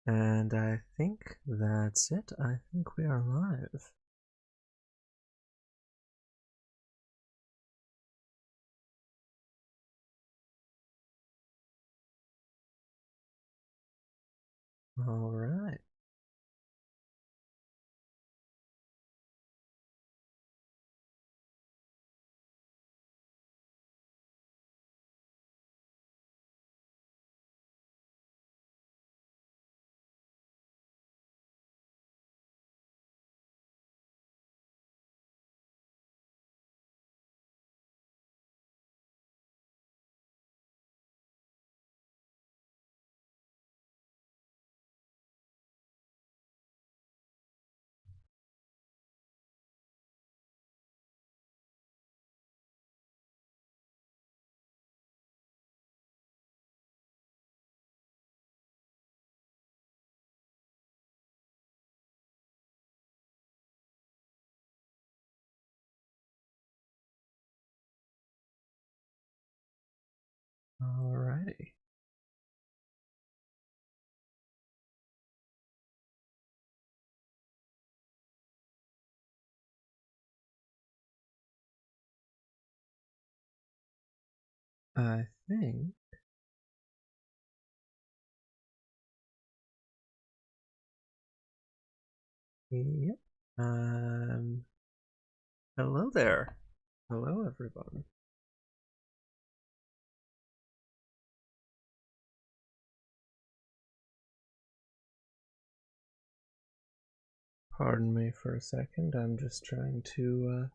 And I think that's it. I think we are live. All right. Alrighty. I think. Yep. Hello there. Hello, everyone. Pardon me for a second. I'm just trying to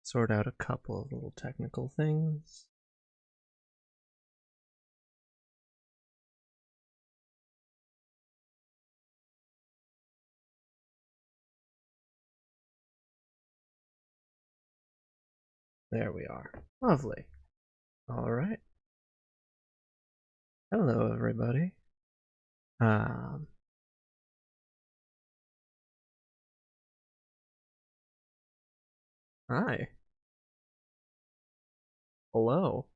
sort out a couple of little technical things. There we are. Lovely. All right. Hello, everybody. Hi. Hello.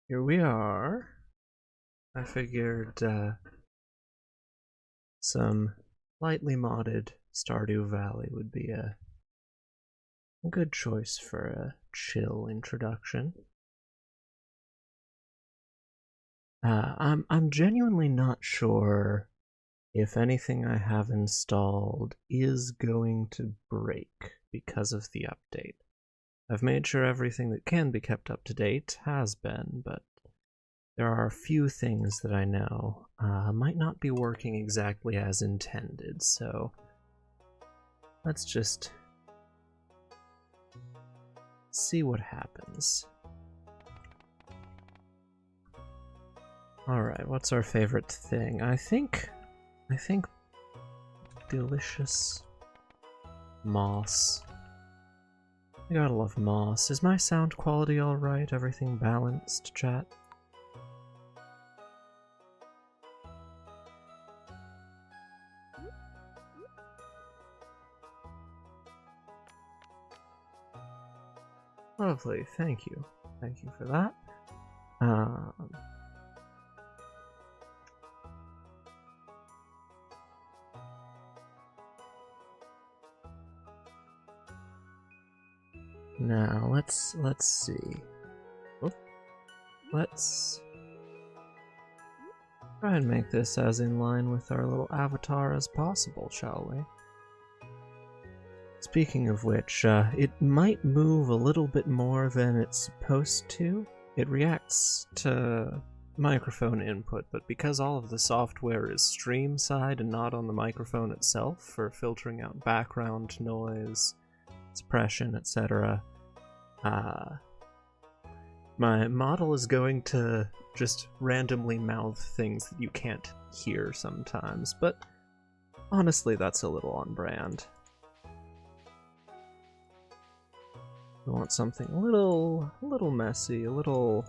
Here we are. I figured some lightly modded Stardew Valley would be a good choice for a chill introduction. I'm genuinely not sure if anything I have installed is going to break because of the update. I've made sure everything that can be kept up to date has been, but there are a few things that I know might not be working exactly as intended, so let's just see what happens. Alright, what's our favorite thing? I think delicious moss. I gotta love moss. Is my sound quality alright? Everything balanced, chat? Lovely, thank you. Thank you for that. Now let's see. Oh, let's try and make this as in line with our little avatar as possible, shall we? Speaking of which, it might move a little bit more than it's supposed to. It reacts to microphone input, but because all of the software is stream side and not on the microphone itself for filtering out background noise, suppression, etc., my model is going to just randomly mouth things that you can't hear sometimes, but honestly that's a little on brand. We want something a little messy, a little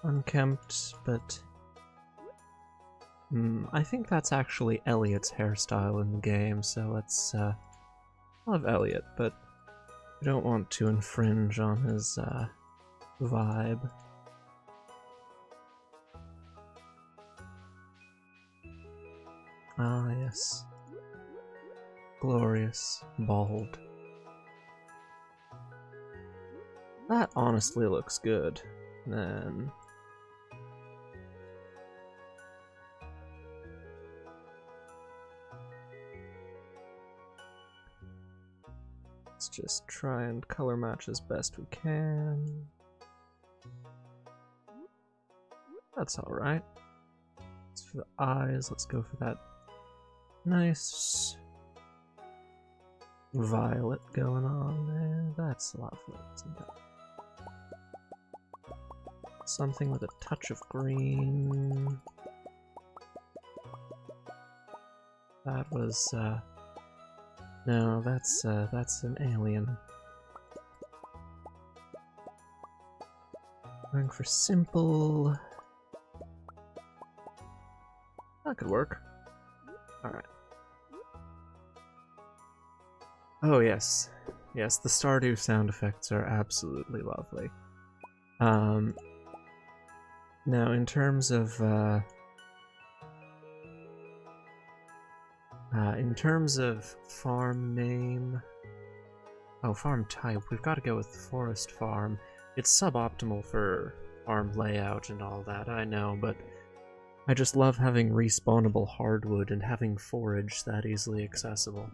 unkempt, but I think that's actually Elliot's hairstyle in the game, so let's, love Elliot, but I don't want to infringe on his, vibe. Ah, yes. Glorious. Bald. That honestly looks good. Then... let's just try and color match as best we can. That's alright. As for the eyes, let's go for that nice violet going on there. That's lovely, isn't it? Something with a touch of green. That was, no, that's an alien. Going for simple. That could work. Alright. Oh yes. Yes, the Stardew sound effects are absolutely lovely. Now in terms of farm name... oh, farm type, we've got to go with forest farm. It's suboptimal for farm layout and all that, I know, but I just love having respawnable hardwood and having forage that easily accessible.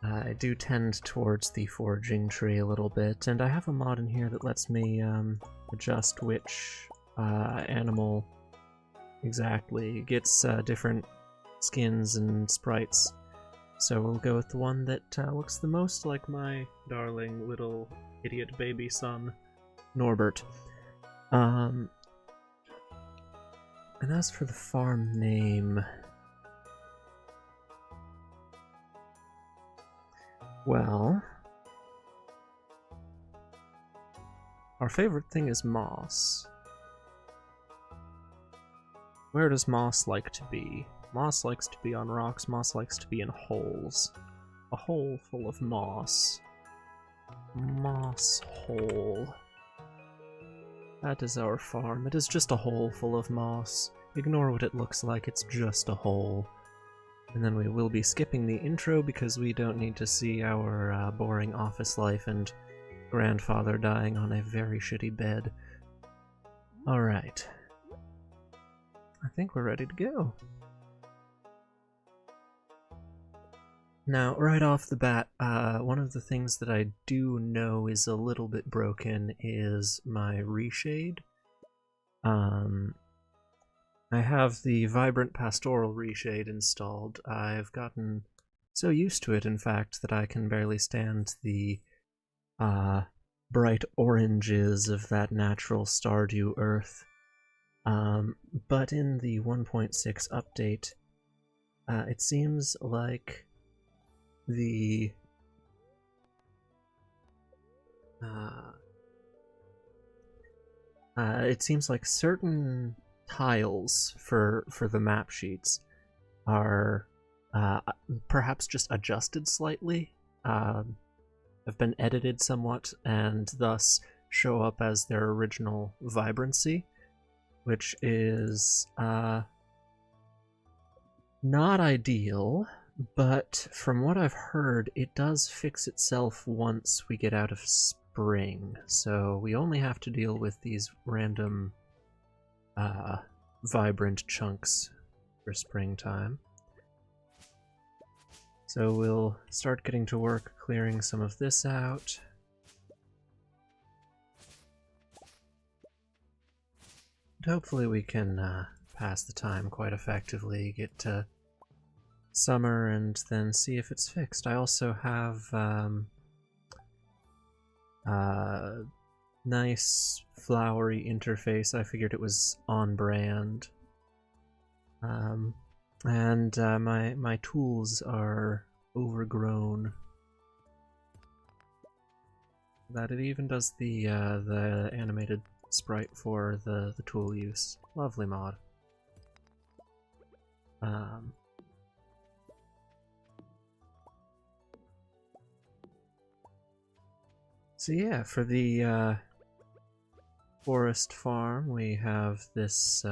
I do tend towards the foraging tree a little bit, and I have a mod in here that lets me adjust which animal exactly gets different skins and sprites. So we'll go with the one that looks the most like my darling little idiot baby son, Norbert. And as for the farm name... well... our favorite thing is moss. Where does moss like to be? Moss likes to be on rocks, moss likes to be in holes. A hole full of moss. Moss hole. That is our farm. It is just a hole full of moss. Ignore what it looks like, it's just a hole. And then we will be skipping the intro because we don't need to see our boring office life and grandfather dying on a very shitty bed. Alright. I think we're ready to go. Now, right off the bat, one of the things that I do know is a little bit broken is my reshade. I have the Vibrant Pastoral reshade installed. I've gotten so used to it, in fact, that I can barely stand the bright oranges of that natural Stardew Earth. But in the 1.6 update, it seems like the it seems like certain tiles for the map sheets are perhaps just adjusted slightly, have been edited somewhat, and thus show up as their original vibrancy, which is not ideal, but from what I've heard, it does fix itself once we get out of spring, so we only have to deal with these random vibrant chunks for springtime. So we'll start getting to work clearing some of this out. And hopefully we can pass the time quite effectively, get to summer, and then see if it's fixed. I also have nice flowery interface. I figured it was on brand. And my tools are overgrown. That it even does the animated sprite for the tool use. Lovely mod. Um, so yeah, for the forest farm, we have this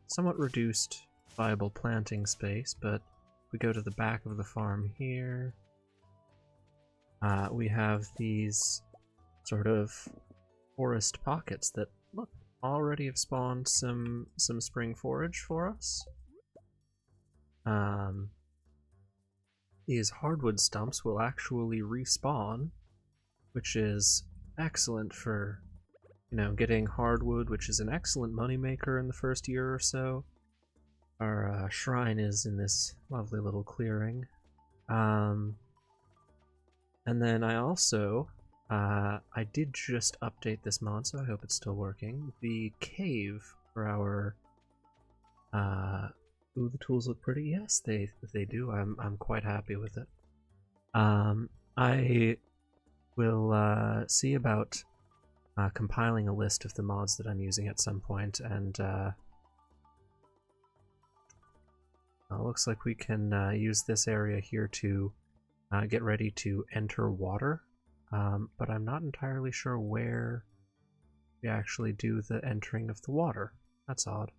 somewhat reduced viable planting space, but we go to the back of the farm here. We have these sort of forest pockets that, look, already have spawned some spring forage for us. These hardwood stumps will actually respawn, which is excellent for, you know, getting hardwood, which is an excellent moneymaker in the first year or so. Our shrine is in this lovely little clearing. And then I also, I did just update this mod, so I hope it's still working. The cave for our, ooh, the tools look pretty. Yes, they do. I'm quite happy with it. I will see about compiling a list of the mods that I'm using at some point, and looks like we can use this area here to get ready to enter water, but I'm not entirely sure where we actually do the entering of the water. That's odd.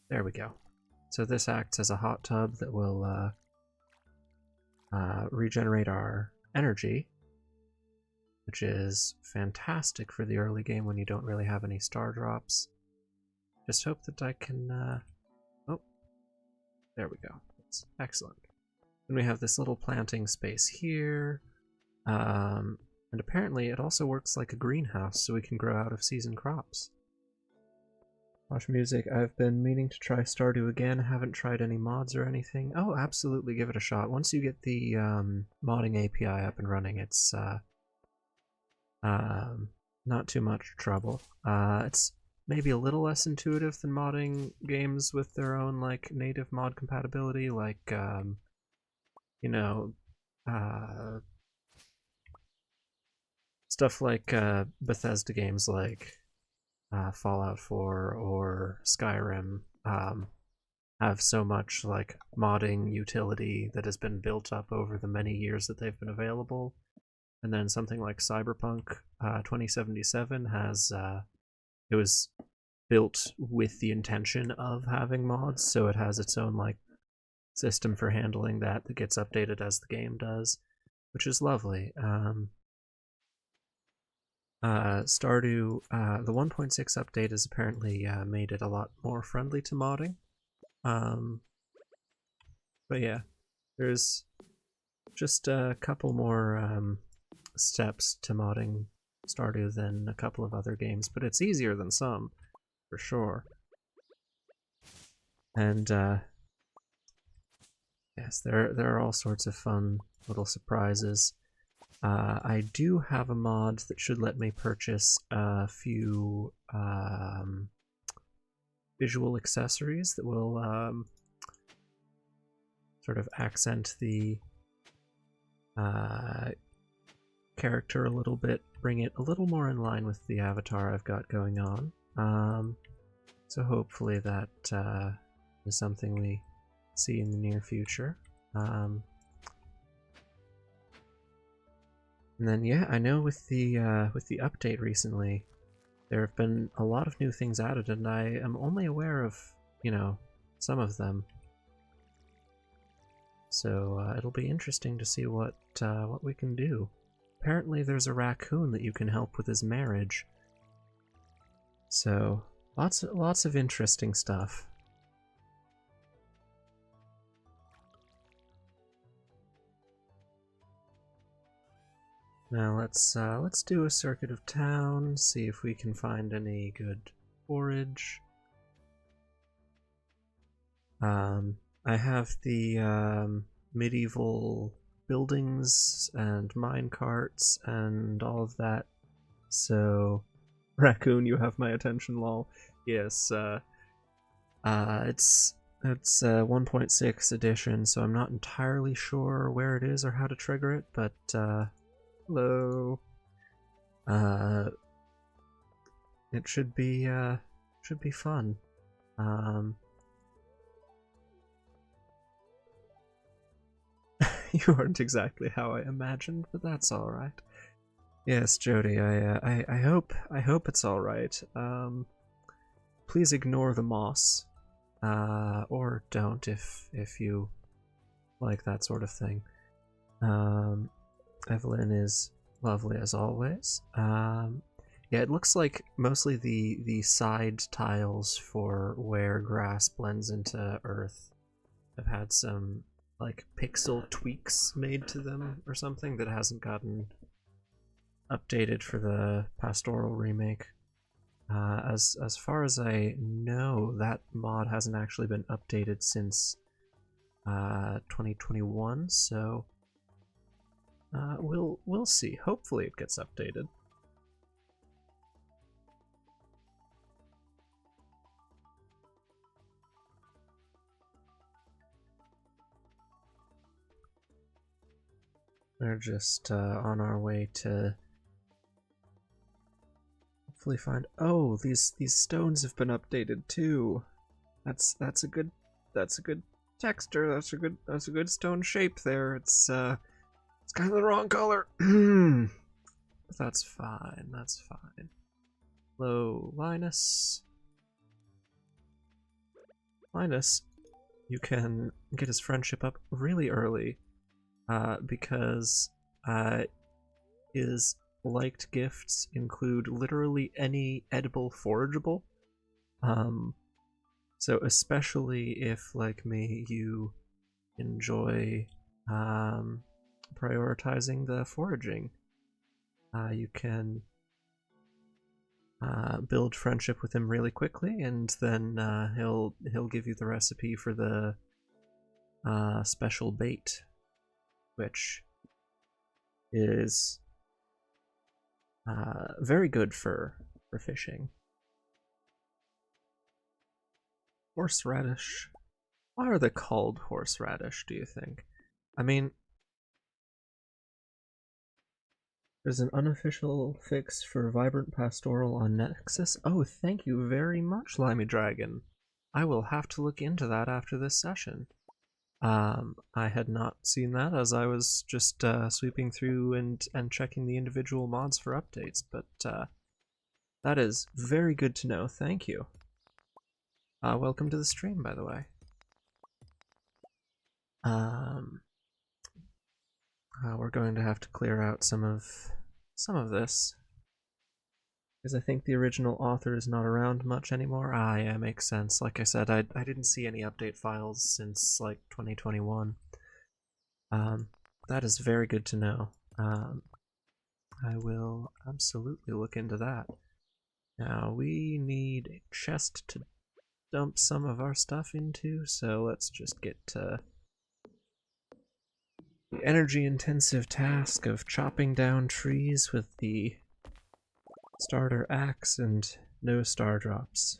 There we go. So this acts as a hot tub that will regenerate our energy, which is fantastic for the early game when you don't really have any star drops. Just hope that I can, oh, there we go. That's excellent. Then we have this little planting space here, and apparently it also works like a greenhouse, so we can grow out of season crops. Watch music. I've been meaning to try Stardew again. Haven't tried any mods or anything. Oh, absolutely, give it a shot. Once you get the modding API up and running, it's not too much trouble. It's maybe a little less intuitive than modding games with their own like native mod compatibility, like you know, stuff like Bethesda games like Fallout 4 or Skyrim have so much like modding utility that has been built up over the many years that they've been available. And then something like Cyberpunk 2077 has it was built with the intention of having mods, so it has its own like system for handling that gets updated as the game does, which is lovely. Stardew, the 1.6 update has apparently made it a lot more friendly to modding. But yeah, there's just a couple more steps to modding Stardew than a couple of other games, but it's easier than some, for sure. And yes, there are all sorts of fun little surprises. I do have a mod that should let me purchase a few visual accessories that will sort of accent the character a little bit, bring it a little more in line with the avatar I've got going on. So hopefully that is something we see in the near future. And then yeah, I know with the update recently, there have been a lot of new things added, and I am only aware of, you know, some of them. So it'll be interesting to see what we can do. Apparently there's a raccoon that you can help with his marriage. So lots of interesting stuff. Now let's do a circuit of town, see if we can find any good forage. I have the medieval buildings and mine carts and all of that. So, raccoon, you have my attention, lol. Yes, it's 1.6 edition, so I'm not entirely sure where it is or how to trigger it, but hello. It should be fun. You weren't exactly how I imagined, but that's all right. Yes, Jody, I hope it's all right. Please ignore the moss, or don't if you like that sort of thing. Evelyn is lovely as always. Yeah, it looks like mostly the side tiles for where grass blends into earth have had some like pixel tweaks made to them or something that hasn't gotten updated for the pastoral remake. As far as I know, that mod hasn't actually been updated since 2021, so we'll see. Hopefully, it gets updated. We're just on our way to hopefully find. Oh, these stones have been updated too. That's a good texture. That's a good stone shape there. It's kind of the wrong color. That's fine. That's fine. Hello, Linus. Linus, you can get his friendship up really early, because his liked gifts include literally any edible forageable. So especially if, like me, you enjoy prioritizing the foraging, you can build friendship with him really quickly, and then he'll give you the recipe for the special bait, which is very good for fishing. Horseradish. Why are they called horseradish, do you think? I mean, there's an unofficial fix for Vibrant Pastoral on Nexus. Oh, thank you very much, Limey Dragon. I will have to look into that after this session. I had not seen that as I was just sweeping through and checking the individual mods for updates, but that is very good to know. Thank you. Welcome to the stream, by the way. We're going to have to clear out some of this, because I think the original author is not around much anymore. Yeah, makes sense. Like I said, I didn't see any update files since like 2021. That is very good to know. I will absolutely look into that. Now we need a chest to dump some of our stuff into, so let's just get to the energy-intensive task of chopping down trees with the starter axe and no star drops.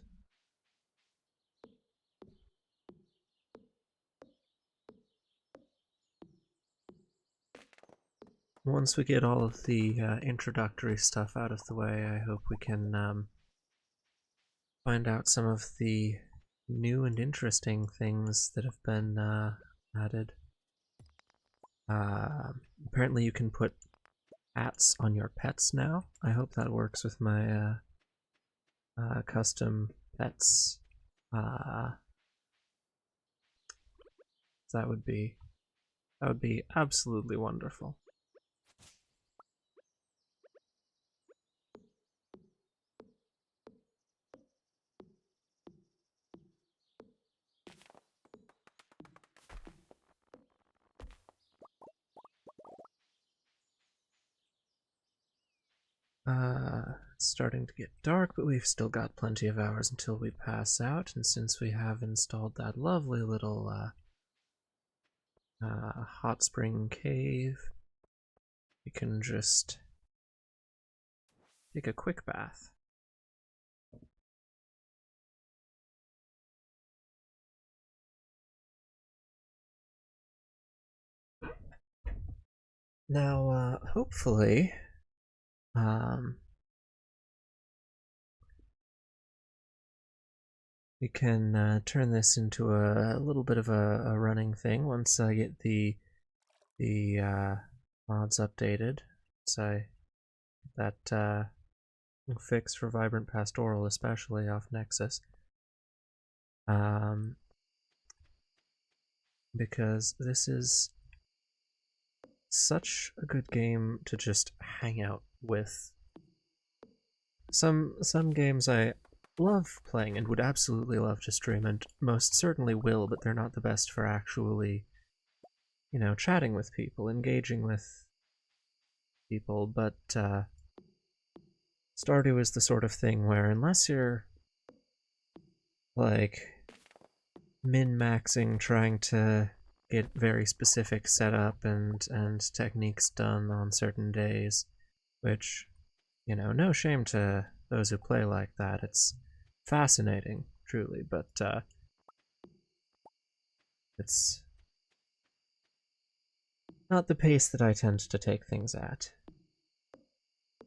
Once we get all of the introductory stuff out of the way, I hope we can find out some of the new and interesting things that have been added. Apparently you can put hats on your pets now. I hope that works with my custom pets. That would be absolutely wonderful. It's starting to get dark, but we've still got plenty of hours until we pass out, and since we have installed that lovely little hot spring cave, we can just take a quick bath. Now, hopefully, we can turn this into a little bit of a running thing once I get the the mods updated. So that fix for Vibrant Pastoral, especially off Nexus. Because this is such a good game to just hang out with. Some games I love playing and would absolutely love to stream, and most certainly will, but they're not the best for actually, chatting with people, engaging with people. But Stardew is the sort of thing where unless you're like min-maxing, trying to get very specific setup and techniques done on certain days, which, no shame to those who play like that. It's fascinating, truly, but it's not the pace that I tend to take things at.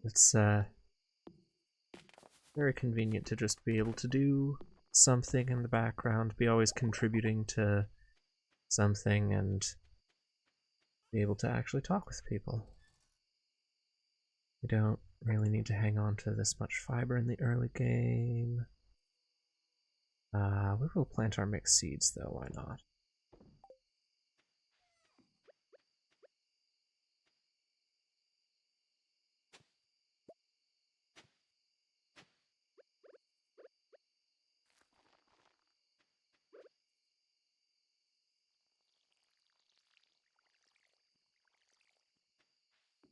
It's very convenient to just be able to do something in the background, be always contributing to something, and be able to actually talk with people. You don't really need to hang on to this much fiber in the early game. We will plant our mixed seeds, though, why not?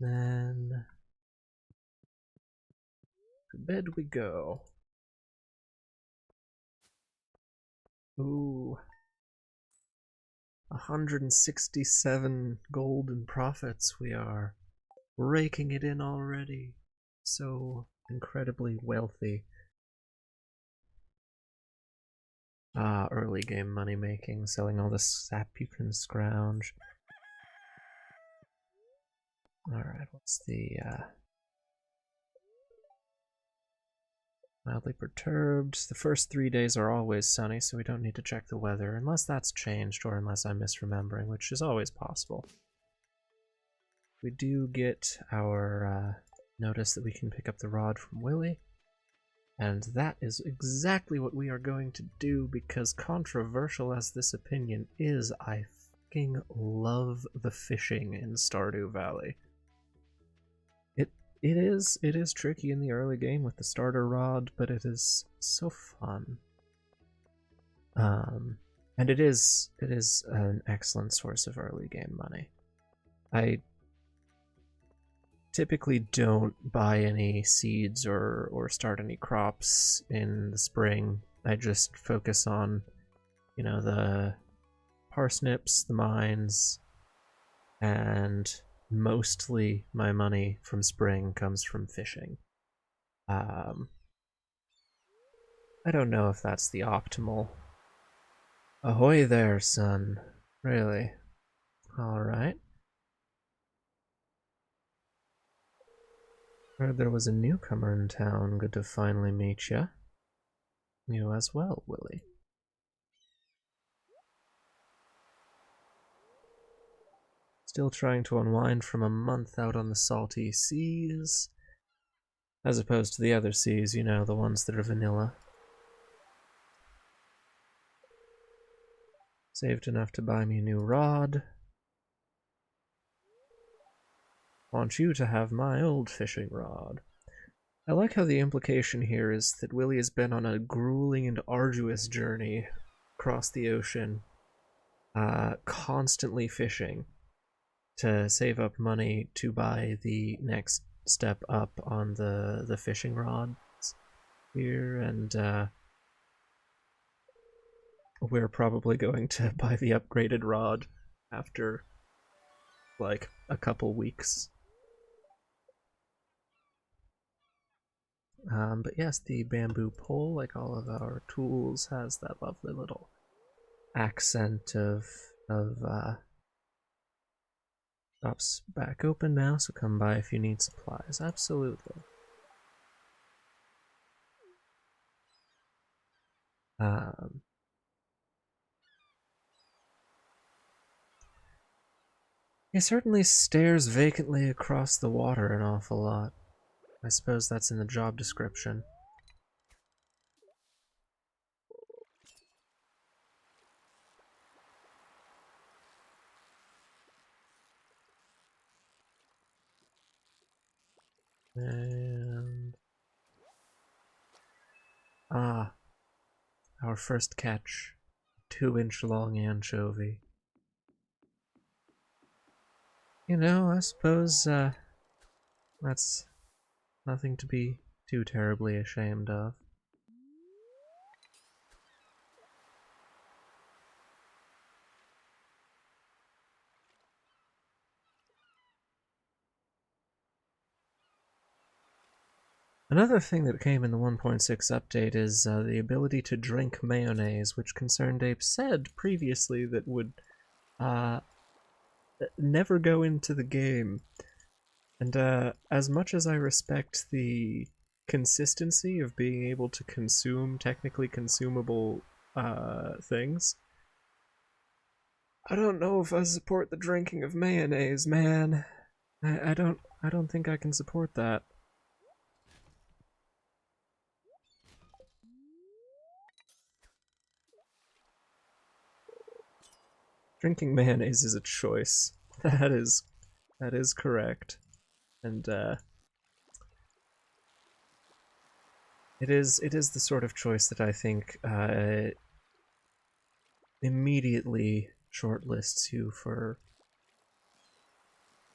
Then to bed we go. Ooh. 167 gold in profits. We are raking it in already. So incredibly wealthy. Early game money making, selling all the sap you can scrounge. Alright, what's the mildly perturbed. The first 3 days are always sunny, so we don't need to check the weather, unless that's changed or unless I'm misremembering, which is always possible. We do get our notice that we can pick up the rod from Willy, and that is exactly what we are going to do, because controversial as this opinion is, I fucking love the fishing in Stardew Valley. It is tricky in the early game with the starter rod, but it is so fun. And it is an excellent source of early game money. I typically don't buy any seeds or start any crops in the spring. I just focus on, the parsnips, the mines, and mostly my money from spring comes from fishing. I don't know if that's the optimal. Ahoy there, son. Really? Alright. Heard there was a newcomer in town. Good to finally meet ya. You as well, Willy. Still trying to unwind from a month out on the salty seas. As opposed to the other seas, the ones that are vanilla. Saved enough to buy me a new rod. Want you to have my old fishing rod. I like how the implication here is that Willy has been on a grueling and arduous journey across the ocean, constantly fishing to save up money to buy the next step up on the fishing rods here, and we're probably going to buy the upgraded rod after like a couple weeks. But yes, the bamboo pole, like all of our tools, has that lovely little accent of shop's back open now, so come by if you need supplies. Absolutely. He certainly stares vacantly across the water an awful lot. I suppose that's in the job description. And... ah, our first catch. 2-inch long anchovy. You know, I suppose, that's nothing to be too terribly ashamed of. Another thing that came in the 1.6 update is the ability to drink mayonnaise, which Concerned Ape said previously that would never go into the game. And as much as I respect the consistency of being able to consume technically consumable things, I don't know if I support the drinking of mayonnaise, man. I don't think I can support that. Drinking mayonnaise is a choice. That is correct. And it is the sort of choice that I think immediately shortlists you for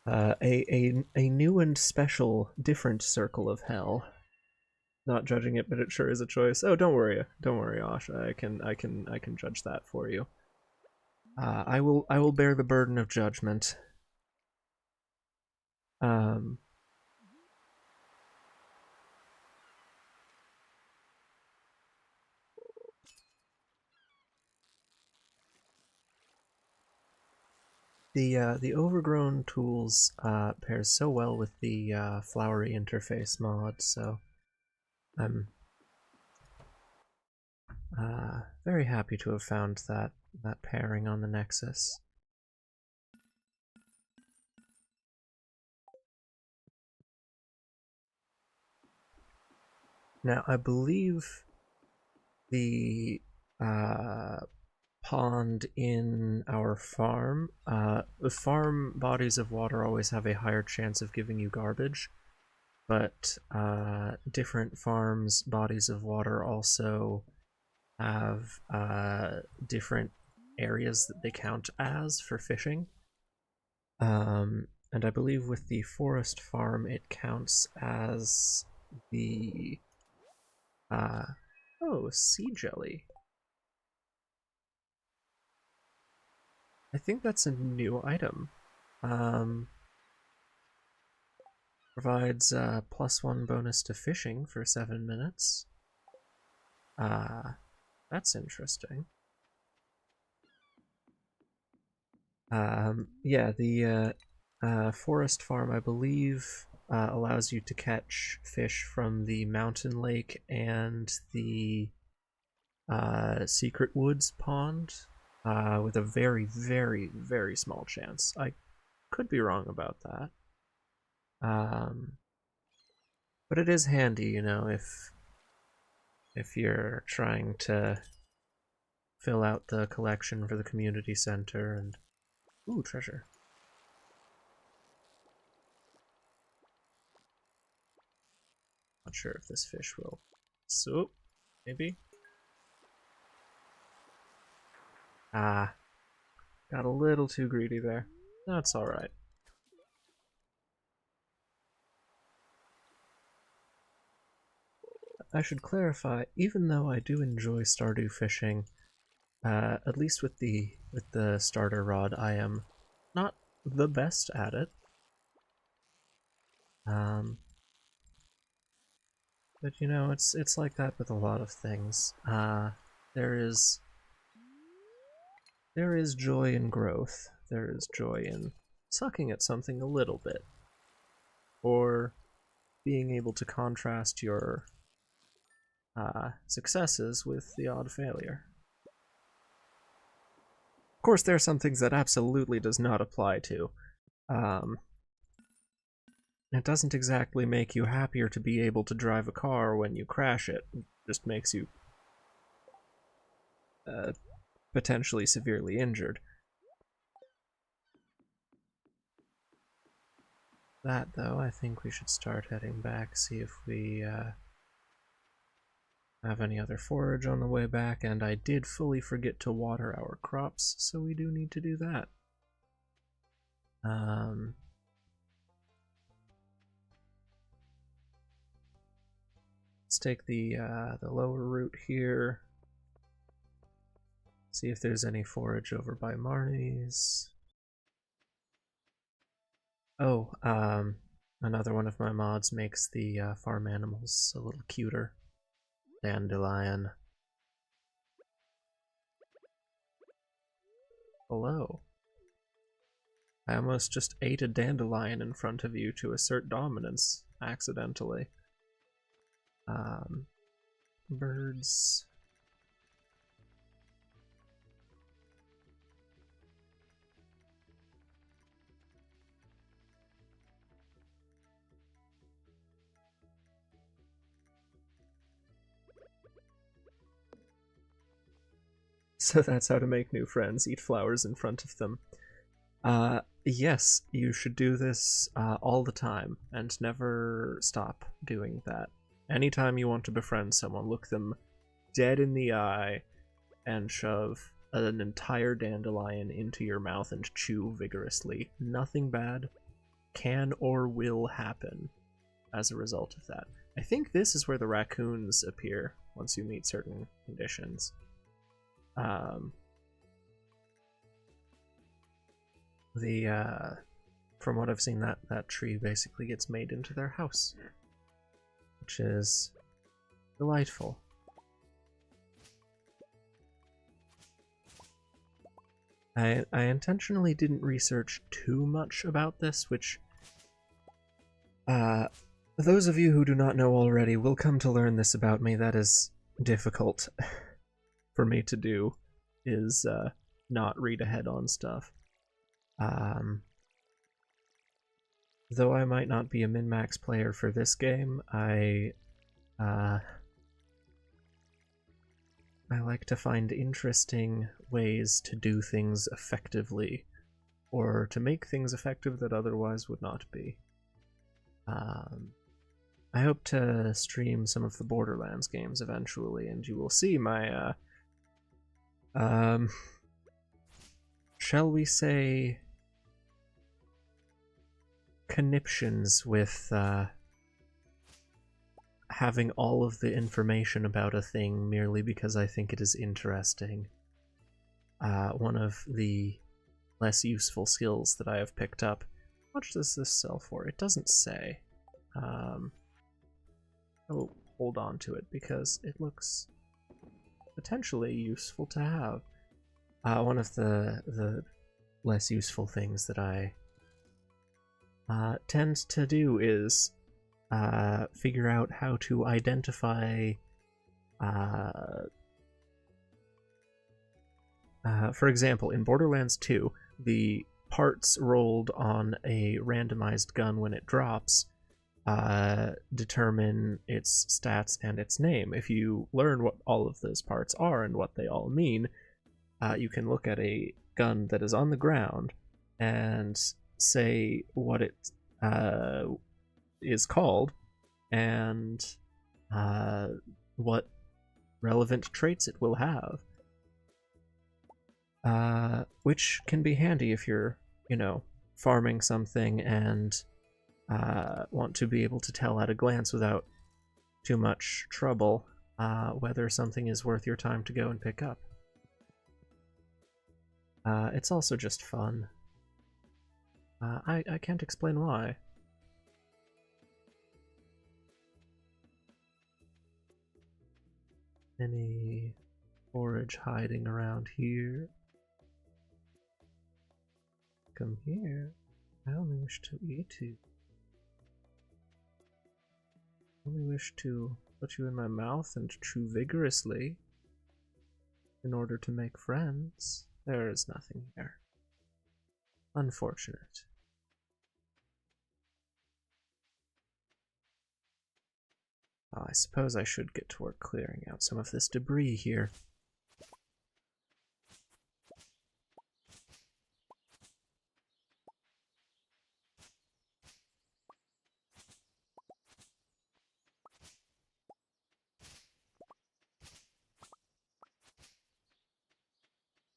a new and special, different circle of hell. Not judging it, but it sure is a choice. Oh, don't worry, Asha. I can judge that for you. I will bear the burden of judgment. Um. The overgrown tools pairs so well with the flowery interface mod, so I'm very happy to have found that pairing on the Nexus. Now, I believe the pond in our farm, the farm bodies of water always have a higher chance of giving you garbage, but different farms' bodies of water also have different areas that they count as for fishing. And I believe with the forest farm, it counts as the oh, sea jelly. I think that's a new item. Provides +1 bonus to fishing for 7 minutes. That's interesting. Yeah, the forest farm, I believe, allows you to catch fish from the mountain lake and the secret woods pond with a very, very, very small chance. I could be wrong about that. But it is handy, you know, if you're trying to fill out the collection for the community center and ooh, treasure. Not sure if this fish will. So, maybe. Ah, got a little too greedy there. That's alright. I should clarify, even though I do enjoy Stardew fishing, at least with the starter rod, I am not the best at it. But you know, it's like that with a lot of things. There is joy in growth. There is joy in sucking at something a little bit, or being able to contrast your successes with the odd failure. Of course, there are some things that absolutely does not apply to. Um, it doesn't exactly make you happier to be able to drive a car when you crash it. It just makes you potentially severely injured. That, though, I think we should start heading back, see if we have any other forage on the way back, and I did fully forget to water our crops, so we do need to do that. Let's take the lower route here. See if there's any forage over by Marnie's. Oh, another one of my mods makes the farm animals a little cuter. Dandelion. Hello. I almost just ate a dandelion in front of you to assert dominance, accidentally. Birds. So that's how to make new friends, eat flowers in front of them. Yes, you should do this all the time, and never stop doing that. Anytime you want to befriend someone, look them dead in the eye and shove an entire dandelion into your mouth and chew vigorously. Nothing bad can or will happen as a result of that. I think this is where the raccoons appear once you meet certain conditions. From what I've seen, that tree basically gets made into their house, which is delightful. I intentionally didn't research too much about this, which those of you who do not know already will come to learn this about me. That is difficult for me to do, is not read ahead on stuff. Though I might not be a min-max player for this game, I like to find interesting ways to do things effectively, or to make things effective that otherwise would not be. I hope to stream some of the Borderlands games eventually, and you will see my, shall we say, conniptions with having all of the information about a thing merely because I think it is interesting. One of the less useful skills that I have picked up. How much does this sell for? It doesn't say. I'll hold on to it because it looks potentially useful to have. One of the less useful things that I tend to do is figure out how to identify, for example, in Borderlands 2, the parts rolled on a randomized gun when it drops determine its stats and its name. If you learn what all of those parts are and what they all mean, you can look at a gun that is on the ground and say what it is called and what relevant traits it will have. Which can be handy if you're, farming something and want to be able to tell at a glance without too much trouble whether something is worth your time to go and pick up. It's also just fun. I can't explain why. Any forage hiding around here? Come here. I only wish to eat you. I only wish to put you in my mouth and chew vigorously in order to make friends. There is nothing here. Unfortunate. I suppose I should get to work clearing out some of this debris here.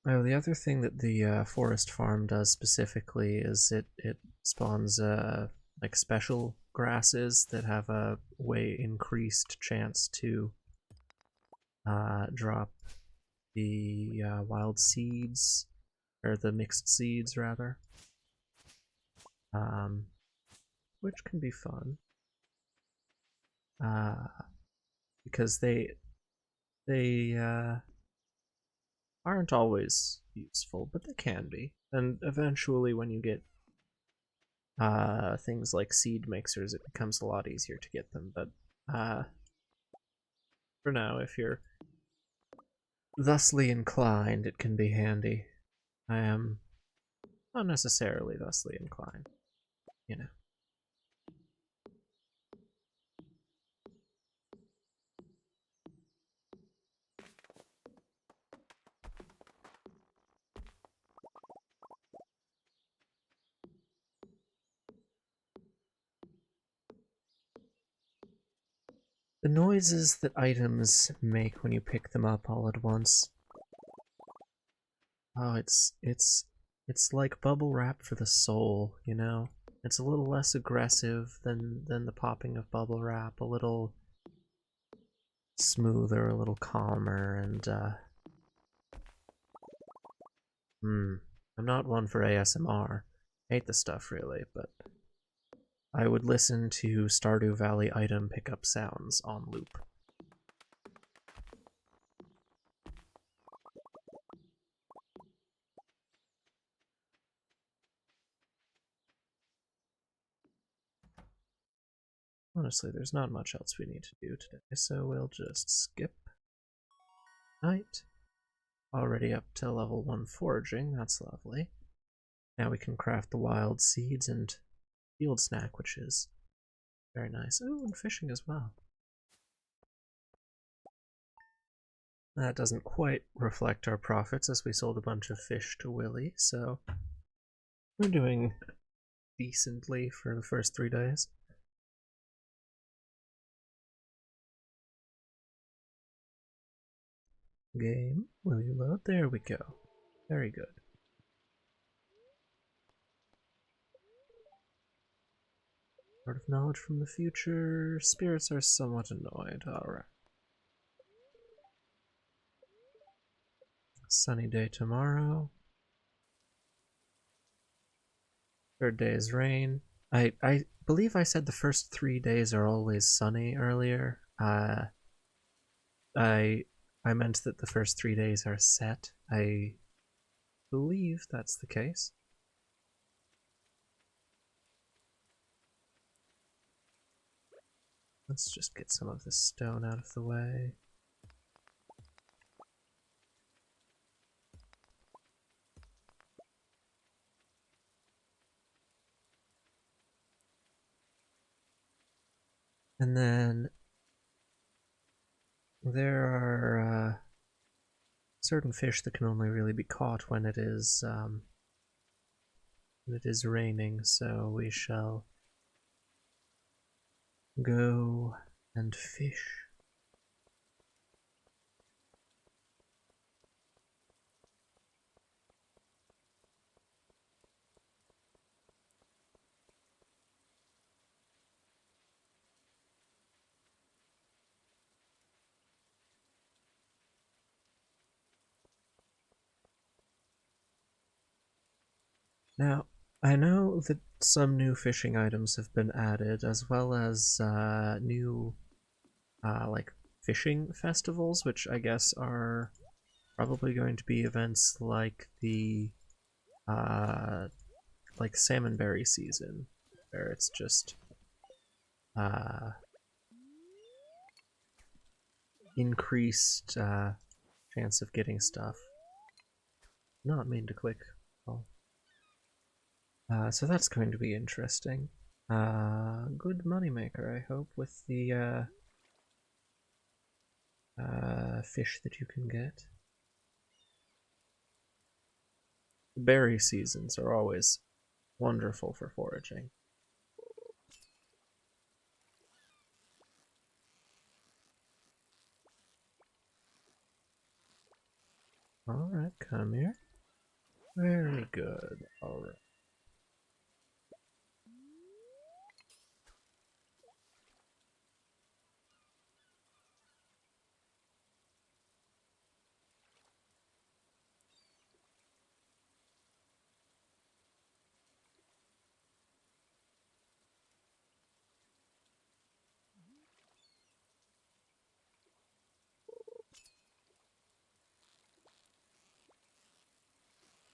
Oh, the other thing that the forest farm does specifically is it spawns like special grasses that have a way increased chance to drop the wild seeds, or the mixed seeds rather, um, which can be fun because they aren't always useful, but they can be. And eventually, when you get things like seed mixers, it becomes a lot easier to get them. But for now, if you're thusly inclined, it can be handy. I am not necessarily thusly inclined, you know. The noises that items make when you pick them up all at once. Oh, it's like bubble wrap for the soul, you know? It's a little less aggressive than the popping of bubble wrap, a little smoother, a little calmer, and I'm not one for ASMR. Hate the stuff really, but I would listen to Stardew Valley item pickup sounds on loop. Honestly, there's not much else we need to do today, so we'll just skip night. Already up to level 1 foraging, that's lovely. Now we can craft the wild seeds and field snack, which is very nice. Oh, and fishing as well. That doesn't quite reflect our profits as we sold a bunch of fish to Willy, so we're doing decently for the first 3 days. Game, will you load? There we go. Very good. Part of knowledge from the future. Spirits are somewhat annoyed. Alright. Sunny day tomorrow. Third day is rain. I believe I said the first 3 days are always sunny earlier. I meant that the first 3 days are set. I believe that's the case. Let's just get some of this stone out of the way. And then there are certain fish that can only really be caught when it is raining, so we shall go and fish. Now, I know that some new fishing items have been added, as well as new like fishing festivals, which I guess are probably going to be events like the like salmonberry season, where it's just increased chance of getting stuff. Not mean to click. Oh. So that's going to be interesting. Good moneymaker, I hope, with the fish that you can get. Berry seasons are always wonderful for foraging. Alright, come here. Very good. Alright.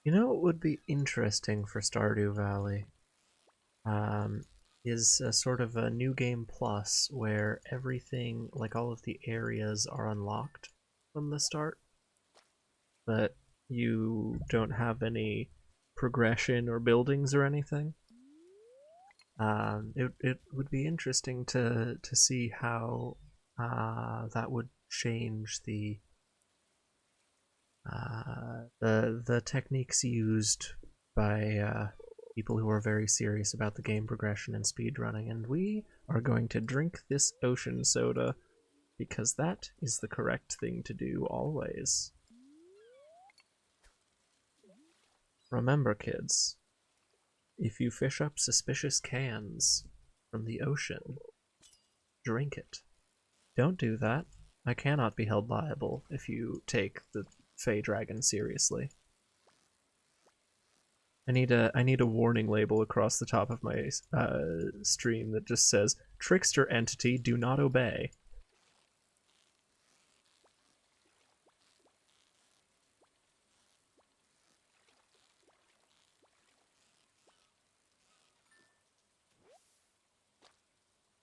You know what would be interesting for Stardew Valley? Um, is a sort of a new game plus where everything, like all of the areas, are unlocked from the start, but you don't have any progression or buildings or anything. It would be interesting to see how that would change the techniques used by people who are very serious about the game progression and speedrunning. And we are going to drink this ocean soda because that is the correct thing to do always. Remember, kids, if you fish up suspicious cans from the ocean, drink it. Don't do that. I cannot be held liable if you take the Fey Dragon seriously. I need a warning label across the top of my stream that just says "Trickster entity, do not obey."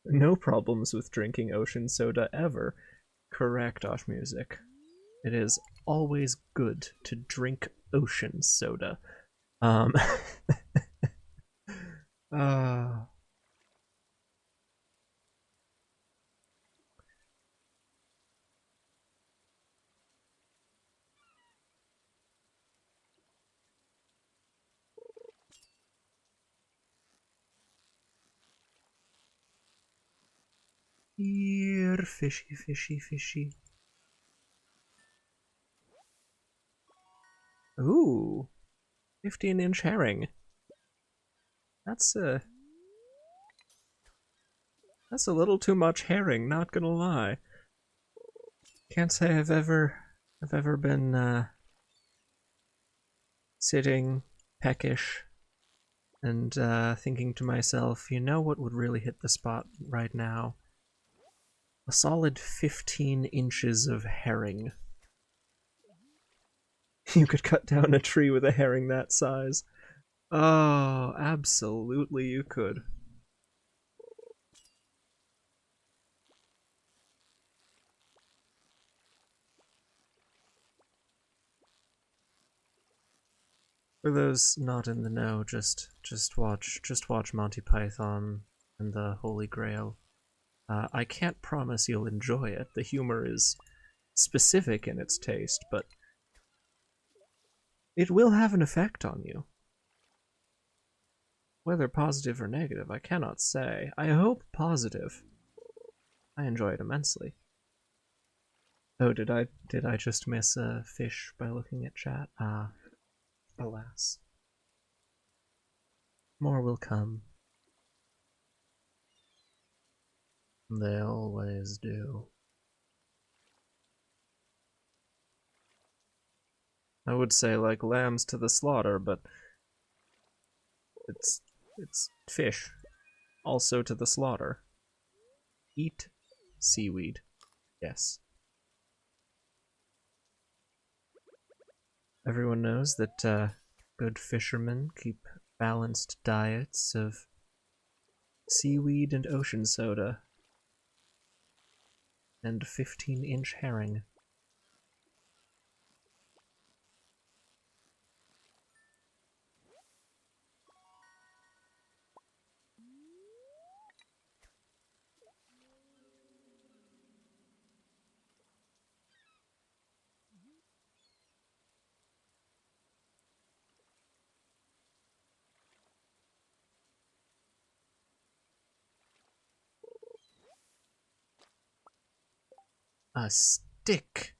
No problems with drinking ocean soda ever. Correct, Osh Music. It is always good to drink ocean soda. Um, uh, here, fishy, fishy, fishy. Ooh, 15-inch herring. That's that's a little too much herring. Not gonna lie. Can't say I've ever been sitting peckish and thinking to myself, you know what would really hit the spot right now? A solid 15 inches of herring. You could cut down a tree with a herring that size. Oh, absolutely you could. For those not in the know, just watch Monty Python and the Holy Grail. I can't promise you'll enjoy it. The humor is specific in its taste, but it will have an effect on you. Whether positive or negative, I cannot say. I hope positive. I enjoy it immensely. Oh, did I just miss a fish by looking at chat? Ah, alas. More will come. They always do. I would say like lambs to the slaughter, but it's fish also to the slaughter. Eat seaweed. Yes. Everyone knows that good fishermen keep balanced diets of seaweed and ocean soda and 15-inch herring. A stick.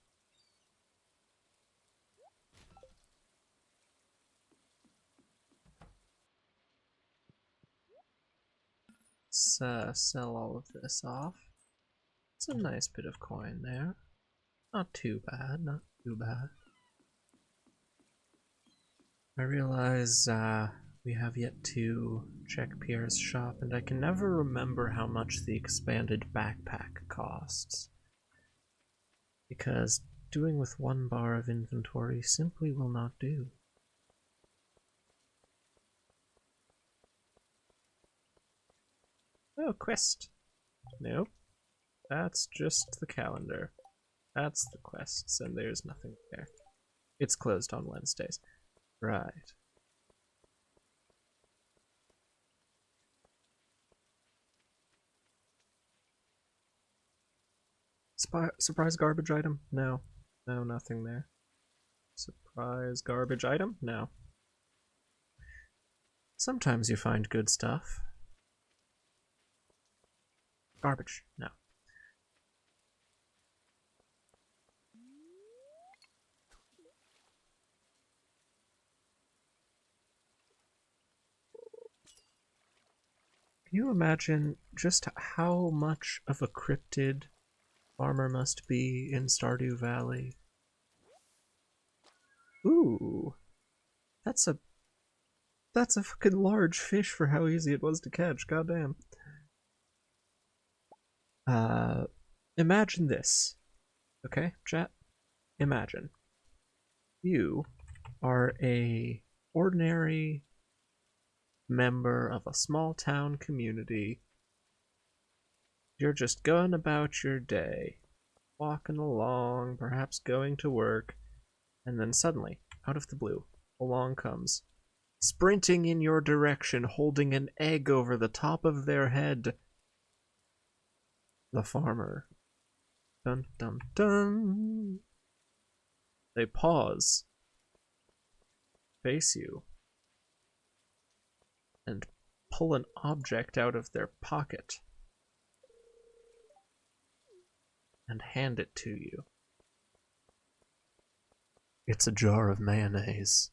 Let's sell all of this off. It's a nice bit of coin there. Not too bad, not too bad. I realize we have yet to check Pierre's shop, and I can never remember how much the expanded backpack costs. Because doing with 1 bar of inventory simply will not do. Oh, quest. Nope. That's just the calendar. That's the quests, and there's nothing there. It's closed on Wednesdays. Right. Surprise garbage item? No. No, nothing there. Surprise garbage item? No. Sometimes you find good stuff. Garbage? No. Can you imagine just how much of a cryptid farmer must be in Stardew Valley? Ooh, that's a fucking large fish for how easy it was to catch. Goddamn. Imagine this, okay, chat? Imagine you are a ordinary member of a small town community. You're just going about your day, walking along, perhaps going to work, and then suddenly, out of the blue, along comes, sprinting in your direction, holding an egg over the top of their head, the farmer. Dun dun dun. They pause, face you, and pull an object out of their pocket and hand it to you. It's a jar of mayonnaise.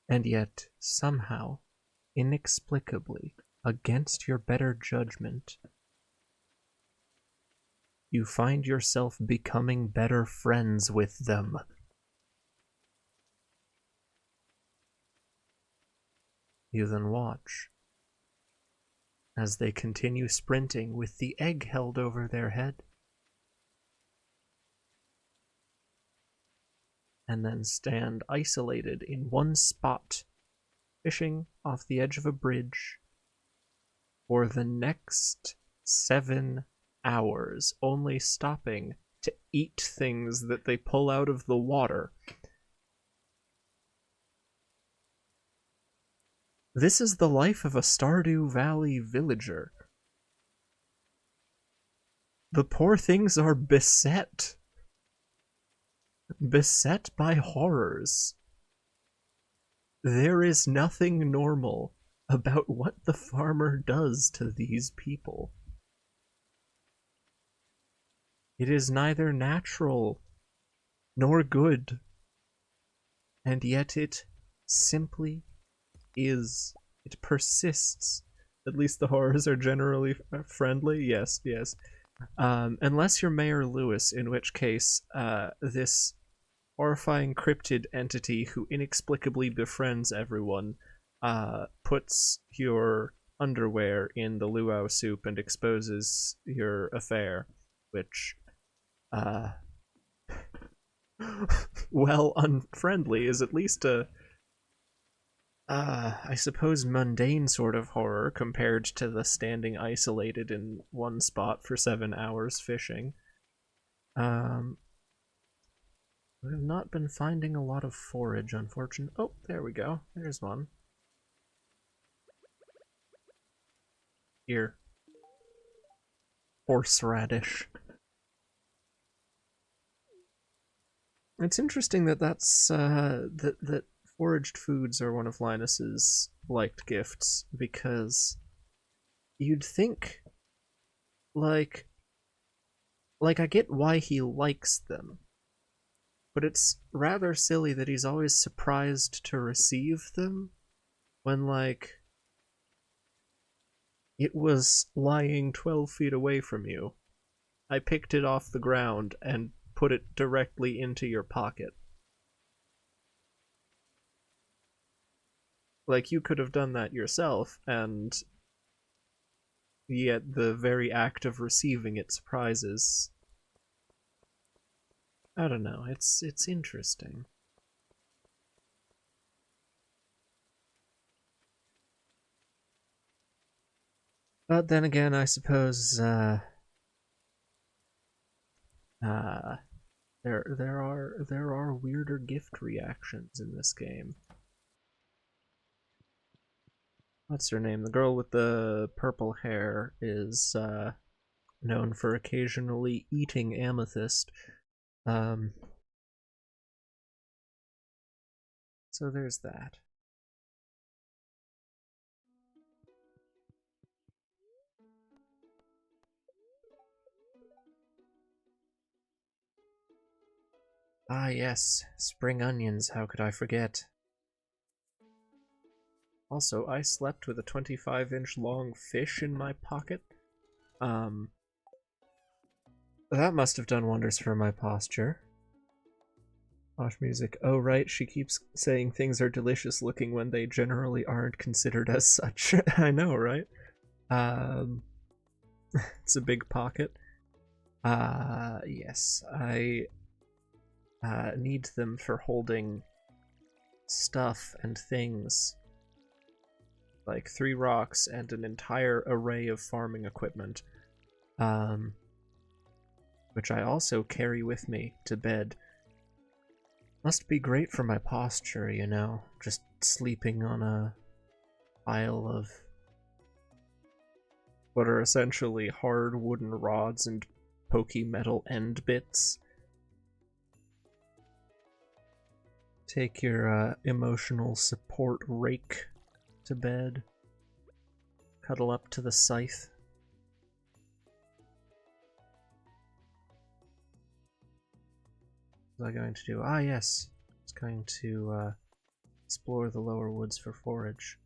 And yet, somehow, inexplicably, against your better judgment, you find yourself becoming better friends with them. You then watch as they continue sprinting with the egg held over their head, and then stand isolated in one spot, fishing off the edge of a bridge for the next 7 hours, only stopping to eat things that they pull out of the water. This is the life of a Stardew Valley villager. The poor things are beset by horrors. There is nothing normal about what the farmer does to these people. It is neither natural nor good, and yet it simply is. It persists. At least the horrors are generally friendly. Yes, yes. Unless you're Mayor Lewis, in which case this horrifying cryptid entity who inexplicably befriends everyone puts your underwear in the luau soup and exposes your affair, which well, unfriendly is at least a I suppose mundane sort of horror compared to the standing isolated in one spot for 7 hours fishing. We have not been finding a lot of forage, unfortunately. Oh, there we go. There's one. Here. Horseradish. It's interesting that that foraged foods are one of Linus's liked gifts, because you'd think, like, like, I get why he likes them, but it's rather silly that he's always surprised to receive them when, like, it was lying 12 feet away from you. I picked it off the ground and put it directly into your pocket. Like, you could have done that yourself, and yet the very act of receiving it surprises. I don't know, it's interesting. But then again, I suppose there are weirder gift reactions in this game. What's her name? The girl with the purple hair is known for occasionally eating amethyst. So there's that. Ah yes, spring onions, how could I forget? Also, I slept with a 25-inch long fish in my pocket. That must have done wonders for my posture. Watch music. Oh right, she keeps saying things are delicious looking when they generally aren't considered as such. I know, right? It's a big pocket. Yes, I need them for holding stuff and things. Like 3 rocks and an entire array of farming equipment. Which I also carry with me to bed. Must be great for my posture, you know, just sleeping on a pile of what are essentially hard wooden rods and pokey metal end bits. Take your emotional support rake to bed. Cuddle up to the scythe. What was I going to do? Ah, yes. I was going to explore the lower woods for forage.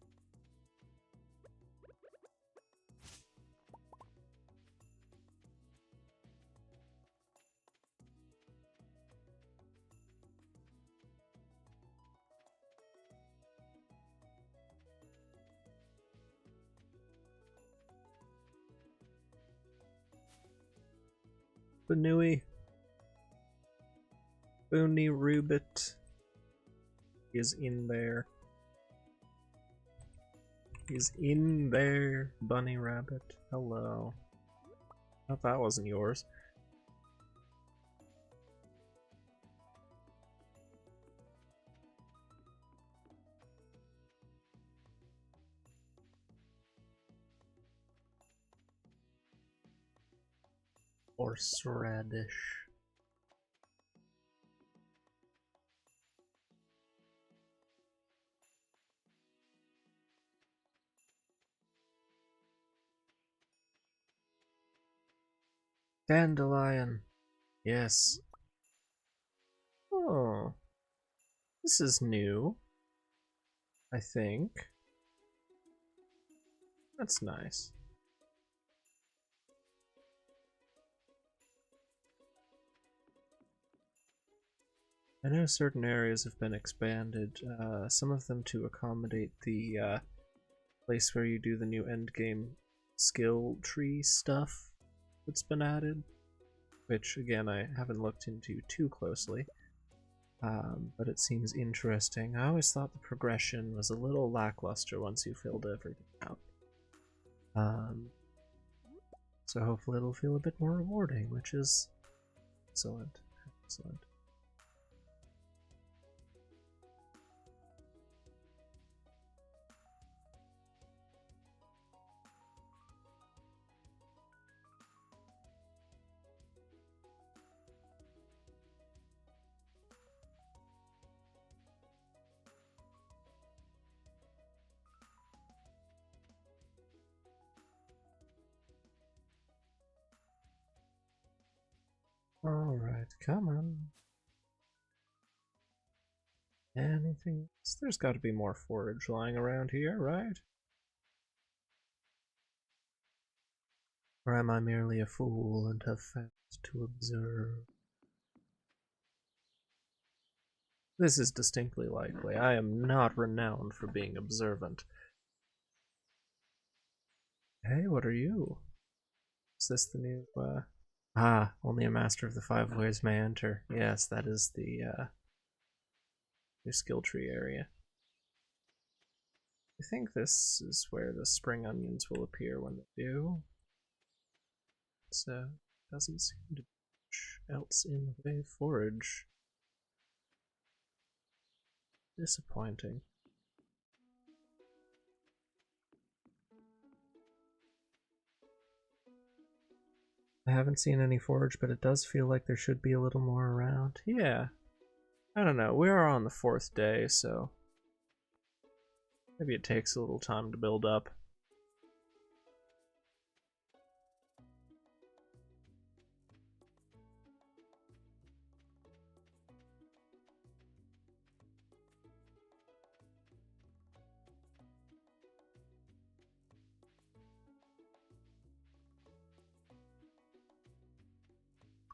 Banui. Boony Rubit is in there. He's in there, Bunny Rabbit. Hello. Thought that wasn't yours. Horseradish. Dandelion. Yes. Oh. This is new. I think. That's nice. I know certain areas have been expanded, some of them to accommodate the place where you do the new endgame skill tree stuff that's been added, which again I haven't looked into too closely, but it seems interesting. I always thought the progression was a little lackluster once you filled everything out. So hopefully it'll feel a bit more rewarding, which is excellent. Excellent. Alright, come on. Anything else? There's got to be more forage lying around here, right? Or am I merely a fool and have failed to observe? This is distinctly likely. I am not renowned for being observant. Hey, what are you? Is this the new, only a master of the 5 ways may enter. Yes, that is the, new skill tree area. I think this is where the spring onions will appear when they do. So, doesn't seem to be much else in the way of forage. Disappointing. I haven't seen any forage, but it does feel like there should be a little more around. Yeah. I don't know. We are on the 4th day, so maybe it takes a little time to build up.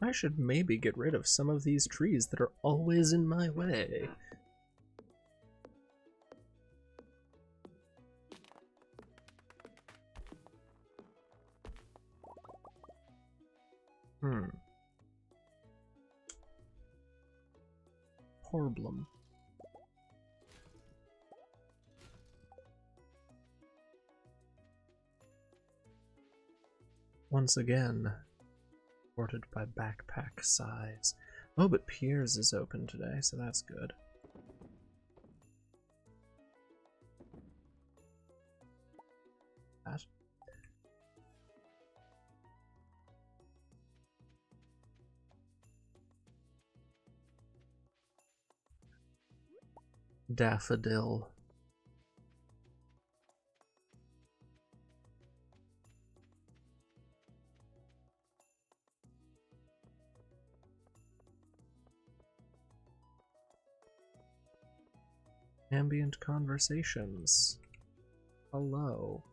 I should maybe get rid of some of these trees that are always in my way. Problem. Once again, sorted by backpack size. Oh, but Pierre's is open today, so that's good. That. Daffodil. Ambient conversations. Hello.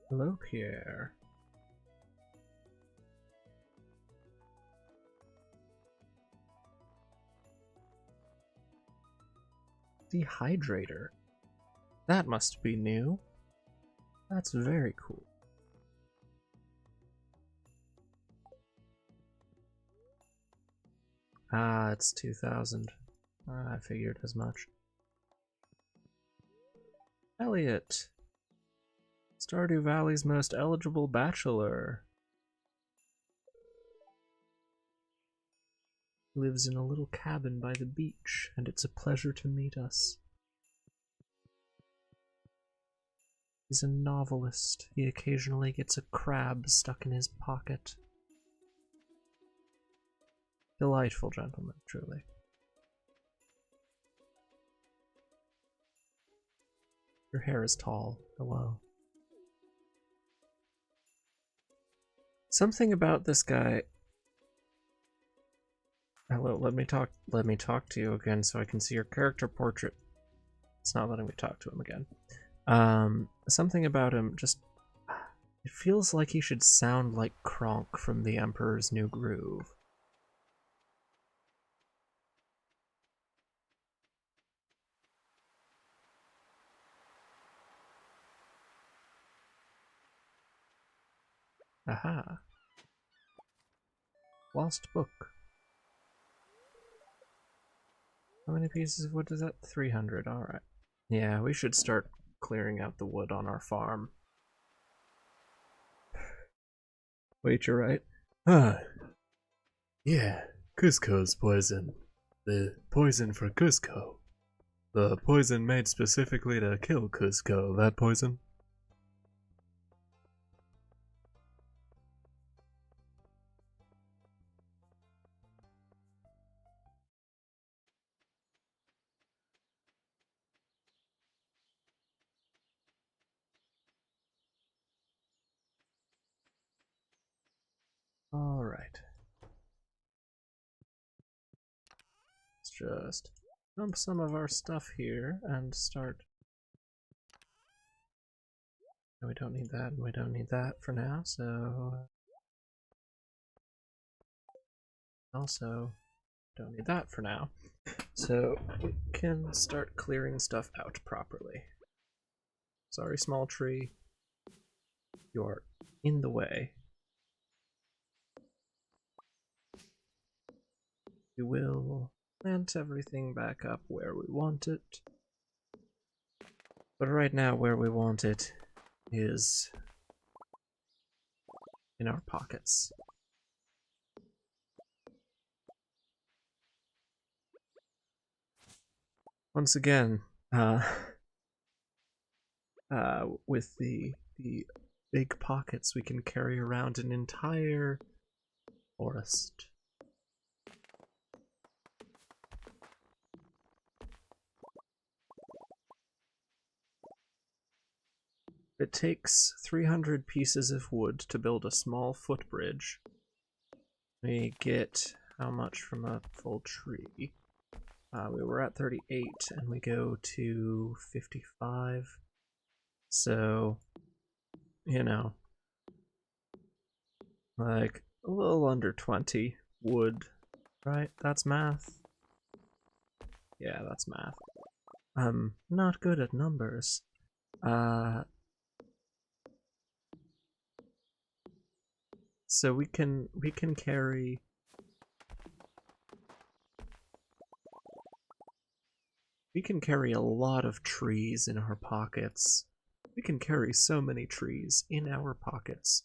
Hello, Pierre. Dehydrator. That must be new. That's very cool. Ah, it's 2,000. I figured as much. Elliot. Stardew Valley's most eligible bachelor. Lives in a little cabin by the beach, and it's a pleasure to meet us. He's a novelist. He occasionally gets a crab stuck in his pocket. Delightful gentleman, truly. Your hair is tall. Hello. Something about this guy. Hello, let me talk to you again so I can see your character portrait. It's not letting me talk to him again. Something about him just, it feels like he should sound like Kronk from The Emperor's New Groove. Aha. Lost book. How many pieces of wood is that? 300, alright. Yeah, we should start clearing out the wood on our farm. Wait, you're right. Yeah, Cusco's poison. The poison for Cusco. The poison made specifically to kill Cusco. That poison? Alright. Let's just dump some of our stuff here and start. No, we don't need that, and we don't need that for now, so. Also, don't need that for now. So, we can start clearing stuff out properly. Sorry, small tree. You're in the way. We will plant everything back up where we want it. But right now, where we want it is in our pockets. Once again, with the big pockets, we can carry around an entire forest. It takes 300 pieces of wood to build a small footbridge. We get how much from a full tree? We were at 38 and we go to 55. So, you know, like a little under 20 wood, right? That's math. Yeah, that's math. I'm not good at numbers. So we can carry a lot of trees in our pockets. We can carry so many trees in our pockets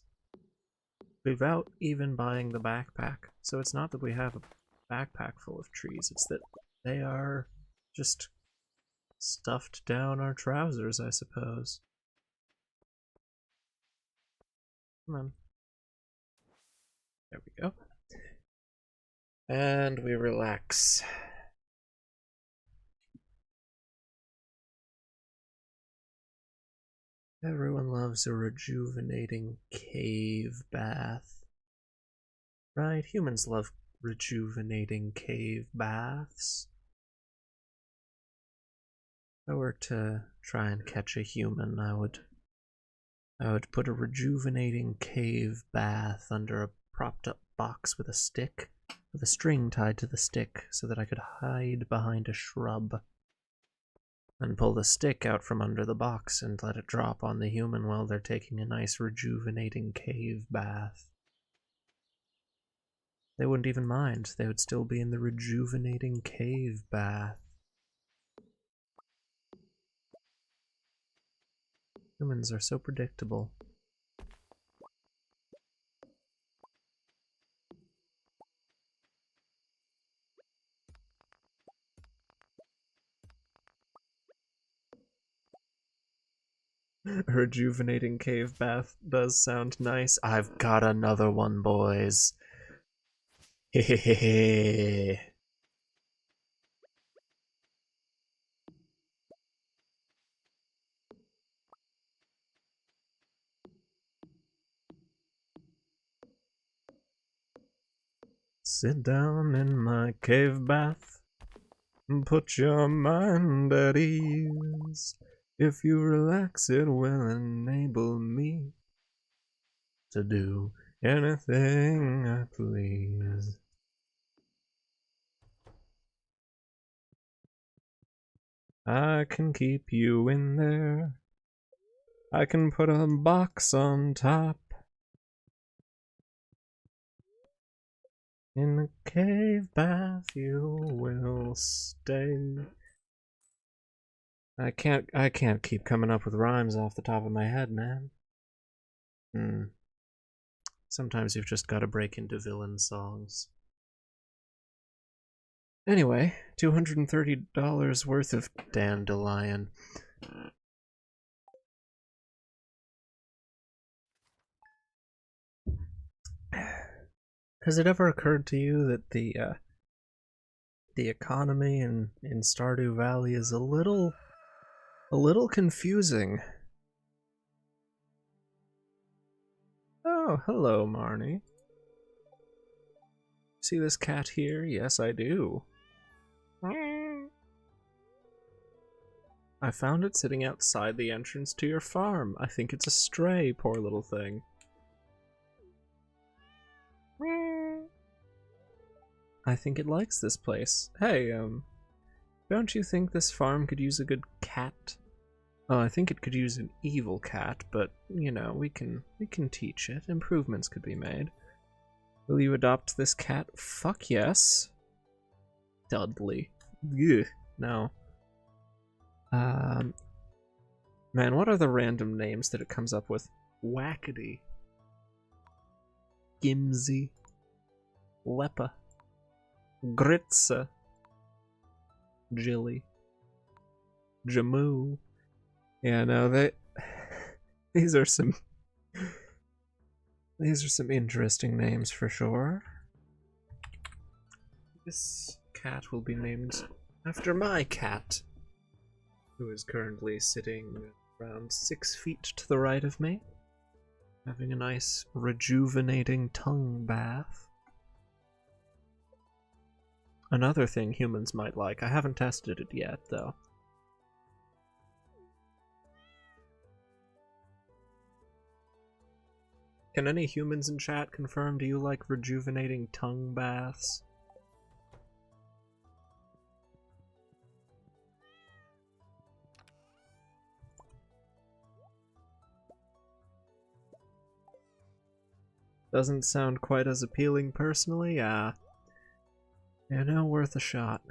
without even buying the backpack. So it's not that we have a backpack full of trees, it's that they are just stuffed down our trousers, I suppose. Come on. There we go. And we relax. Everyone loves a rejuvenating cave bath. Right? Humans love rejuvenating cave baths. If I were to try and catch a human, I would put a rejuvenating cave bath under a propped up box with a stick, with a string tied to the stick so that I could hide behind a shrub and pull the stick out from under the box and let it drop on the human while they're taking a nice rejuvenating cave bath. They wouldn't even mind. They would still be in the rejuvenating cave bath. Humans are so predictable. A rejuvenating cave bath does sound nice. I've got another one, boys. Hehehe. Sit down in my cave bath and put your mind at ease. If you relax, it will enable me to do anything I please. I can keep you in there. I can put a box on top. In the cave bath you will stay. I can't keep coming up with rhymes off the top of my head, man. Sometimes you've just gotta break into villain songs. Anyway, $230 worth of dandelion. Has it ever occurred to you that the economy in Stardew Valley is a little confusing? Oh, hello, Marnie. See this cat here? Yes, I do. I found it sitting outside the entrance to your farm. I think it's a stray, poor little thing. I think it likes this place. Hey, don't you think this farm could use a good cat? Oh, I think it could use an evil cat, but, you know, we can teach it. Improvements could be made. Will you adopt this cat? Fuck yes. Dudley. Ugh, no. Man, what are the random names that it comes up with? Wackety. Gimsy. Leppa. Gritza. Jilly. Jamoo. Yeah, no, these are some interesting names for sure. This cat will be named after my cat, who is currently sitting around 6 feet to the right of me, having a nice rejuvenating tongue bath. Another thing humans might like. I haven't tested it yet, though. Can any humans in chat confirm, do you like rejuvenating tongue baths? Doesn't sound quite as appealing personally, yeah, no, worth a shot.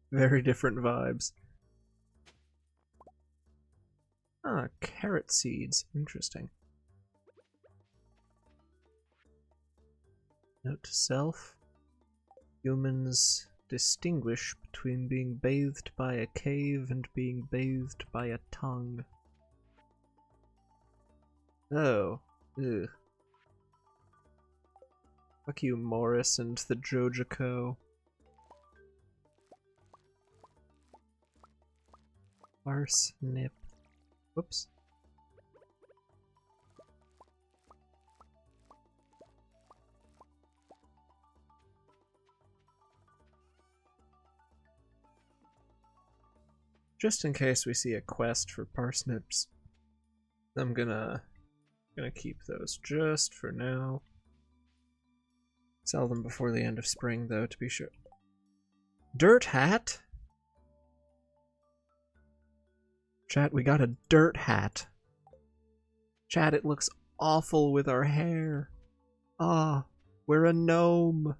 Very different vibes. Ah, carrot seeds. Interesting. Note to self. Humans distinguish between being bathed by a cave and being bathed by a tongue. Oh. Ugh. Fuck you, Morris and the Jojako. Parsnip. Whoops. Just in case we see a quest for parsnips, I'm gonna keep those just for now. Sell them before the end of spring, though, to be sure. Dirt hat? Chat, we got a dirt hat. Chat, it looks awful with our hair. Ah, we're a gnome.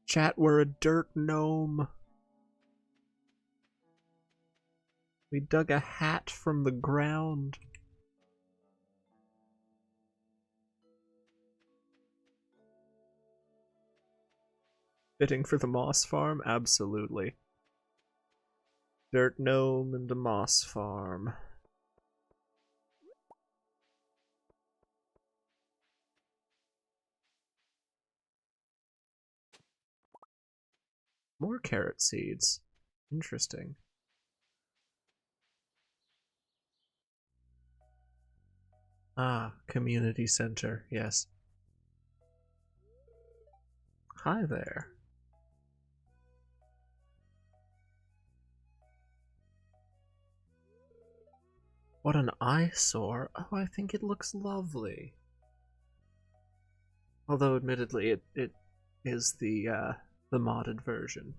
Chat, we're a dirt gnome. We dug a hat from the ground. Fitting for the moss farm? Absolutely. Dirt gnome and a moss farm. More carrot seeds. Interesting. Ah, community center, yes. Hi there. What an eyesore. Oh, I think it looks lovely. Although, admittedly, it is the modded version.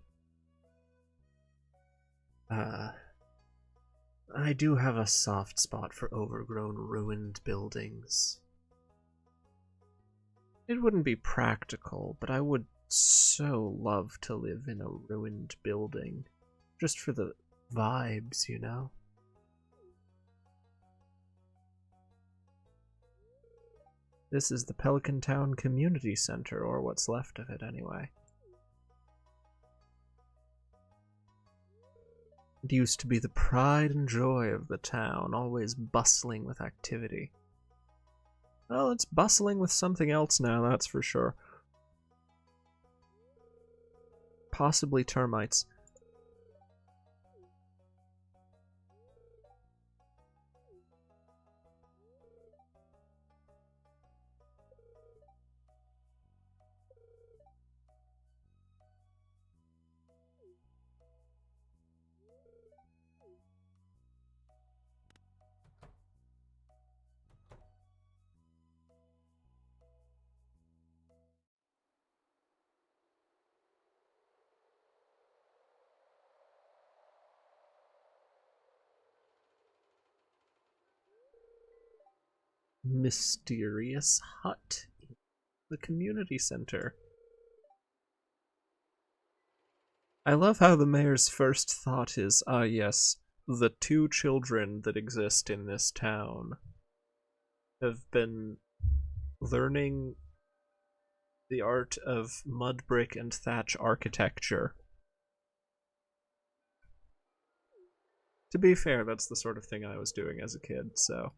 I do have a soft spot for overgrown, ruined buildings. It wouldn't be practical, but I would so love to live in a ruined building. Just for the vibes, you know? This is the Pelican Town Community Center, or what's left of it anyway. It used to be the pride and joy of the town, always bustling with activity. Well, it's bustling with something else now, that's for sure. Possibly termites. Mysterious hut in the community center. I love how the mayor's first thought is, yes, the 2 children that exist in this town have been learning the art of mud brick and thatch architecture. To be fair, that's the sort of thing I was doing as a kid, so...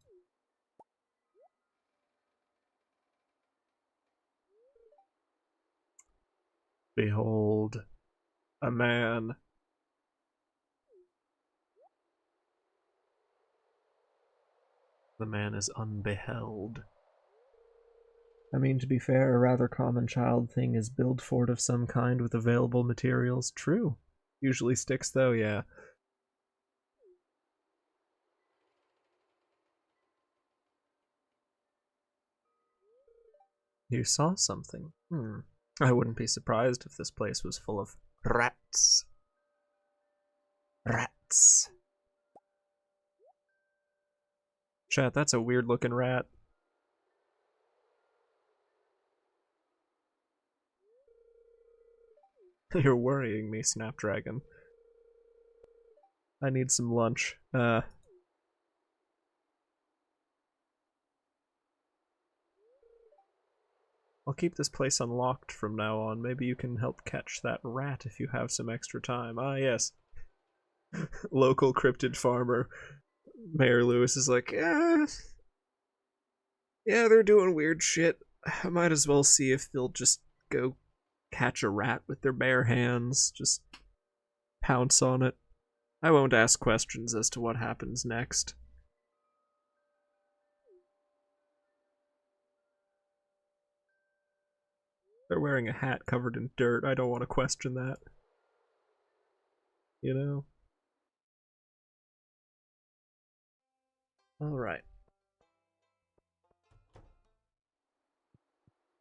Behold, a man. The man is unbeheld. I mean, to be fair, a rather common child thing is build fort of some kind with available materials. True. Usually sticks, though, yeah. You saw something. I wouldn't be surprised if this place was full of rats. Rats. Chat, that's a weird looking rat. You're worrying me, Snapdragon. I need some lunch. I'll keep this place unlocked from now on. Maybe you can help catch that rat if you have some extra time. Ah, yes. Local cryptid farmer. Mayor Lewis is like, yeah, they're doing weird shit. I might as well see if they'll just go catch a rat with their bare hands. Just pounce on it. I won't ask questions as to what happens next. They're wearing a hat covered in dirt. I don't want to question that. You know? Alright.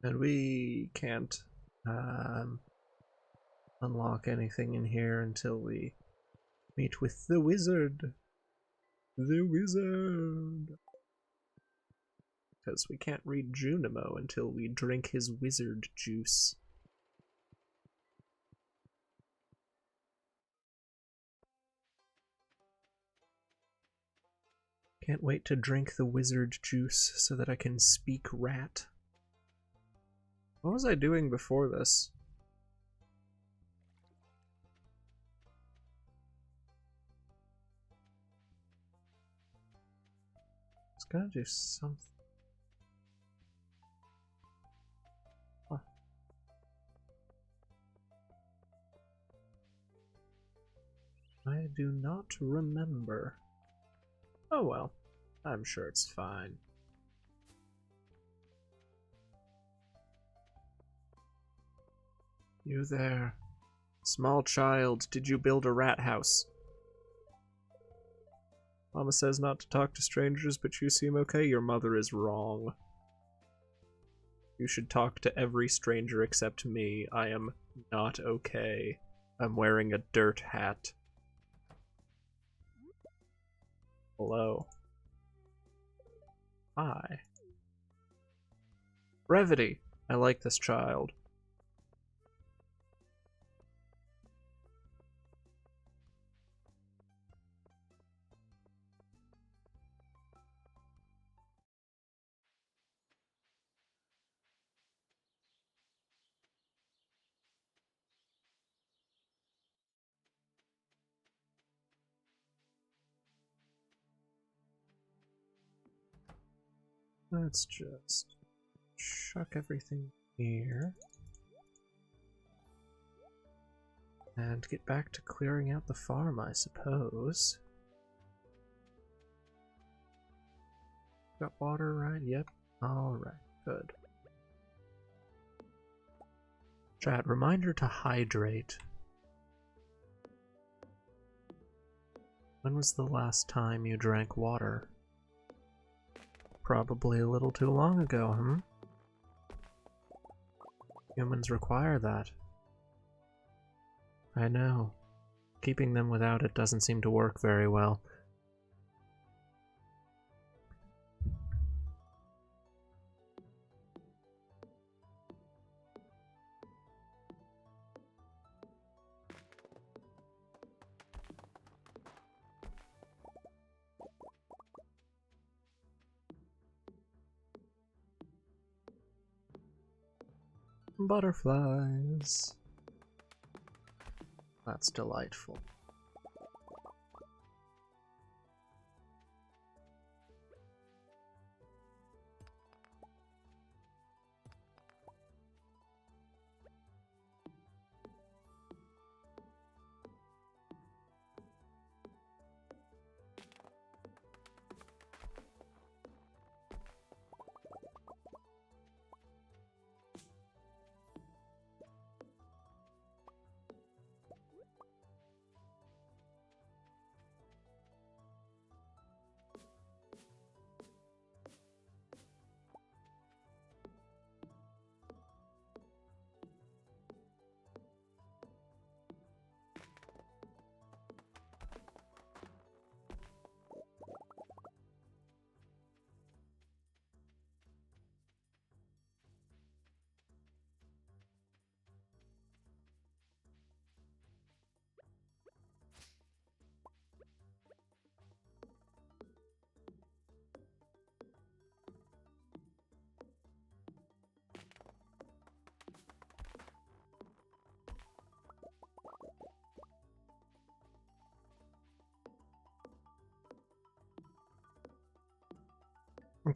And we can't unlock anything in here until we meet with the wizard. The wizard. Because we can't read Junimo until we drink his wizard juice. Can't wait to drink the wizard juice so that I can speak rat. What was I doing before this? It's gotta do something. Huh. I do not remember. Oh well, I'm sure it's fine. You there. Small child, did you build a rat house? Mama says not to talk to strangers, but you seem okay. Your mother is wrong. You should talk to every stranger except me. I am not okay. I'm wearing a dirt hat. Hello. Hi. Brevity. I like this child. Let's just chuck everything here. And get back to clearing out the farm, I suppose. Got water, right? Yep. Alright, good. Chat, reminder to hydrate. When was the last time you drank water? Probably a little too long ago, hmm? Humans require that. I know. Keeping them without it doesn't seem to work very well. Butterflies. That's delightful.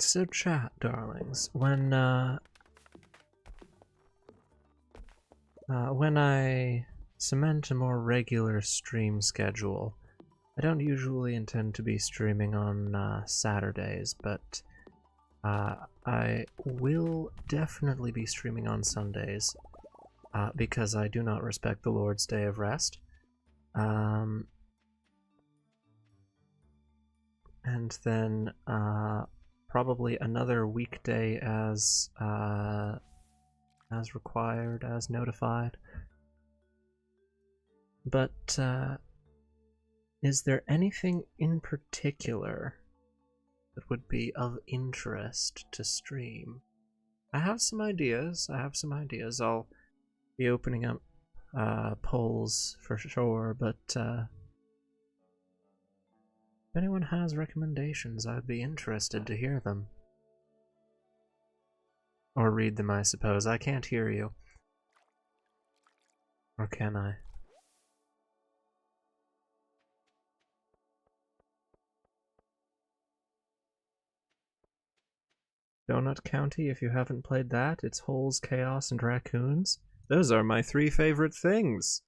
So chat, darlings, when I cement a more regular stream schedule, I don't usually intend to be streaming on Saturdays, but I will definitely be streaming on Sundays, because I do not respect the Lord's Day of Rest. And then probably another weekday as required, as notified. But is there anything in particular that would be of interest to stream? I have some ideas. I'll be opening up polls for sure, but if anyone has recommendations, I'd be interested to hear them. Or read them, I suppose. I can't hear you. Or can I? Donut County, if you haven't played that, it's holes, chaos, and raccoons. Those are my 3 favorite things.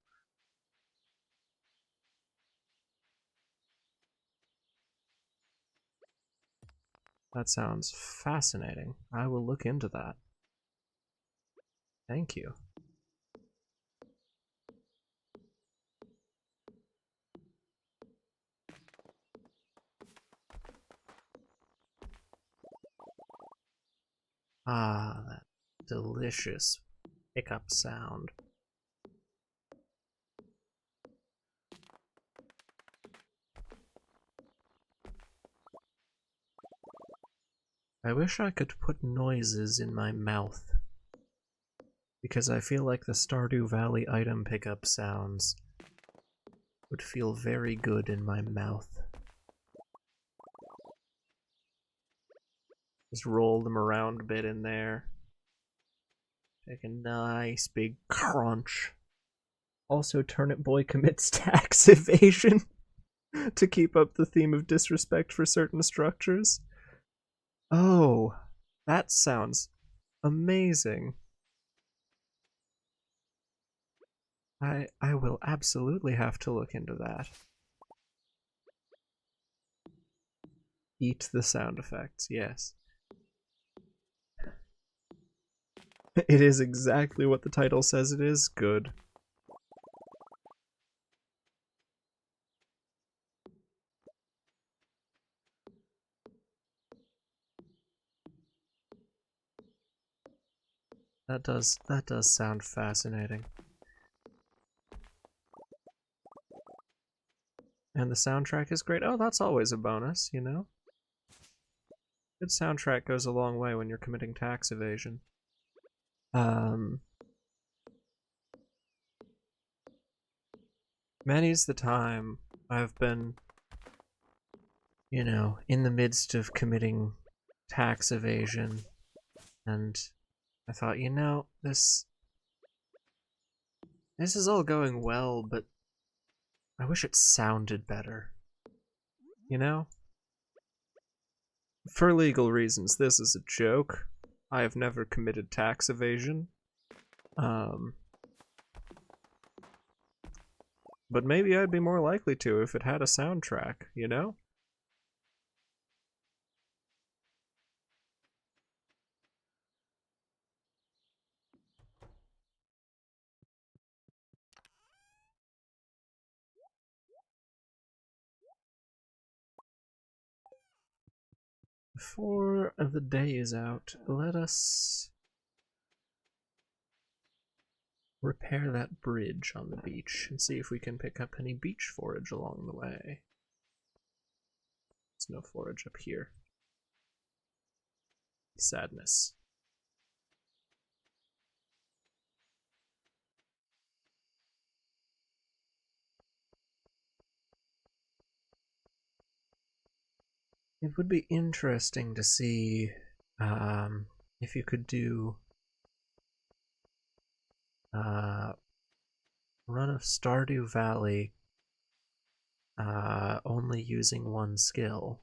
That sounds fascinating. I will look into that. Thank you. Ah, that delicious pickup sound. I wish I could put noises in my mouth, because I feel like the Stardew Valley item pickup sounds would feel very good in my mouth. Just roll them around a bit in there. Take a nice big crunch. Also, Turnip Boy commits tax evasion to keep up the theme of disrespect for certain structures. Oh, that sounds amazing. I will absolutely have to look into that. Eat the sound effects, yes. It is exactly what the title says it is. Good. That does sound fascinating. And the soundtrack is great. Oh, that's always a bonus, you know? Good soundtrack goes a long way when you're committing tax evasion. Many's the time I've been, you know, in the midst of committing tax evasion, and I thought, you know, this is all going well, but I wish it sounded better. You know? For legal reasons, this is a joke. I have never committed tax evasion. But maybe I'd be more likely to if it had a soundtrack, you know? Before the day is out, let us repair that bridge on the beach and see if we can pick up any beach forage along the way. There's no forage up here. Sadness. It would be interesting to see if you could do run of Stardew Valley only using one skill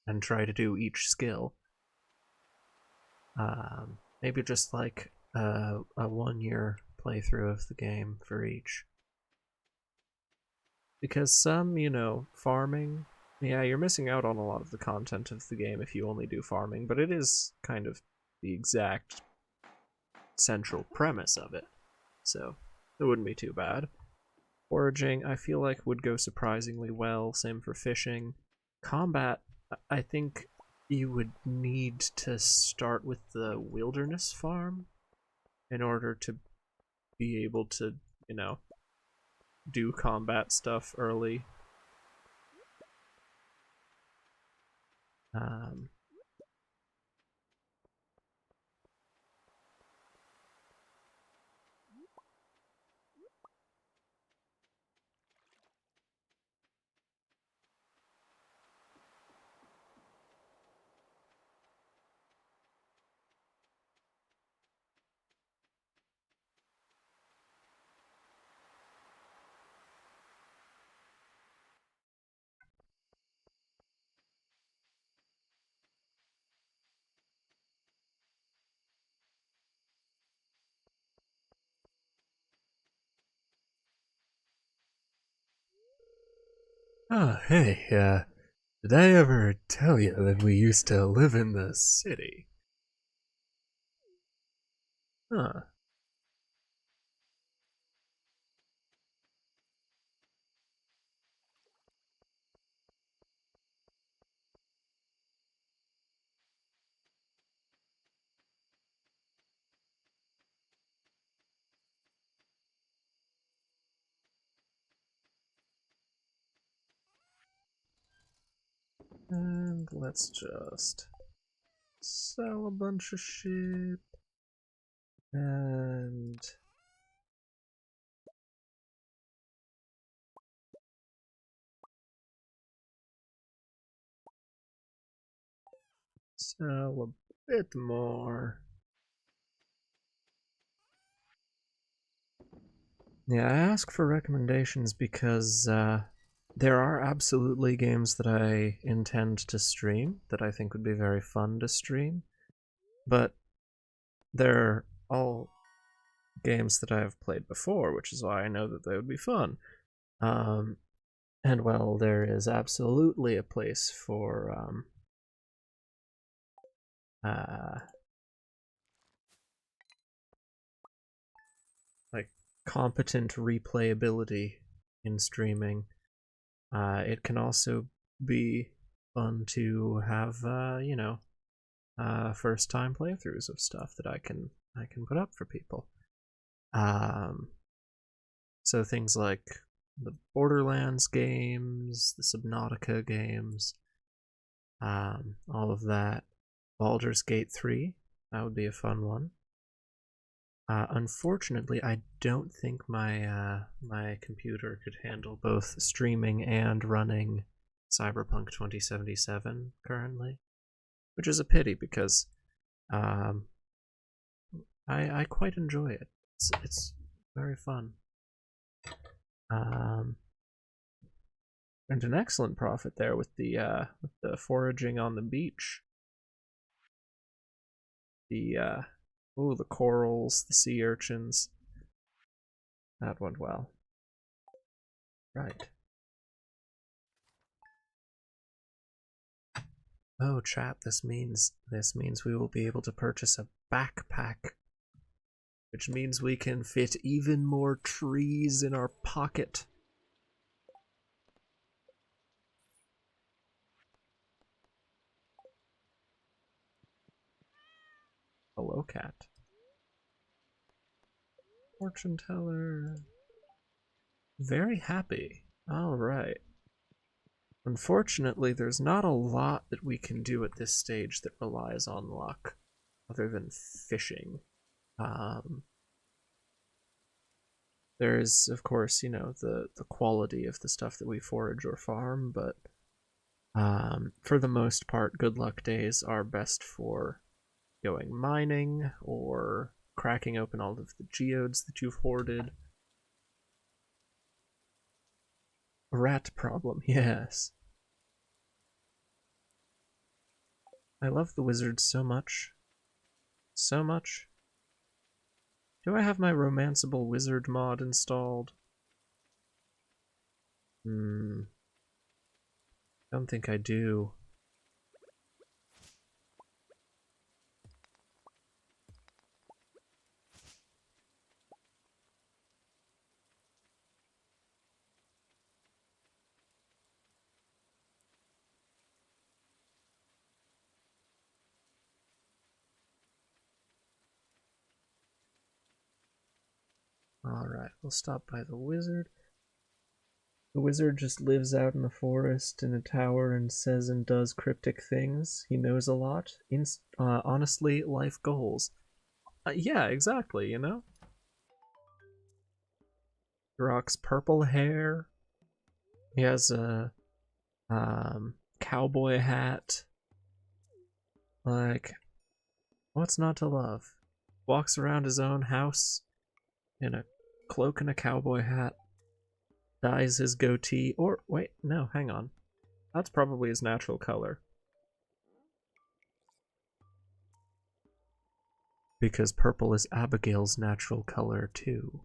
and try to do each skill. Maybe just like a 1 year playthrough of the game for each. Because some, you know, farming, yeah, you're missing out on a lot of the content of the game if you only do farming, but it is kind of the exact central premise of it. So it wouldn't be too bad. Foraging, I feel like would go surprisingly well. Same for fishing. Combat, I think you would need to start with the wilderness farm in order to be able to, you know, do combat stuff early. Um, Oh, hey, did I ever tell you that we used to live in the city? Huh. And let's just sell a bunch of shit. And sell a bit more. Yeah, I ask for recommendations because there are absolutely games that I intend to stream that I think would be very fun to stream, but they're all games that I have played before, which is why I know that they would be fun. And well, there is absolutely a place for like competent replayability in streaming. It can also be fun to have, first time playthroughs of stuff that I can put up for people. So things like the Borderlands games, the Subnautica games, all of that. Baldur's Gate 3, that would be a fun one. Unfortunately, I don't think my my computer could handle both streaming and running Cyberpunk 2077 currently, which is a pity because I quite enjoy it. It's very fun. And an excellent profit there with the foraging on the beach. The the corals, the sea urchins. That went well. Right. Oh, chat, this means we will be able to purchase a backpack, which means we can fit even more trees in our pocket. Hello, cat. Fortune teller. Very happy. All right. Unfortunately, there's not a lot that we can do at this stage that relies on luck, other than fishing. There's, of course, the quality of the stuff that we forage or farm, but for the most part, good luck days are best for going mining or cracking open all of the geodes that you've hoarded. Rat problem, yes. I love the wizards so much. So much. Do I have my romanceable wizard mod installed? Don't think I do. Alright, we'll stop by the wizard. The wizard just lives out in the forest in a tower and says and does cryptic things. He knows a lot. Honestly, life goals. Yeah, exactly, you know? He rocks purple hair. He has a cowboy hat. Like, what's not to love? Walks around his own house in a cloak and a cowboy hat. Dyes his goatee. Or, wait, no, hang on. That's probably his natural color. Because purple is Abigail's natural color, too.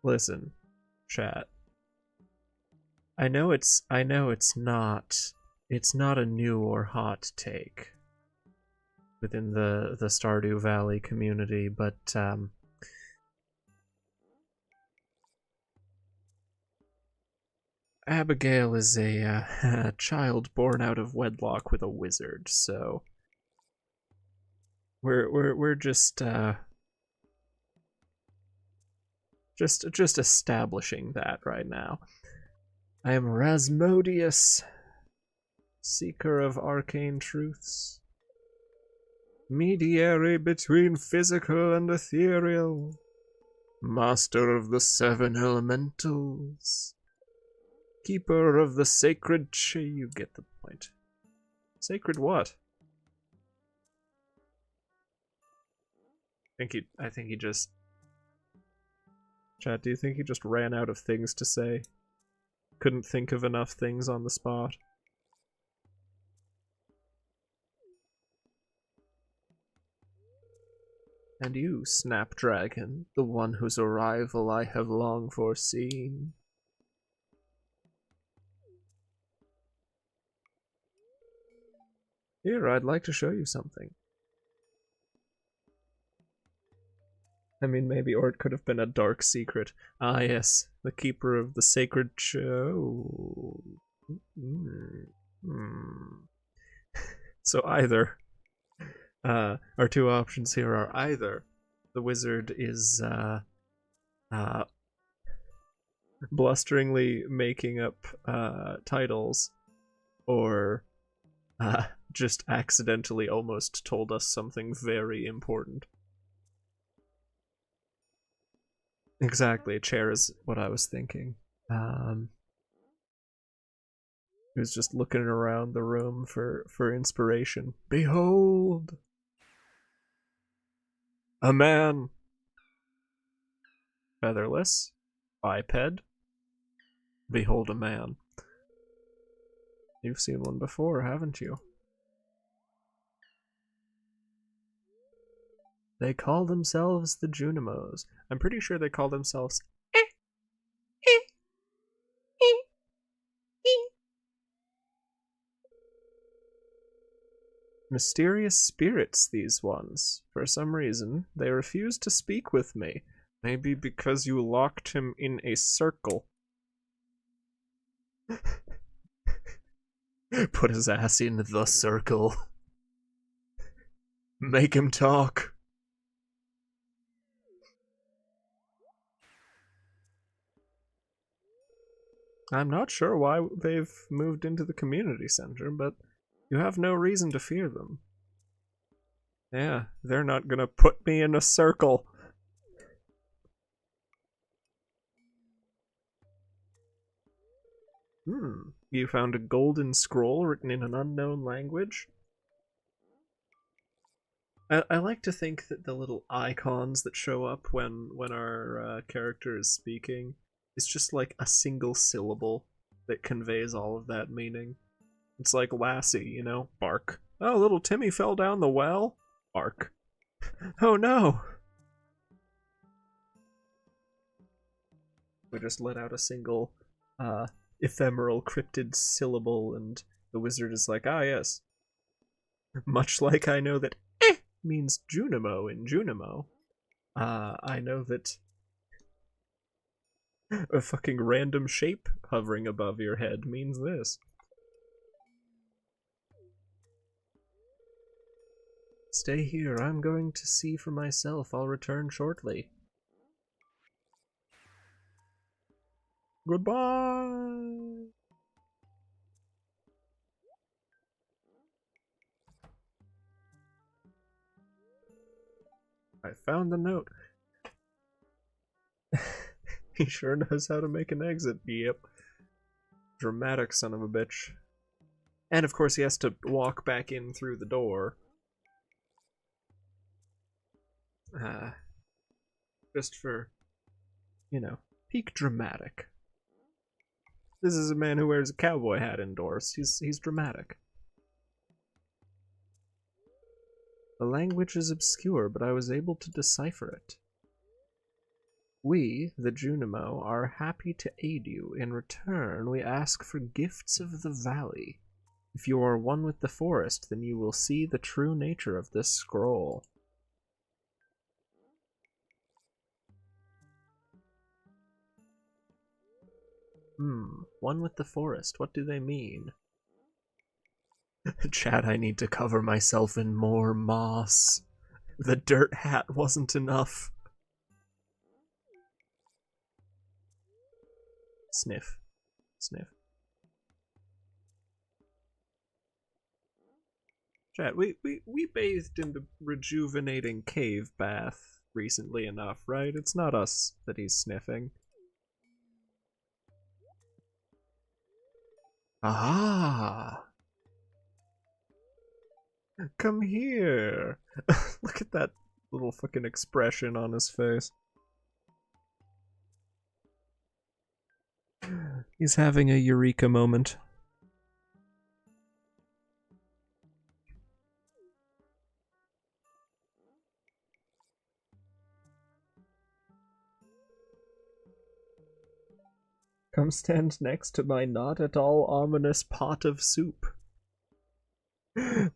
Listen, chat. I know it's not a new or hot take within the Stardew Valley community, but Abigail is a child born out of wedlock with a wizard, so we're just establishing that right now. I am Rasmodius, seeker of arcane truths, mediary between physical and ethereal, master of the 7 elementals, keeper of the sacred tree. You get the point. Sacred what? I think he just... Chat, do you think he just ran out of things to say? Couldn't think of enough things on the spot? And you, Snapdragon, the one whose arrival I have long foreseen. Here, I'd like to show you something. I mean, maybe, or it could have been a dark secret. Ah, yes, the keeper of the sacred show. So either, our two options here are either the wizard is, blusteringly making up, titles, or, just accidentally almost told us something very important. Exactly, a chair is what I was thinking. He was just looking around the room for inspiration. Behold! A man! Featherless. Biped. Behold a man. You've seen one before, haven't you? They call themselves the Junimos. I'm pretty sure they call themselves mysterious spirits, these ones. For some reason, they refuse to speak with me. Maybe because you locked him in a circle. Put his ass in the circle. Make him talk. I'm not sure why they've moved into the community center, but you have no reason to fear them. Yeah, they're not gonna put me in a circle. You found a golden scroll written in an unknown language? I like to think that the little icons that show up when our character is speaking is just like a single syllable that conveys all of that meaning. It's like Lassie, you know? Bark. Oh, little Timmy fell down the well? Bark. Oh no! We just let out a single, ephemeral cryptid syllable, and the wizard is like, ah, yes. Much like I know that means Junimo in Junimo, I know that a fucking random shape hovering above your head means this. Stay here, I'm going to see for myself. I'll return shortly. Goodbye! I found the note. He sure knows how to make an exit. Yep. Dramatic son of a bitch. And of course he has to walk back in through the door. Just for, you know, peak dramatic. This is a man who wears a cowboy hat indoors. He's dramatic. The language is obscure, but I was able to decipher it. We, the Junimo, are happy to aid you. In return, we ask for gifts of the valley. If you are one with the forest, then you will see the true nature of this scroll. One with the forest. What do they mean? Chad, I need to cover myself in more moss. The dirt hat wasn't enough. Sniff. Sniff. Chad, we bathed in the rejuvenating cave bath recently enough, right? It's not us that he's sniffing. Aha! Come here! Look at that little fucking expression on his face. He's having a eureka moment. Don't stand next to my not at all ominous pot of soup.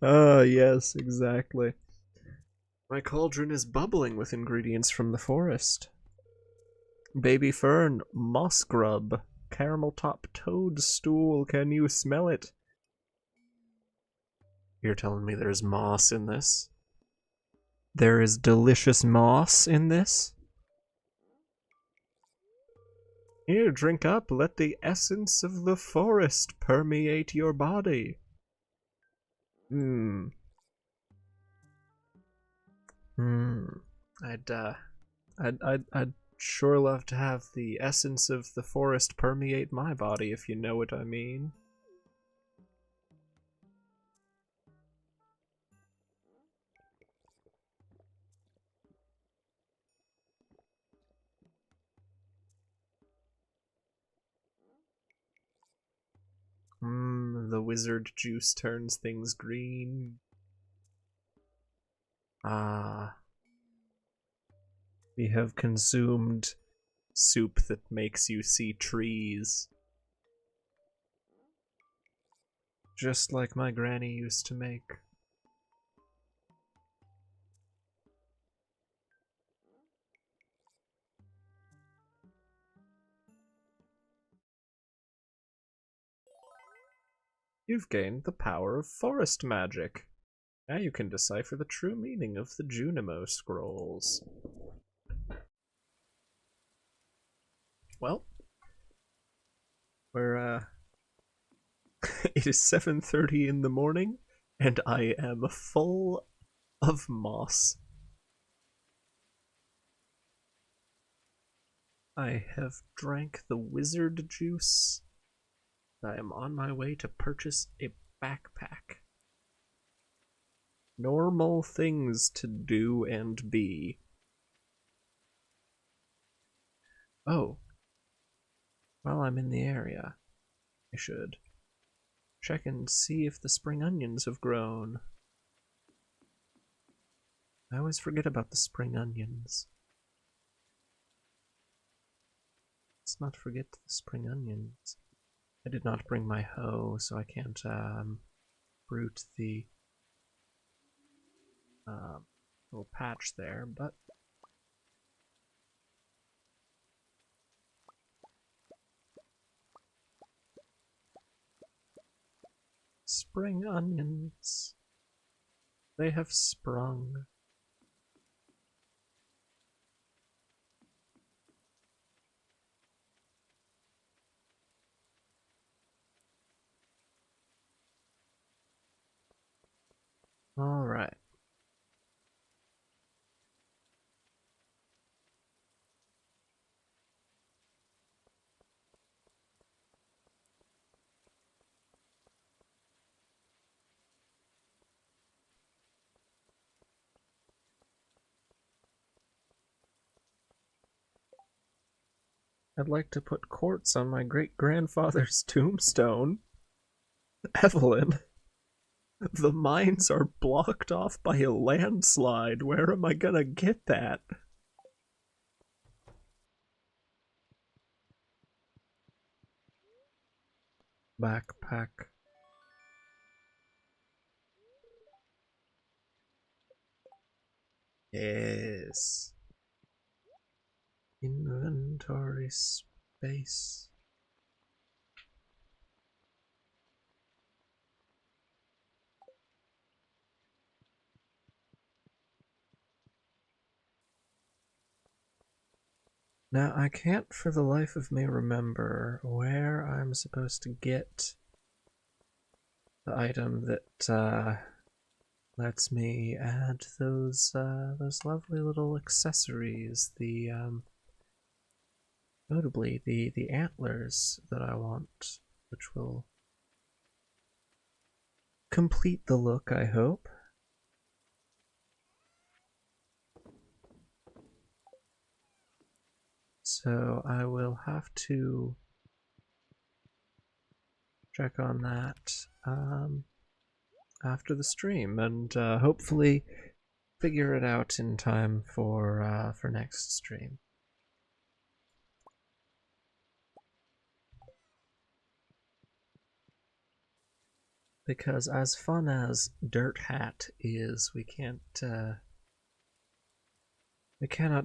Ah, yes, exactly. My cauldron is bubbling with ingredients from the forest. Baby fern, moss grub, caramel top toadstool, can you smell it? You're telling me there's moss in this? There is delicious moss in this? Here, drink up, let the essence of the forest permeate your body. I'd sure love to have the essence of the forest permeate my body, if you know what I mean. The wizard juice turns things green. Ah. We have consumed soup that makes you see trees. Just like my granny used to make. You've gained the power of forest magic. Now you can decipher the true meaning of the Junimo scrolls. Well, we're it is 7:30 in the morning, and I am full of moss. I have drank the wizard juice. I am on my way to purchase a backpack. Normal things to do and be. Oh. While I'm in the area, I should check and see if the spring onions have grown. I always forget about the spring onions. Let's not forget the spring onions. I did not bring my hoe, so I can't root the little patch there, but spring onions. They have sprung. All right. I'd like to put quartz on my great-grandfather's tombstone. Evelyn, the mines are blocked off by a landslide. Where am I gonna get that? Backpack. Yes. Inventory space. Now, I can't for the life of me remember where I'm supposed to get the item that lets me add those lovely little accessories. The notably the antlers that I want, which will complete the look, I hope. So I will have to check on that after the stream, and hopefully figure it out in time for next stream. Because as fun as Dirt Hat is, we cannot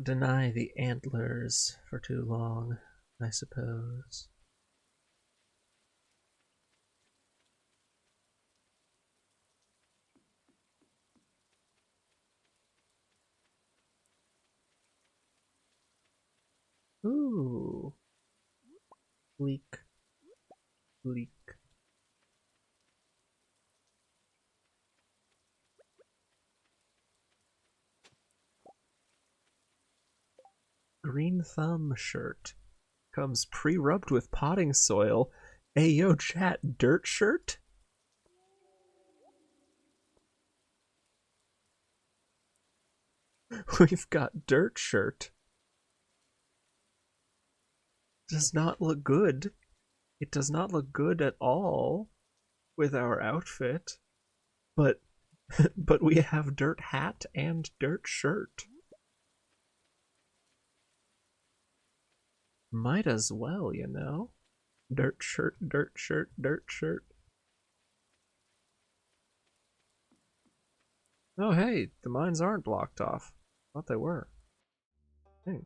deny the antlers for too long, I suppose. Ooh. Leak. Leak. Green Thumb shirt. Comes pre-rubbed with potting soil. Ayo, chat, dirt shirt? We've got dirt shirt. Does not look good. It does not look good at all with our outfit. But but we have dirt hat and dirt shirt. Might as well, you know. Dirt shirt, dirt shirt, dirt shirt. Oh hey, the mines aren't blocked off. Thought they were. Hey.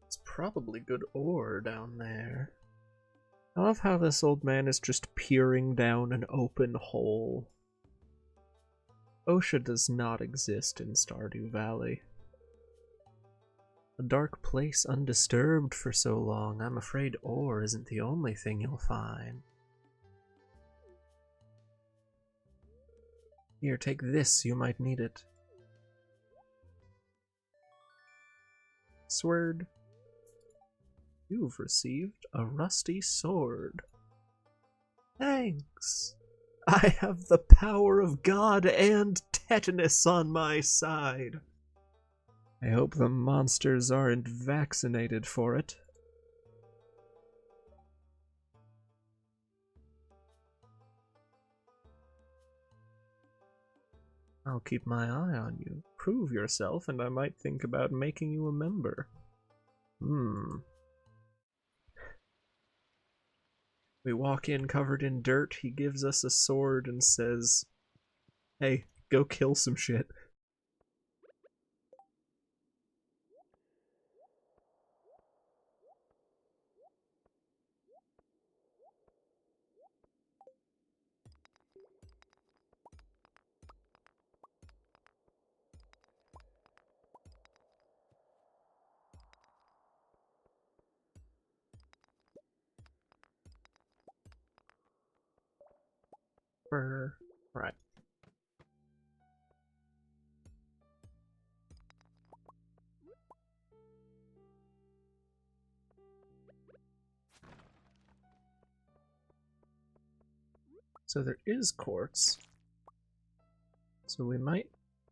It's probably good ore down there. I love how this old man is just peering down an open hole. OSHA does not exist in Stardew Valley. A dark place undisturbed for so long, I'm afraid ore isn't the only thing you'll find. Here, take this, you might need it. Sword. You've received a rusty sword. Thanks. I have the power of God and tetanus on my side. I hope the monsters aren't vaccinated for it. I'll keep my eye on you. Prove yourself, and I might think about making you a member. We walk in covered in dirt, he gives us a sword and says, hey, go kill some shit. Right. So there is quartz. So we might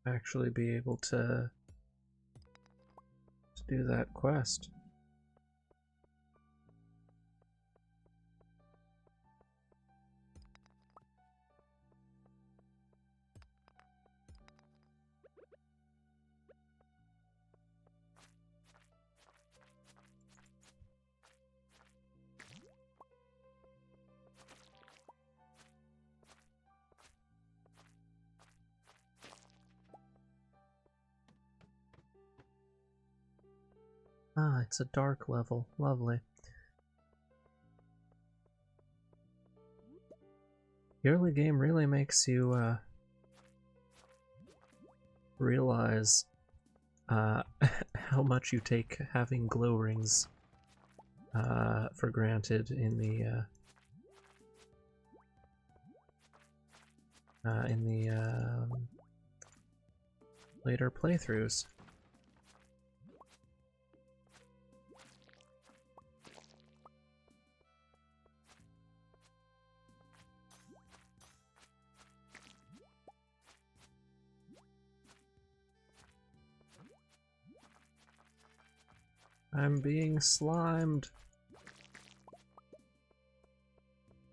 actually be able to do that quest. Ah, it's a dark level. Lovely. The early game really makes you realize how much you take having glow rings for granted in the later playthroughs. I'm being slimed.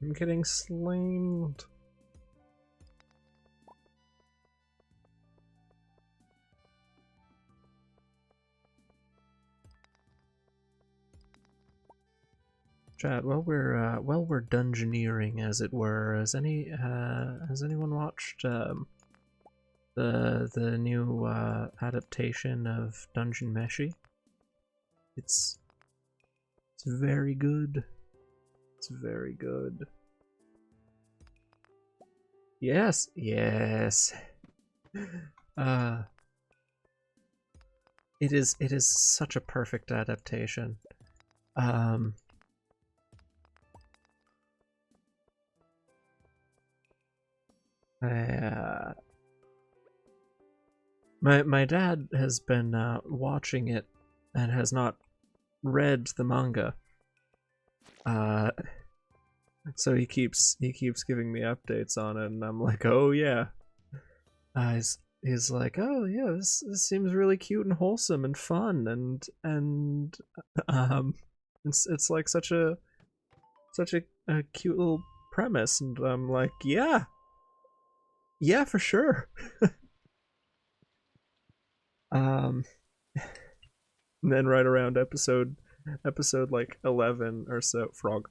I'm getting slimed. Chat, while we're dungeoneering, as it were, has anyone watched the new adaptation of Dungeon Meshi? It's very good. It's very good. Yes, yes. It is such a perfect adaptation. My dad has been watching it and has not read the manga. So he keeps giving me updates on it, and I'm like, oh yeah. He's like, oh yeah, this seems really cute and wholesome and fun, and it's like such a cute little premise, and I'm like, yeah, for sure. And then right around episode like 11 or so, Frog.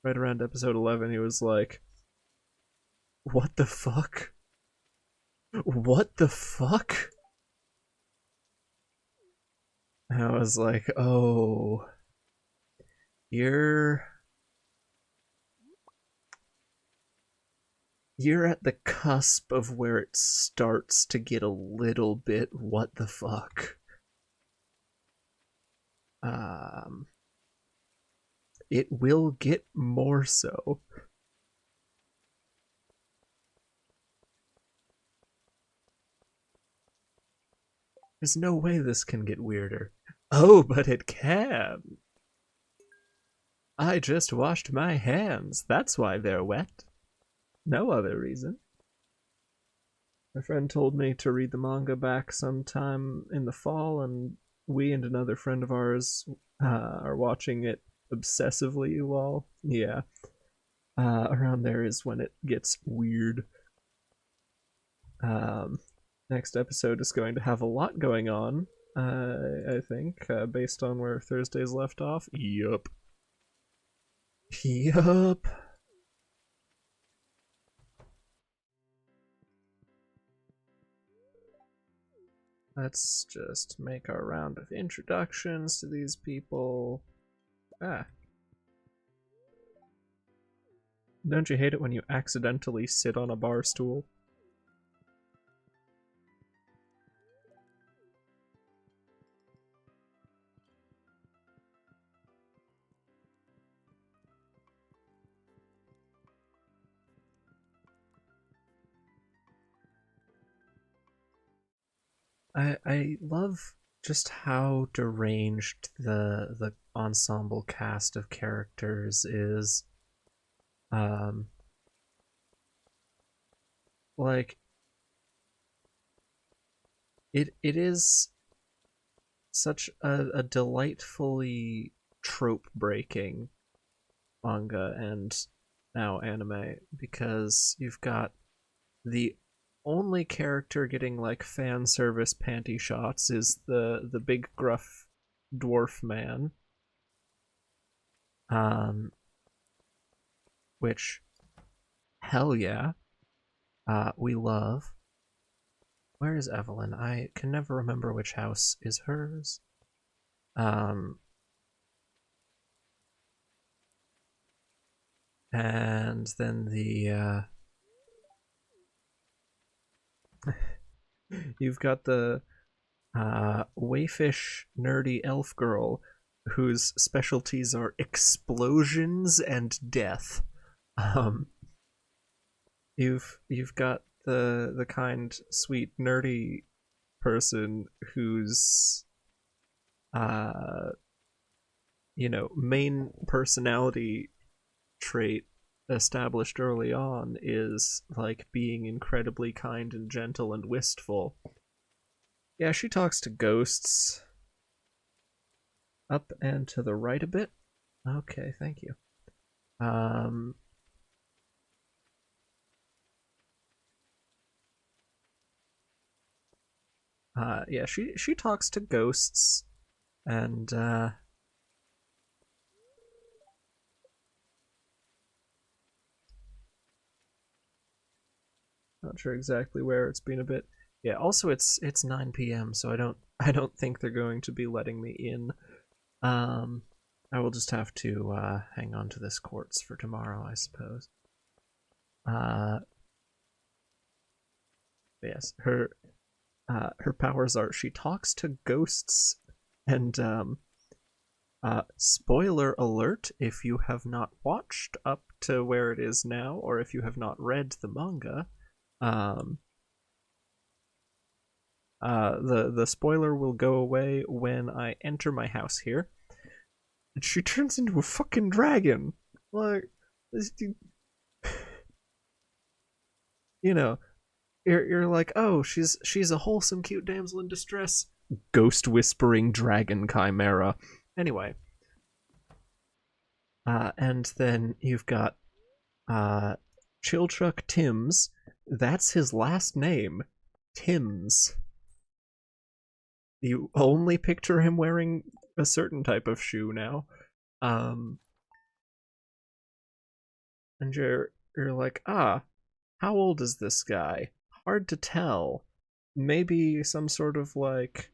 Right around episode 11, he was like, "What the fuck? What the fuck?" And I was like, "Oh, you're at the cusp of where it starts to get a little bit what the fuck." It will get more so. There's no way this can get weirder. Oh, but it can. I just washed my hands. That's why they're wet. No other reason. My friend told me to read the manga back sometime in the fall, and we and another friend of ours are watching it obsessively while, yeah. Around there is when it gets weird. Next episode is going to have a lot going on, I think, based on where Thursday's left off. Yup. Yup. Let's just make our round of introductions to these people. Don't you hate it when you accidentally sit on a bar stool? I love just how deranged the ensemble cast of characters is. Like it is such a delightfully trope breaking manga and now anime, because you've got the only character getting like fan service panty shots is the big gruff dwarf man, which hell yeah, we love. Where is Evelyn? I can never remember which house is hers. And then the you've got the wayfish nerdy elf girl whose specialties are explosions and death. You've got the kind, sweet, nerdy person whose main personality trait established early on is like being incredibly kind and gentle and wistful. Yeah, she talks to ghosts. Up and to the right a bit. Okay, thank you. Yeah, she talks to ghosts, and Not sure exactly where. It's been a bit. Yeah. Also, it's 9 p.m. So I don't think they're going to be letting me in. Um, I will just have to hang on to this quartz for tomorrow, I suppose. Uh, yes, her powers are she talks to ghosts, and spoiler alert if you have not watched up to where it is now, or if you have not read the manga, um, the spoiler will go away when I enter my house here. And she turns into a fucking dragon. Like, you know, you're like, oh, she's a wholesome, cute damsel in distress. Ghost whispering dragon chimera. Anyway, and then you've got Chilchuck Timms. That's his last name, Timms. You only picture him wearing a certain type of shoe now. Um, and you're like, how old is this guy? Hard to tell. Maybe some sort of like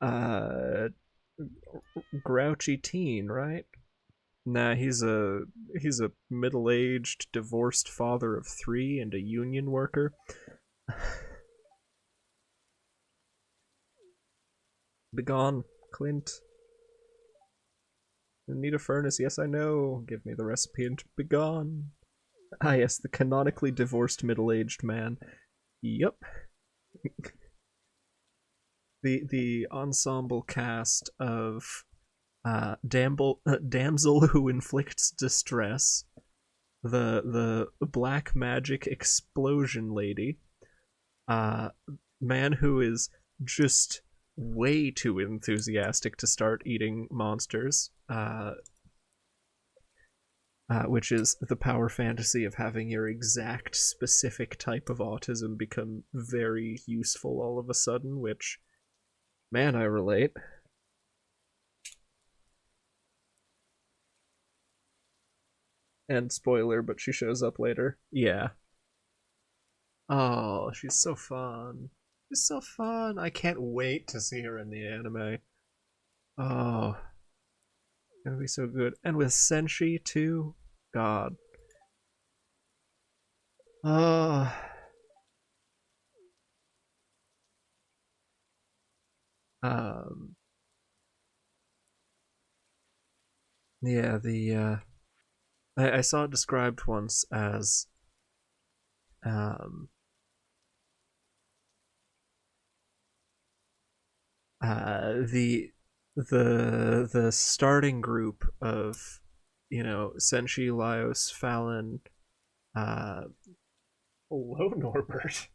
uh grouchy teen, right? Nah, he's a middle-aged divorced father of 3 and a union worker. Begone, Clint. Need a furnace? Yes, I know. Give me the recipe and begone. Ah, yes, the canonically divorced middle-aged man. Yup. The ensemble cast of damsel who inflicts distress, the black magic explosion lady, uh, man who is just way too enthusiastic to start eating monsters, which is the power fantasy of having your exact specific type of autism become very useful all of a sudden, which, man, I relate. And spoiler, but she shows up later. Yeah. Oh, she's so fun. She's so fun. I can't wait to see her in the anime. Oh, it's gonna be so good. And with Senshi too. God. Oh. Um. Yeah. I saw it described once as um the starting group of Senshi, Laios, Fallon. Hello, Norbert.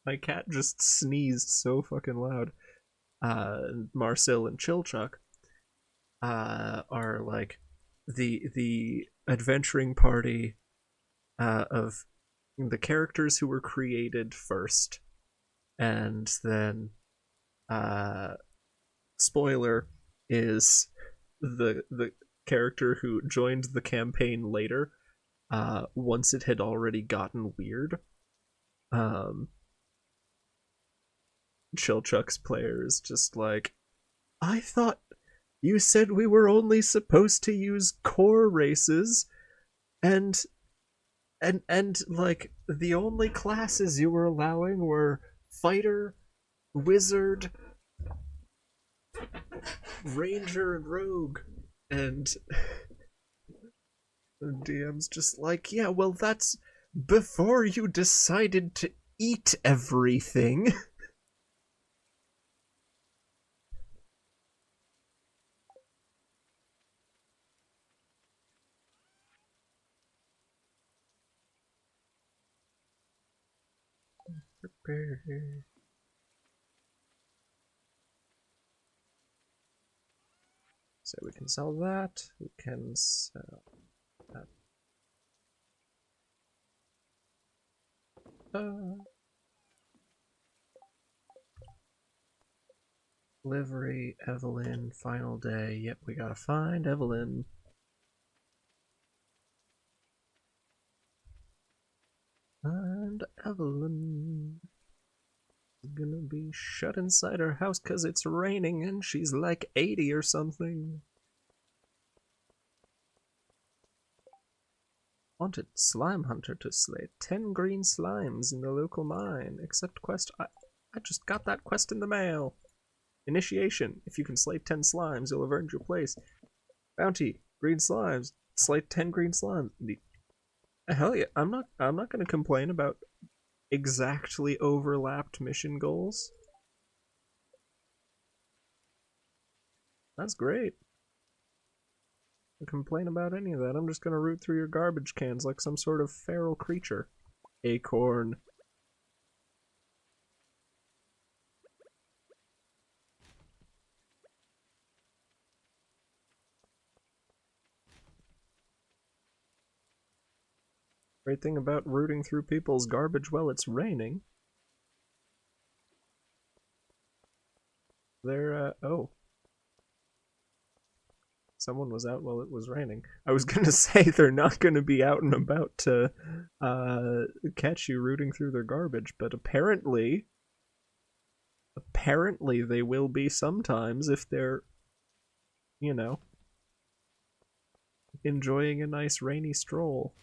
My cat just sneezed so fucking loud. Marcel and Chilchuck are like the adventuring party of the characters who were created first, and then spoiler is the character who joined the campaign later, once it had already gotten weird. Um, Chilchuck's player is just like, I thought you said we were only supposed to use core races, and and like the only classes you were allowing were fighter, wizard, ranger, and rogue. And the DM's just like, yeah, well, that's before you decided to eat everything. So we can sell that. We can sell that. Livery, Evelyn, final day. Yep, we gotta find Evelyn. And Evelyn is gonna be shut inside her house because it's raining and she's like 80 or something. Wanted slime hunter to slay 10 green slimes in the local mine. Accept quest. I just got that quest in the mail. Initiation. If you can slay 10 slimes, you'll have earned your place. Bounty. Green slimes. Slay 10 green slimes. Hell yeah. I'm not gonna complain about exactly overlapped mission goals. That's great. Don't complain about any of that. I'm just gonna root through your garbage cans like some sort of feral creature. Acorn. Great thing about rooting through people's garbage while it's raining. Oh. Someone was out while it was raining. I was gonna say they're not gonna be out and about to catch you rooting through their garbage, but apparently they will be sometimes if they're, you know, enjoying a nice rainy stroll.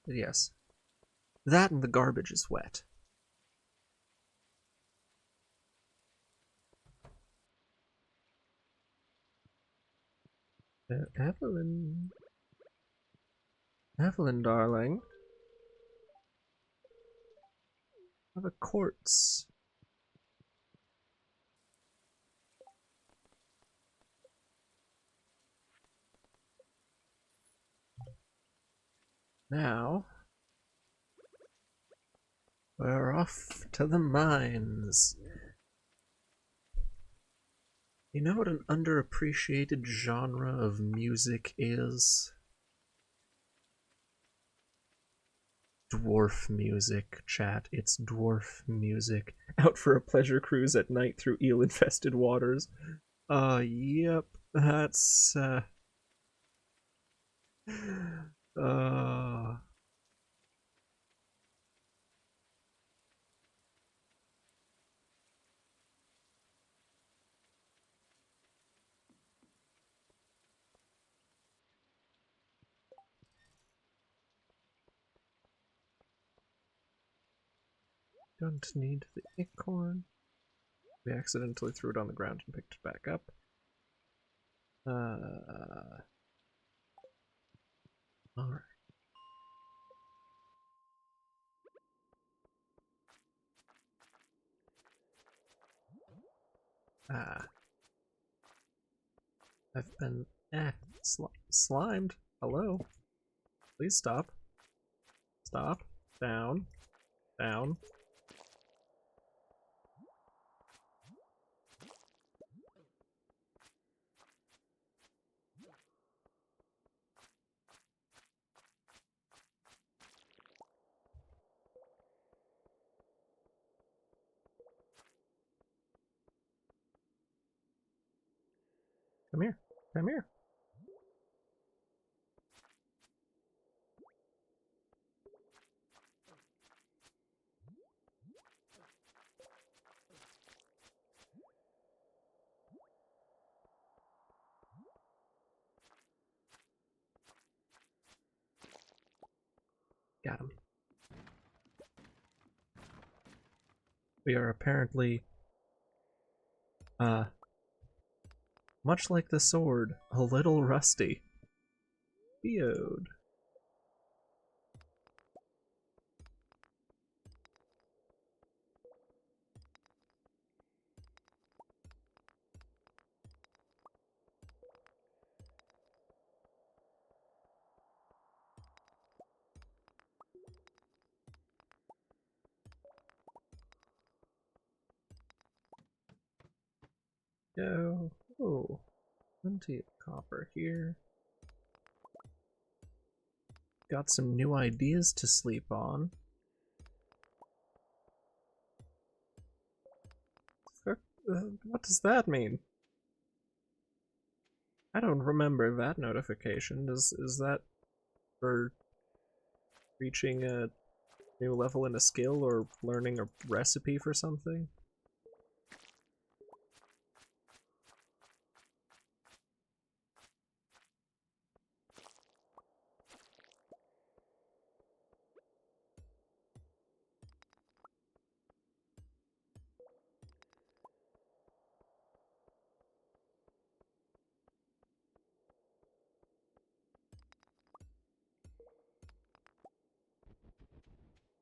Yes. That and the garbage is wet. Evelyn. Evelyn, darling. Have a quartz. Now, we're off to the mines. You know what an underappreciated genre of music is? Dwarf music, chat. It's dwarf music. Out for a pleasure cruise at night through eel-infested waters. Yep. That's, don't need the acorn. We accidentally threw it on the ground and picked it back up. Alright. I've been, slimed. Hello? Please stop. Stop. Down. Down. Come here. Come here. Got him. We are apparently, much like the sword, a little rusty. VOD. Go. Oh, plenty of copper here. Got some new ideas to sleep on. What does that mean? I don't remember that notification. Is that for reaching a new level in a skill or learning a recipe for something?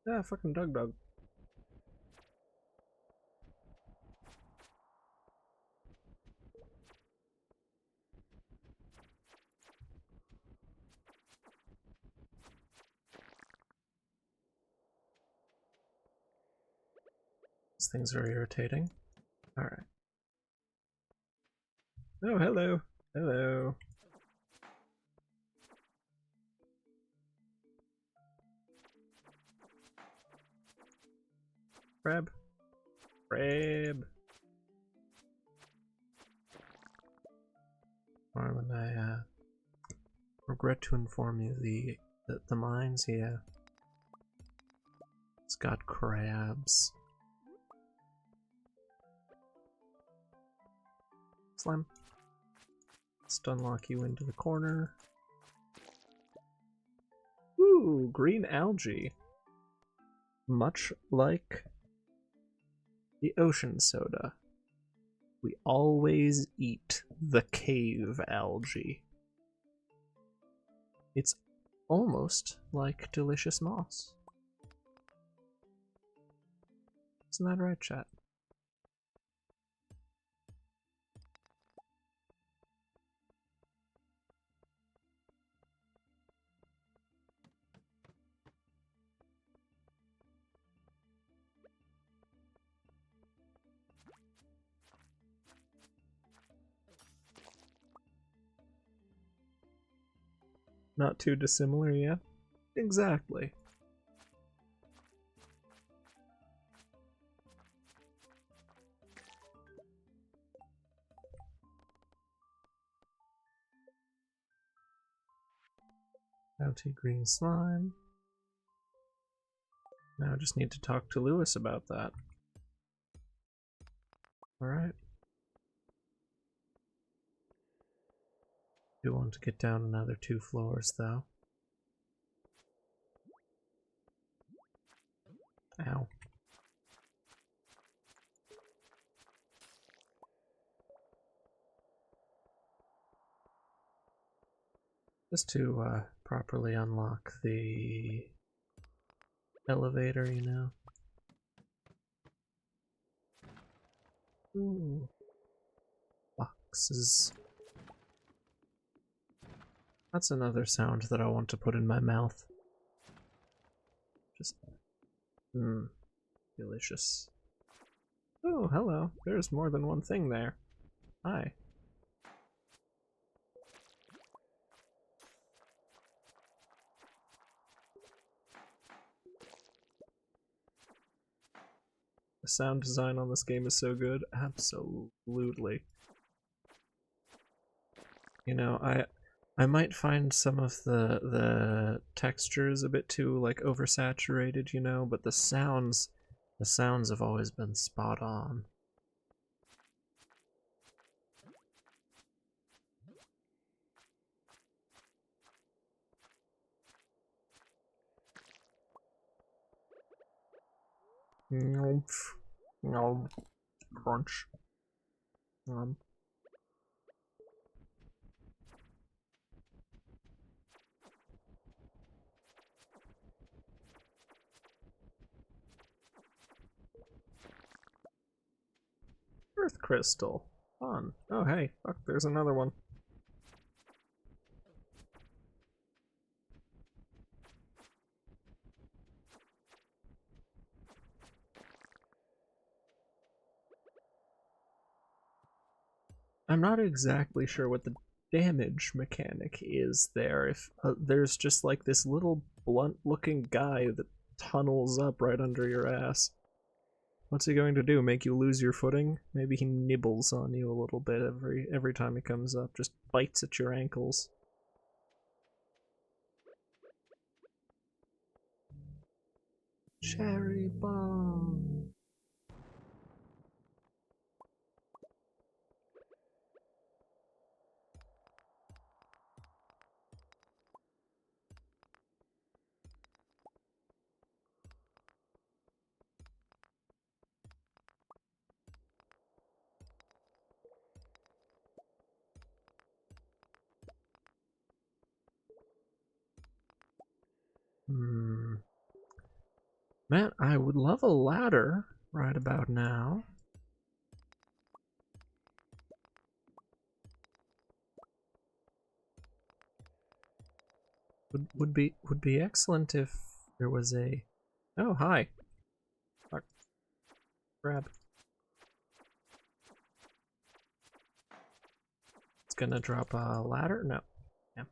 Yeah, fucking Dug. These things are irritating. Alright. Oh, hello. Hello. Crab. Crab. Marlon, I regret to inform you the mines here. It's got crabs. Slam. Let's unlock you into the corner. Ooh, green algae. Much like the ocean soda, we always eat the cave algae. It's almost like delicious moss. Isn't that right, chat? Not too dissimilar, yeah? Exactly. Bounty green slime. Now I just need to talk to Lewis about that. Alright. Do want to get down another 2 floors, though. Ow. Just to properly unlock the elevator, you know. Ooh. Boxes. That's another sound that I want to put in my mouth. Just... delicious. Oh, hello. There's more than one thing there. Hi. The sound design on this game is so good. Absolutely. You know, I might find some of the textures a bit too like oversaturated, you know, but the sounds have always been spot on. Nope. No. Crunch. Earth crystal. Fun. Oh hey, fuck, there's another one. I'm not exactly sure what the damage mechanic is there. If there's just like this little blunt looking guy that tunnels up right under your ass. What's he going to do? Make you lose your footing? Maybe he nibbles on you a little bit every time he comes up. Just bites at your ankles. Cherry bomb. Man, I would love a ladder right about now. Would be excellent if there was a. Oh, hi. Fuck. Grab. It's gonna drop a ladder? No. Yeah.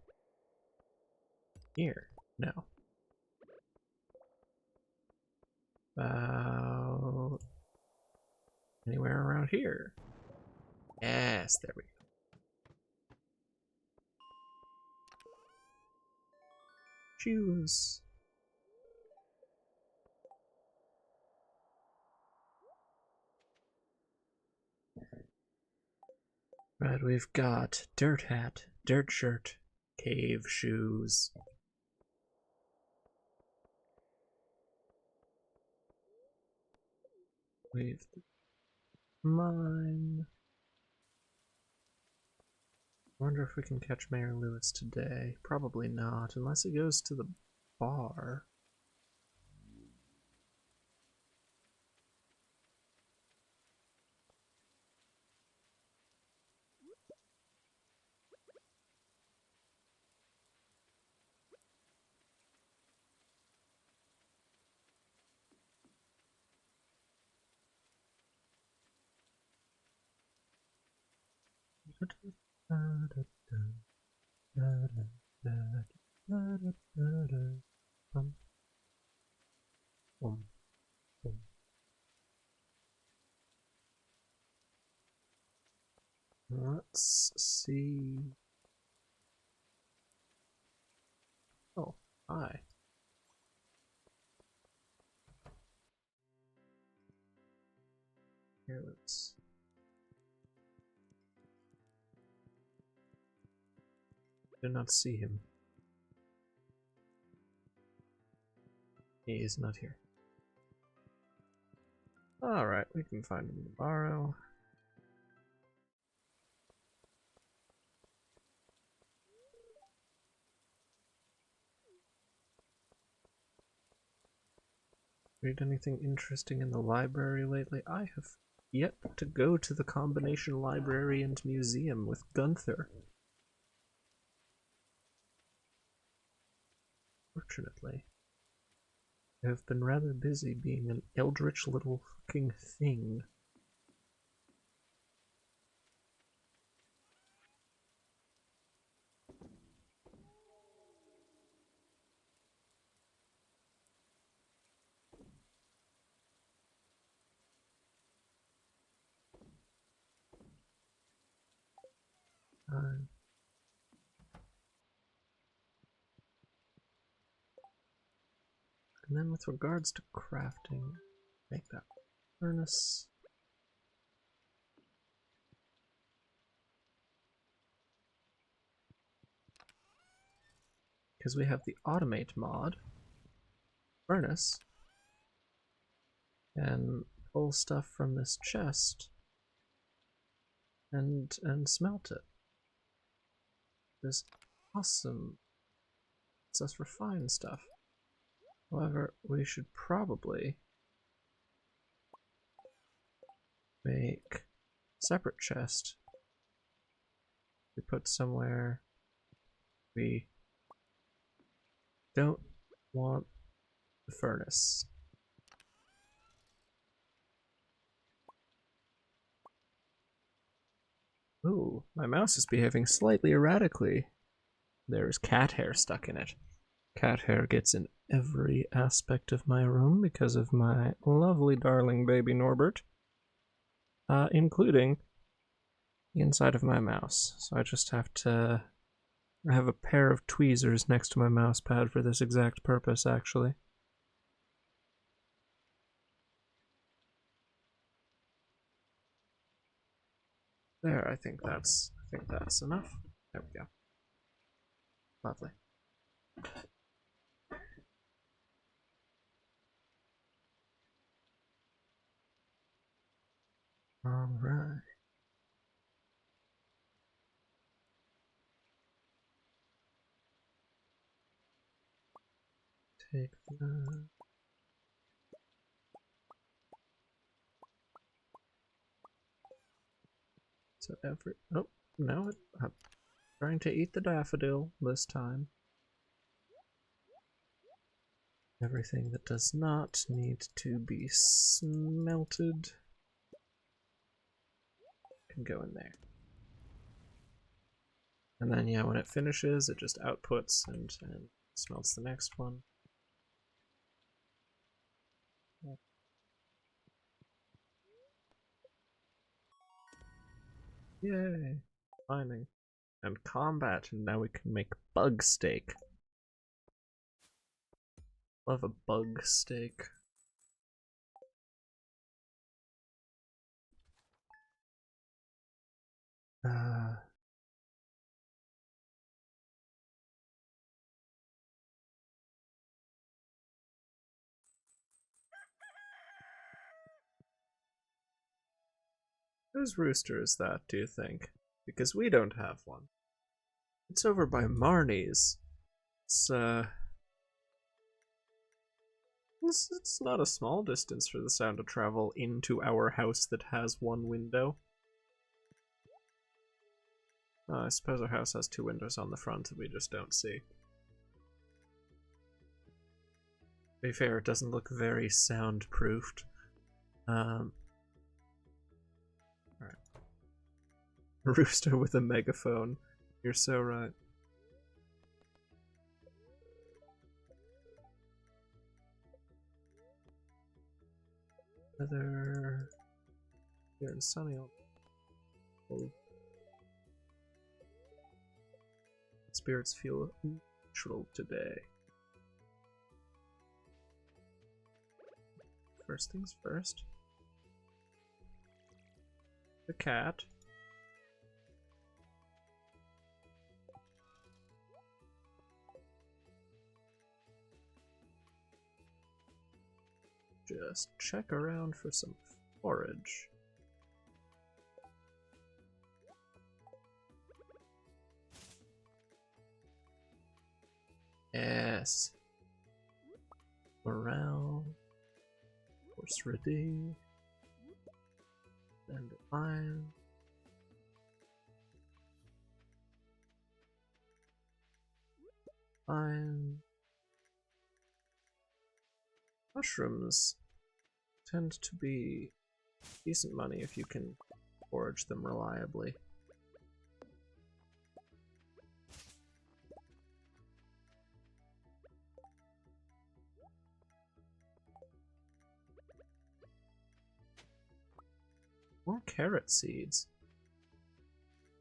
Here. No. About anywhere around here. Yes, there we go. Shoes. Right, we've got dirt hat, dirt shirt, cave shoes. We've mine. Wonder if we can catch Mayor Lewis today. Probably not, unless he goes to the bar. Let's see. Oh, hi. Here, let's. Did not see him. He is not here. Alright, we can find him tomorrow. Read anything interesting in the library lately? I have yet to go to the combination library and museum with Gunther. Fortunately, I have been rather busy being an eldritch little fucking thing. And then with regards to crafting, make that furnace. Because we have the automate mod, furnace, and pull stuff from this chest and smelt it. This awesome. It's us refine stuff. However, we should probably make separate chest. We put somewhere we don't want the furnace. Ooh, my mouse is behaving slightly erratically. There's cat hair stuck in it. Cat hair gets in every aspect of my room because of my lovely darling baby Norbert, including the inside of my mouse. So I just have to... I have a pair of tweezers next to my mouse pad for this exact purpose, actually. There, I think that's enough. There we go. Lovely. All right. Take that. So every... Oh, no, I'm trying to eat the daffodil this time. Everything that does not need to be smelted can go in there. And then, yeah, when it finishes, it just outputs and smelts the next one. Yay! Mining. And combat, and now we can make bug steak. Love a bug steak. Whose rooster is that, do you think? Because we don't have one. It's over by Marnie's. It's not a small distance for the sound to travel into our house that has one window. I suppose our house has two windows on the front that we just don't see. To be fair, it doesn't look very soundproofed. Alright. Rooster with a megaphone. You're so right. Weather here in sunny. Spirits feel neutral today. First things first. The cat. Just check around for some forage. Yes. Morale. Horse ready. Dandelion. Fine. Mushrooms tend to be decent money if you can forage them reliably. More carrot seeds.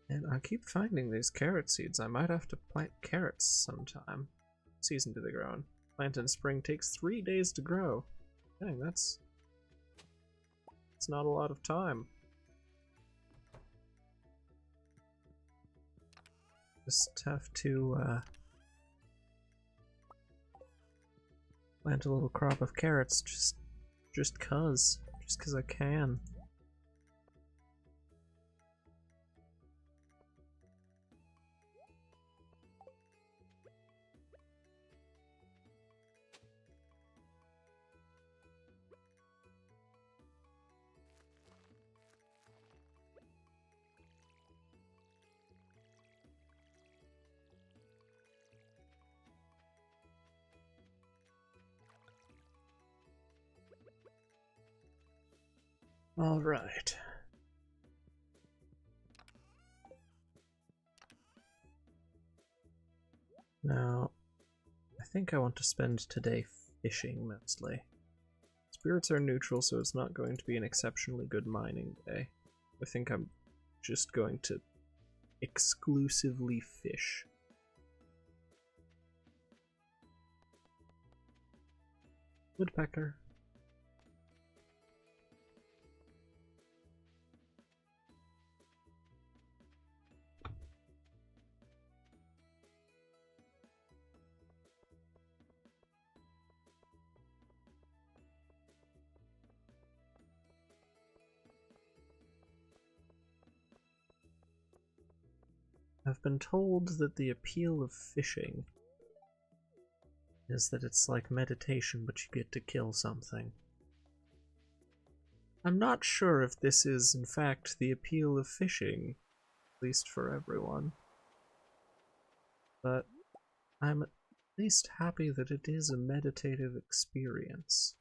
And I keep finding these carrot seeds. I might have to plant carrots sometime. Season to the ground. Plant in spring takes 3 days to grow. Dang, that's not a lot of time. Just have to plant a little crop of carrots just cause I can. All right. Now, I think I want to spend today fishing mostly. Spirits are neutral, so it's not going to be an exceptionally good mining day. I think I'm just going to exclusively fish. Woodpecker. I've been told that the appeal of fishing is that it's like meditation, but you get to kill something. I'm not sure if this is, in fact, the appeal of fishing, at least for everyone. But I'm at least happy that it is a meditative experience.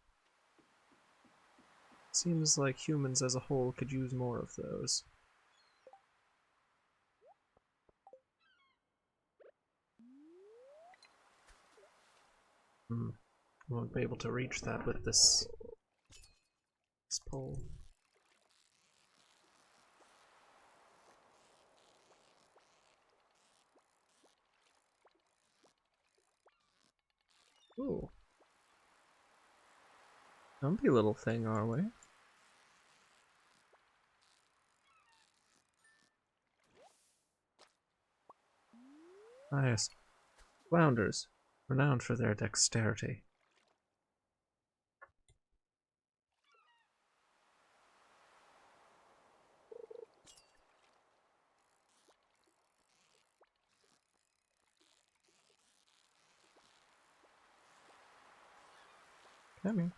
Seems like humans as a whole could use more of those. I won't be able to reach that with this pole. Ooh. Dumpy little thing, are we? Ah, yes. Flounders, renowned for their dexterity. Come here.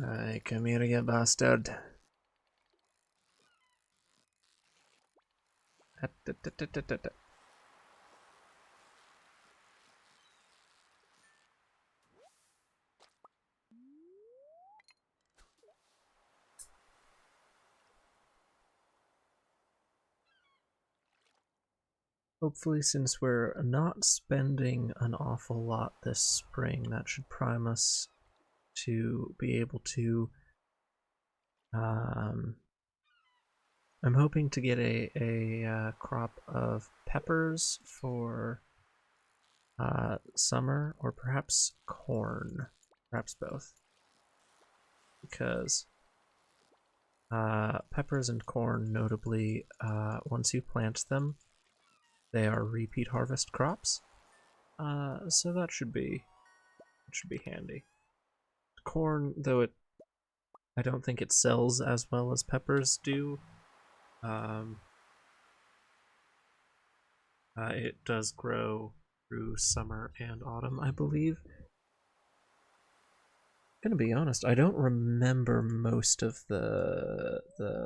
Alright, come here, you bastard. Hopefully, since we're not spending an awful lot this spring, that should prime us to be able to... I'm hoping to get a crop of peppers for summer, or perhaps corn. Perhaps both. Because peppers and corn, notably, once you plant them, they are repeat harvest crops. So that should be handy. Corn, though I don't think it sells as well as peppers do. It does grow through summer and autumn, I believe. I'm gonna be honest, I don't remember most of the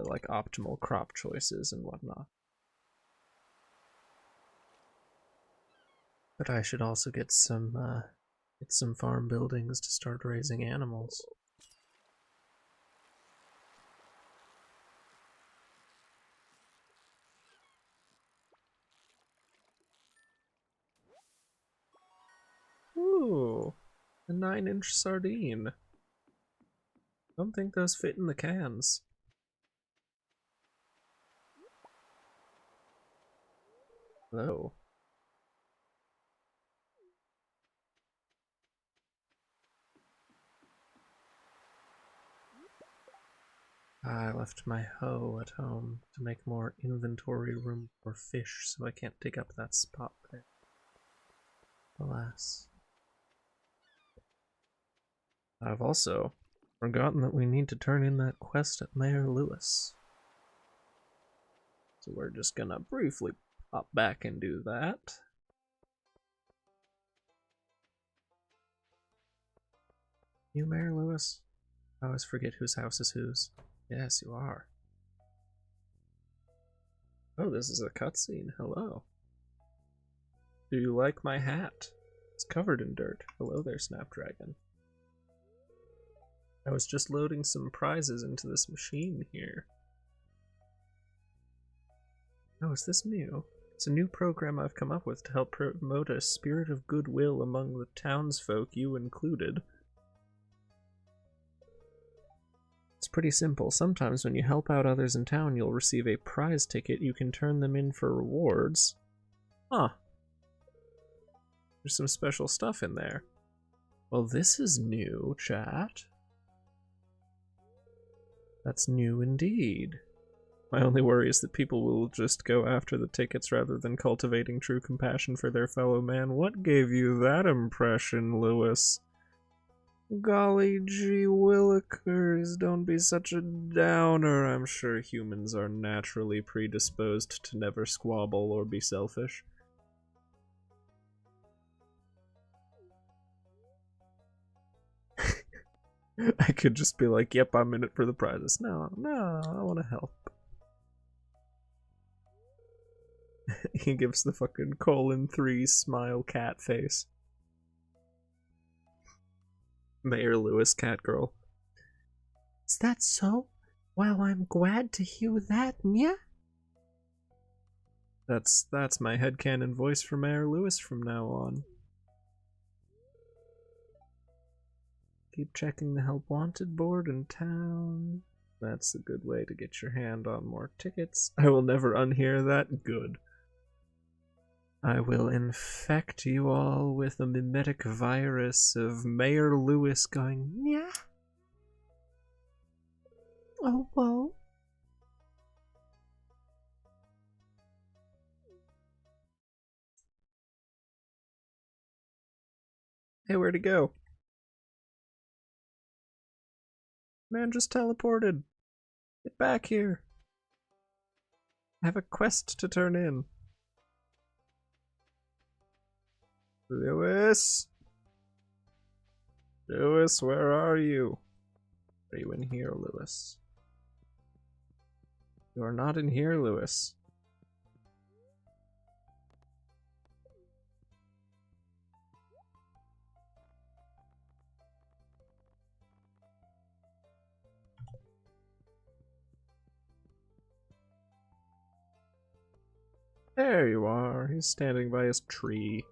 like optimal crop choices and whatnot. But I should also get some farm buildings to start raising animals. Ooh, a 9-inch sardine. Don't think those fit in the cans. Hello. I left my hoe at home to make more inventory room for fish, so I can't dig up that spot there. Alas. I've also forgotten that we need to turn in that quest at Mayor Lewis. So we're just gonna briefly pop back and do that. You Mayor Lewis? I always forget whose house is whose. Yes, you are. Oh, this is a cutscene. Hello. Do you like my hat? It's covered in dirt. Hello there, Snapdragon. I was just loading some prizes into this machine here. Oh, is this new? It's a new program I've come up with to help promote a spirit of goodwill among the townsfolk, you included. It's pretty simple. Sometimes when you help out others in town, you'll receive a prize ticket. You can turn them in for rewards. Huh. There's some special stuff in there. Well, this is new, chat. That's new indeed. My only worry is that people will just go after the tickets rather than cultivating true compassion for their fellow man. What gave you that impression, Lewis? Golly gee willikers, don't be such a downer. I'm sure humans are naturally predisposed to never squabble or be selfish. I could just be like, yep, I'm in it for the prizes. No, I want to help. He gives the fucking :3 smile cat face. Mayor Lewis Catgirl. Is that so? Well, I'm glad to hear that, yeah? That's my headcanon voice for Mayor Lewis from now on. Keep checking the Help Wanted board in town. That's a good way to get your hand on more tickets. I will never unhear that. Good. I will infect you all with a mimetic virus of Mayor Lewis going, yeah. Oh, whoa. Hey, where'd he go? Man just teleported. Get back here. I have a quest to turn in. Lewis? Lewis, where are you? Are you in here, Lewis? You are not in here, Lewis. There you are. He's standing by his tree.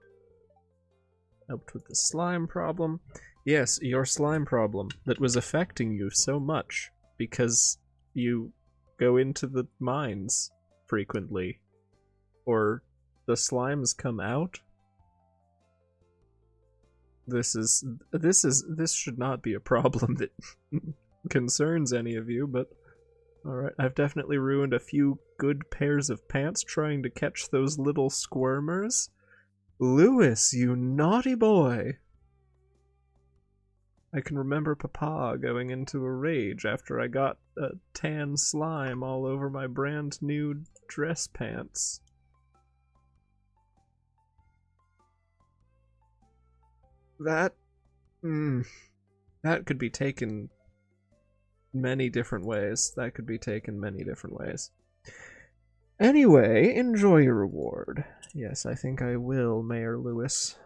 Helped with the slime problem. Yes, your slime problem that was affecting you so much because you go into the mines frequently. Or the slimes come out. This should not be a problem that concerns any of you, but alright, I've definitely ruined a few good pairs of pants trying to catch those little squirmers. Lewis, you naughty boy! I can remember Papa going into a rage after I got a tan slime all over my brand new dress pants. That could be taken many different ways. That could be taken many different ways. Anyway, enjoy your reward. Yes, I think I will, Mayor Lewis.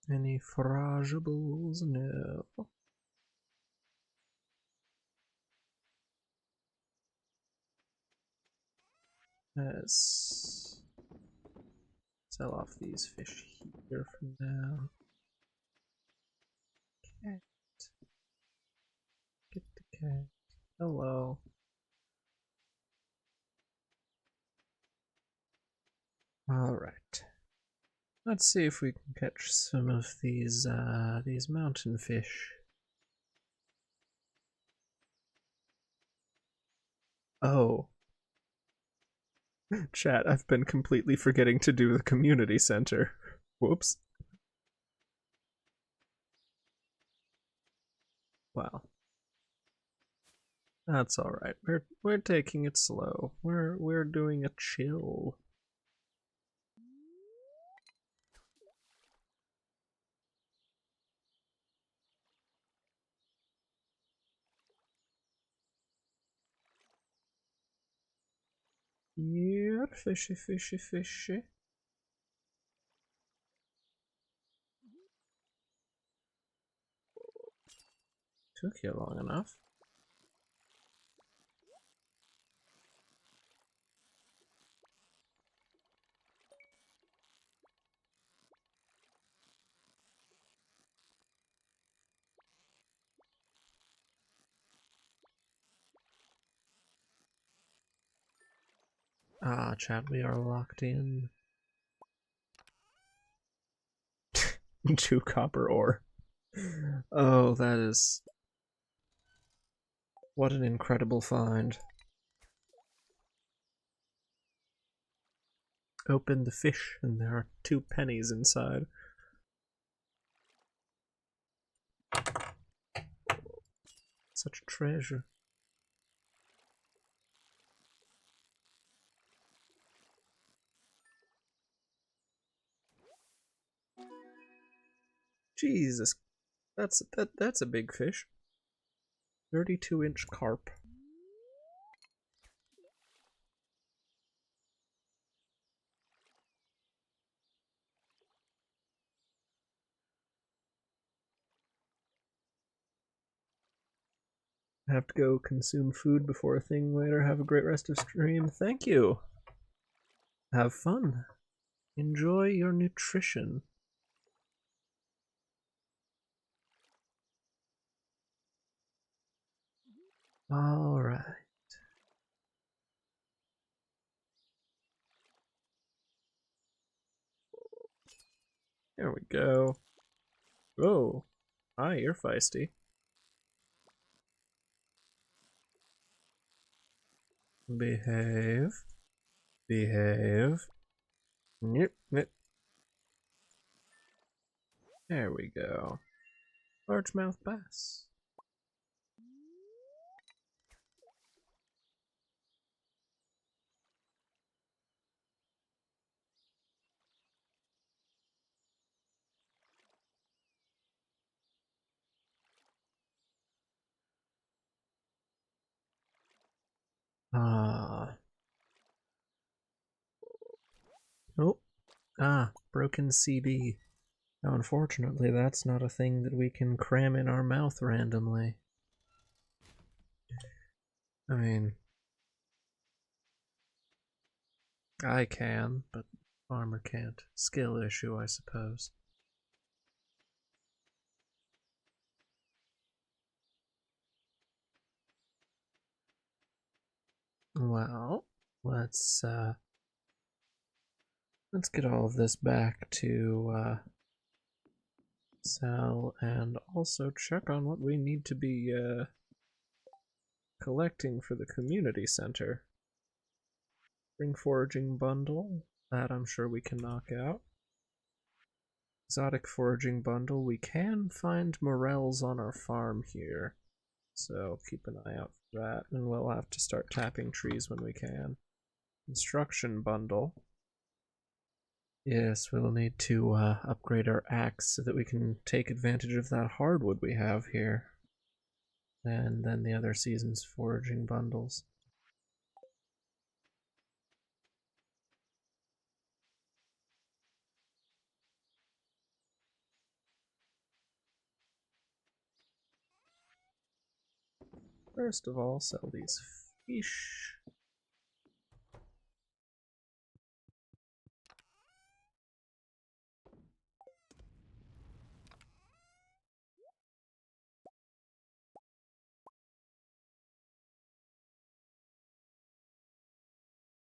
Any forageables? No. Let's sell off these fish here for now. Cat. Get the cat. Hello. Alright. Let's see if we can catch some of these mountain fish. Oh. Chat, I've been completely forgetting to do the community center. Whoops. Wow. That's alright. We're taking it slow. We're doing a chill. Yeah, fishy, fishy, fishy. Took you long enough. Ah, chat, we are locked in. 2 copper ore. Oh, that is... What an incredible find. Open the fish, and there are 2 pennies inside. Such treasure. Jesus, that's a big fish. 32-inch carp. I have to go consume food before a thing later. Have a great rest of stream. Thank you. Have fun. Enjoy your nutrition. All right. There we go. Oh, hi, you're feisty. Behave. Behave. Yep, yep. There we go. Largemouth bass. Ah. Oh. Ah, broken CB. Now, unfortunately, that's not a thing that we can cram in our mouth randomly. I mean, I can, but farmer can't. Skill issue, I suppose. Well, let's get all of this back to sell and also check on what we need to be collecting for the community center. Spring foraging bundle, that I'm sure we can knock out. Exotic foraging bundle, we can find morels on our farm here, so keep an eye out for that, and we'll have to start tapping trees when we can. Construction bundle. Yes, we'll need to upgrade our axe so that we can take advantage of that hardwood we have here. And then the other season's foraging bundles. First of all, sell these fish.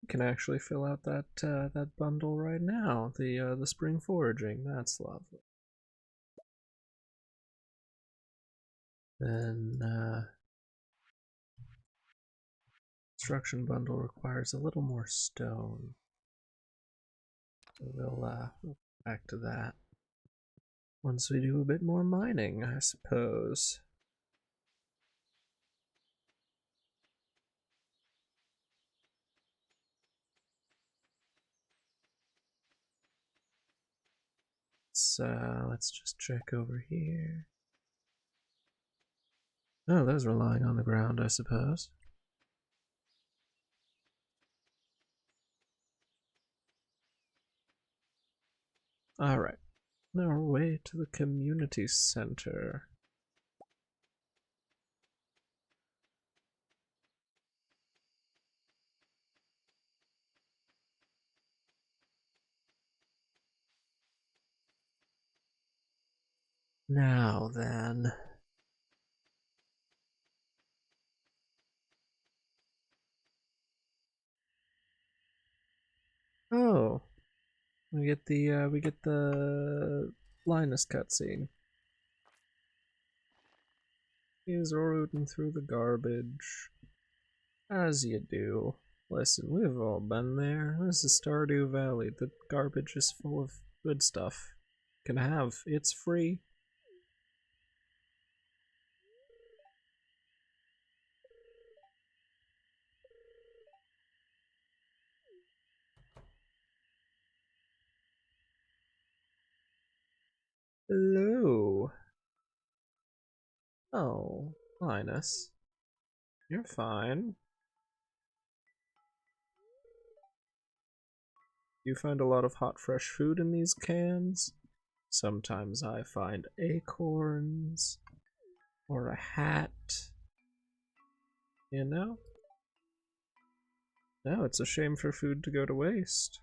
We can actually fill out that bundle right now. The spring foraging. That's lovely. Then construction bundle requires a little more stone. So we'll go back to that once we do a bit more mining, I suppose. Let's just check over here. Oh, those were lying on the ground, I suppose. Alright. Our way to the community center. Now then. Oh, we get the Linus cutscene. He's rooting through the garbage, as you do. Listen, we've all been there. This is Stardew Valley. The garbage is full of good stuff. You can have. It's free. Hello. Oh, Linus. You're fine. You find a lot of hot, fresh food in these cans. Sometimes I find acorns or a hat. You know? No, it's a shame for food to go to waste.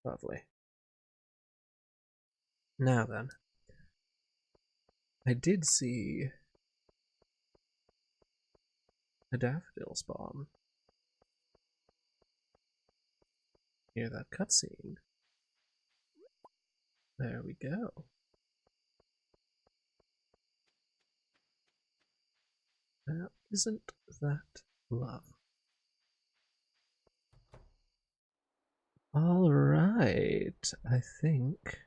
Lovely. Now then. I did see a daffodil spawn. Hear that cutscene? There we go. Now, isn't that love? Alright, I think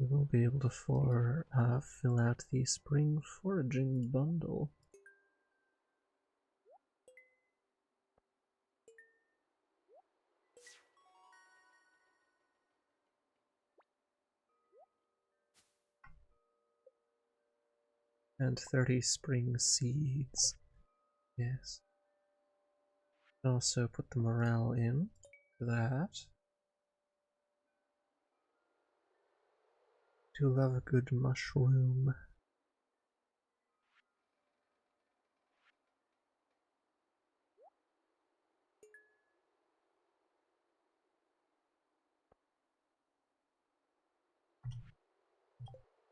we will be able to fill out the spring foraging bundle. And 30 spring seeds. Yes. Also put the morale in for that. Do love a good mushroom.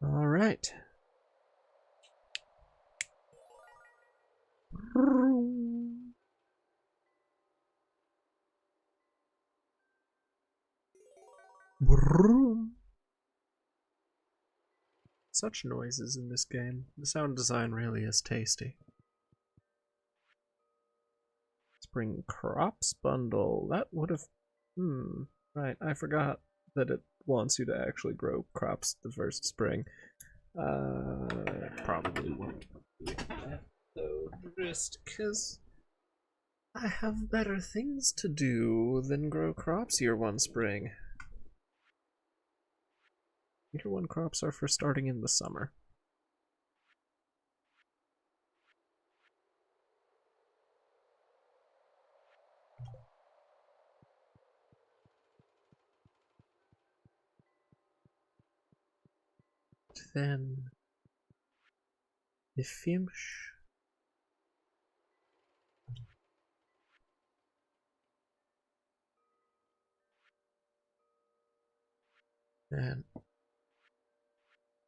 All right. Such noises in this game. The sound design really is tasty. Spring crops bundle. That would have... Right, I forgot that it wants you to actually grow crops the first spring. Probably won't do that though, just because I have better things to do than grow crops year one spring. Year one crops are for starting in the summer. Then the fish. And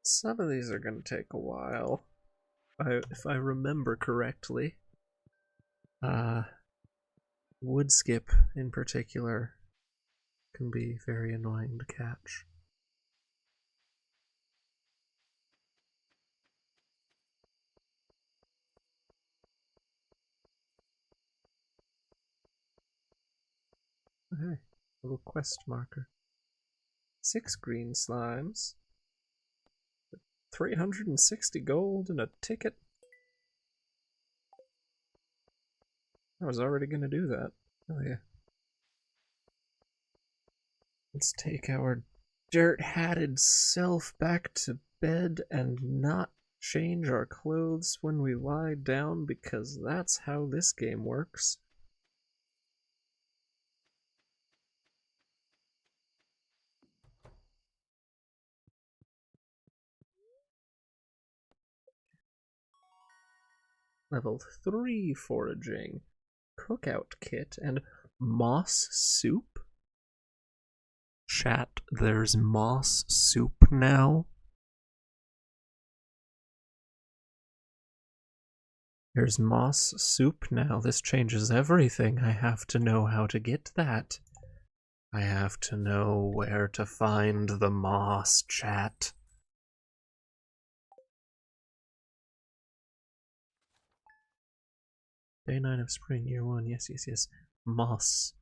some of these are going to take a while. If I remember correctly. Wood skip in particular can be very annoying to catch. Hey, little quest marker. 6 green slimes. 360 gold and a ticket. I was already gonna do that. Oh yeah. Let's take our dirt-hatted self back to bed and not change our clothes when we lie down because that's how this game works. Level 3 foraging, cookout kit, and moss soup? Chat, there's moss soup now? There's moss soup now. This changes everything. I have to know how to get that. I have to know where to find the moss, chat. Day 9 of spring, year 1. Yes, yes, yes. Moss.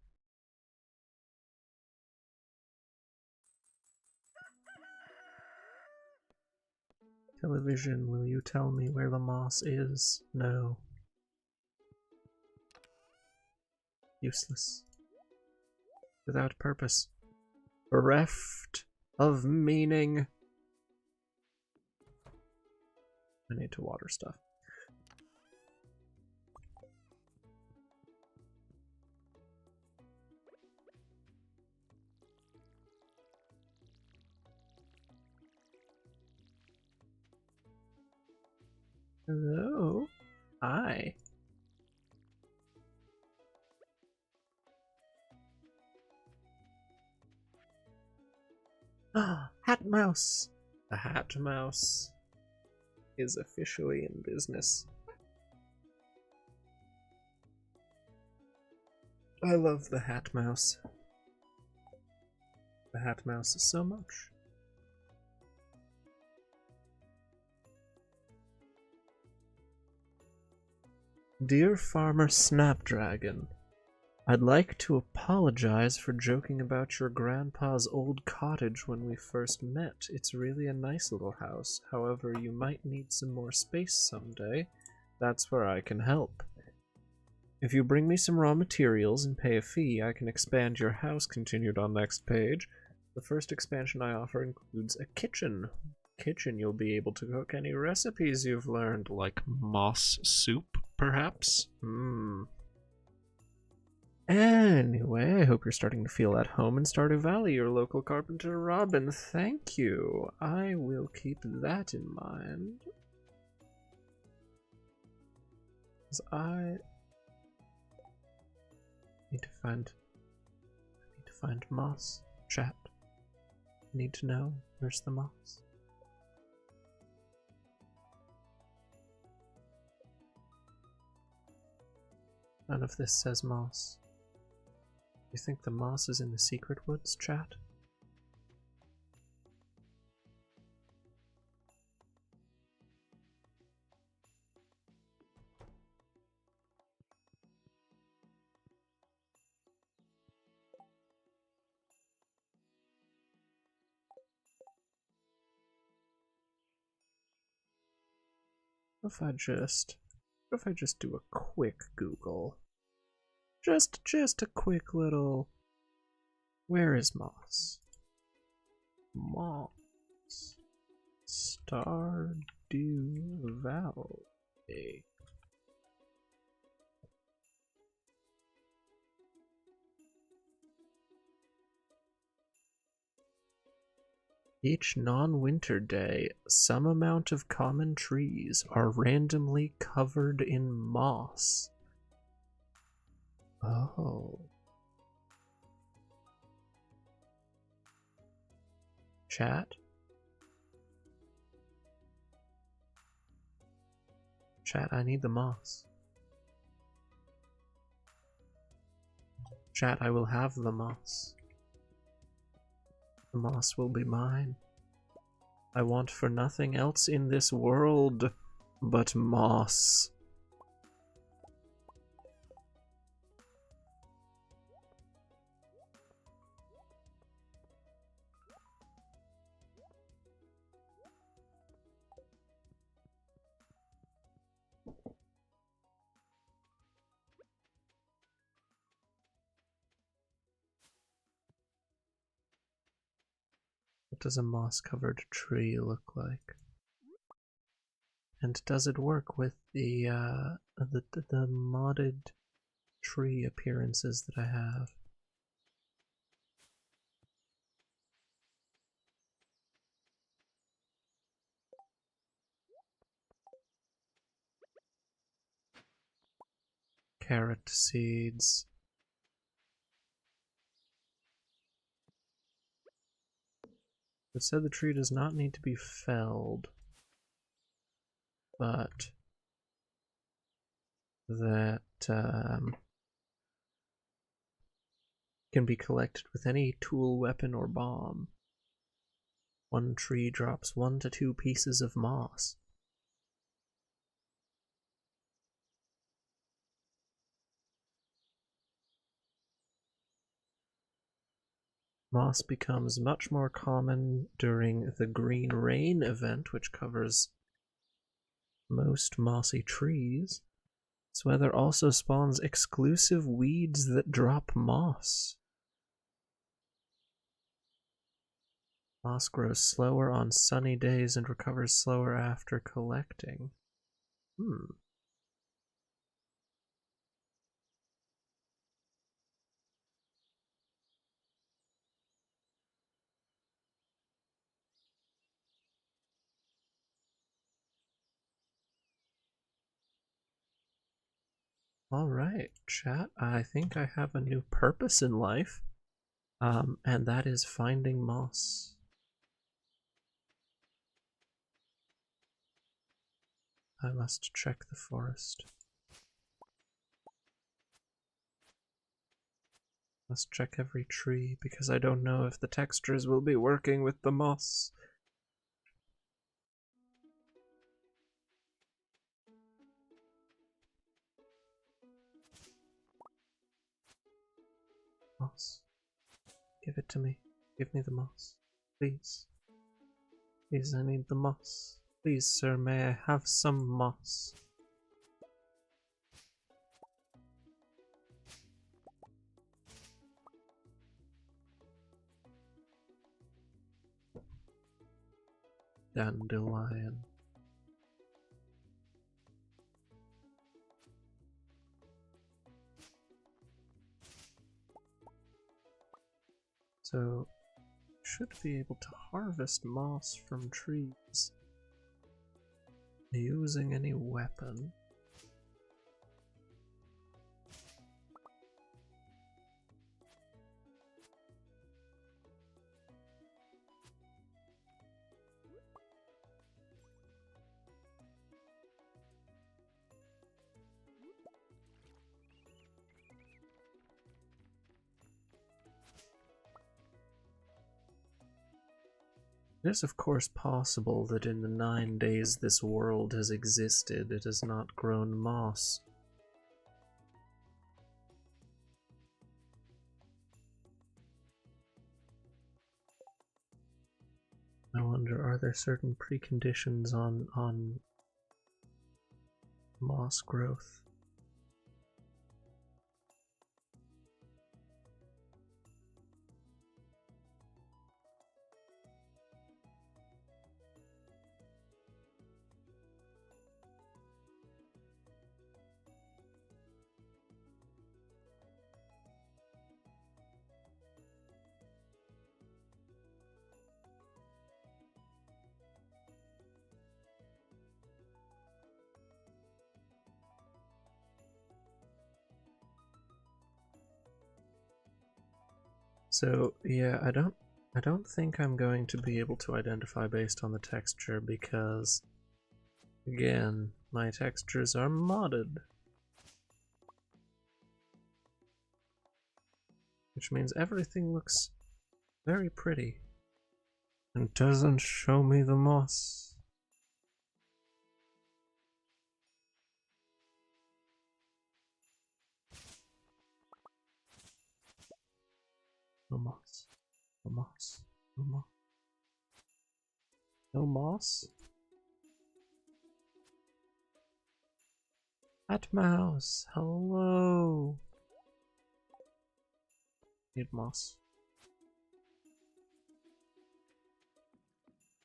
Television, will you tell me where the moss is? No. Useless. Without purpose. Bereft of meaning. I need to water stuff. Hello? Hi. Ah, Hat Mouse. The Hat Mouse is officially in business. I love the Hat Mouse. The Hat Mouse so much. Dear Farmer Snapdragon, I'd like to apologize for joking about your grandpa's old cottage when we first met. It's really a nice little house. However, you might need some more space someday. That's where I can help. If you bring me some raw materials and pay a fee, I can expand your house. Continued on next page. The first expansion I offer includes a kitchen. You'll be able to cook any recipes you've learned, like moss soup, perhaps? Anyway, I hope you're starting to feel at home in Stardew Valley. Your local carpenter, Robin. Thank you. I will keep that in mind. Because I need to find moss. Chat. I need to know where's the moss. None of this says moss. You think the moss is in the secret woods, chat? If I just do a quick Google. Just a quick little. Where is moss? Moss. Stardew Valley. Each non-winter day, some amount of common trees are randomly covered in moss. Oh. Chat? Chat, I need the moss. Chat, I will have the moss. The moss will be mine. I want for nothing else in this world but moss. What does a moss-covered tree look like? And does it work with the modded tree appearances that I have? Carrot seeds. It said the tree does not need to be felled, but that can be collected with any tool, weapon, or bomb. One tree drops 1 to 2 pieces of moss. Moss becomes much more common during the Green Rain event, which covers most mossy trees. This weather also spawns exclusive weeds that drop moss. Moss grows slower on sunny days and recovers slower after collecting. Alright, chat, I think I have a new purpose in life, and that is finding moss. I must check the forest. Must check every tree, because I don't know if the textures will be working with the moss. Moss. Give it to me. Give me the moss. Please. Please, I need the moss. Please, sir, may I have some moss? Dandelion. So, should be able to harvest moss from trees using any weapon. It is of course possible that in the 9 days this world has existed, it has not grown moss. I wonder, are there certain preconditions on moss growth? So yeah, I don't think I'm going to be able to identify based on the texture because, again, my textures are modded. Which means everything looks very pretty and doesn't show me the moss. No moss. No moss. No moss. No moss? At mouse, hello. Need moss.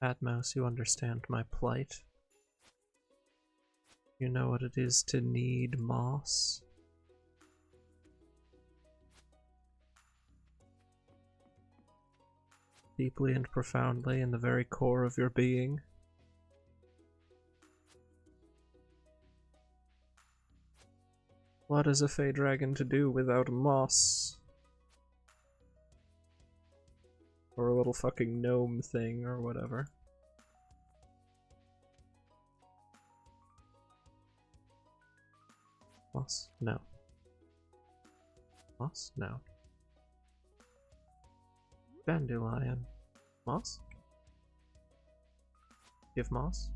Atmos, you understand my plight. You know what it is to need moss. Deeply and profoundly in the very core of your being. What is a Fey Dragon to do without moss? Or a little fucking gnome thing or whatever. Moss? No. Moss? No. Dandelion. Moss? Give moss?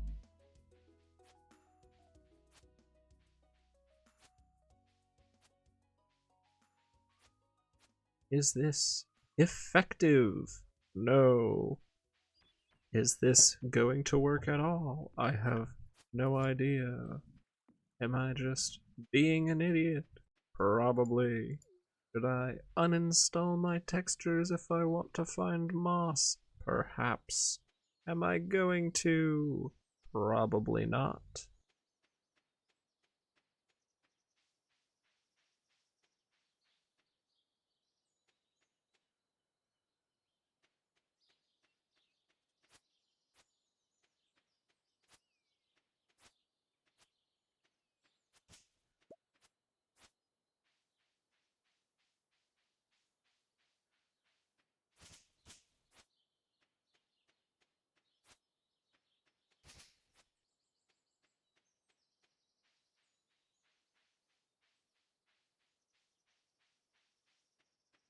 Is this effective? No. Is this going to work at all? I have no idea. Am I just being an idiot? Probably. Should I uninstall my textures if I want to find moss? Perhaps. Am I going to? Probably not.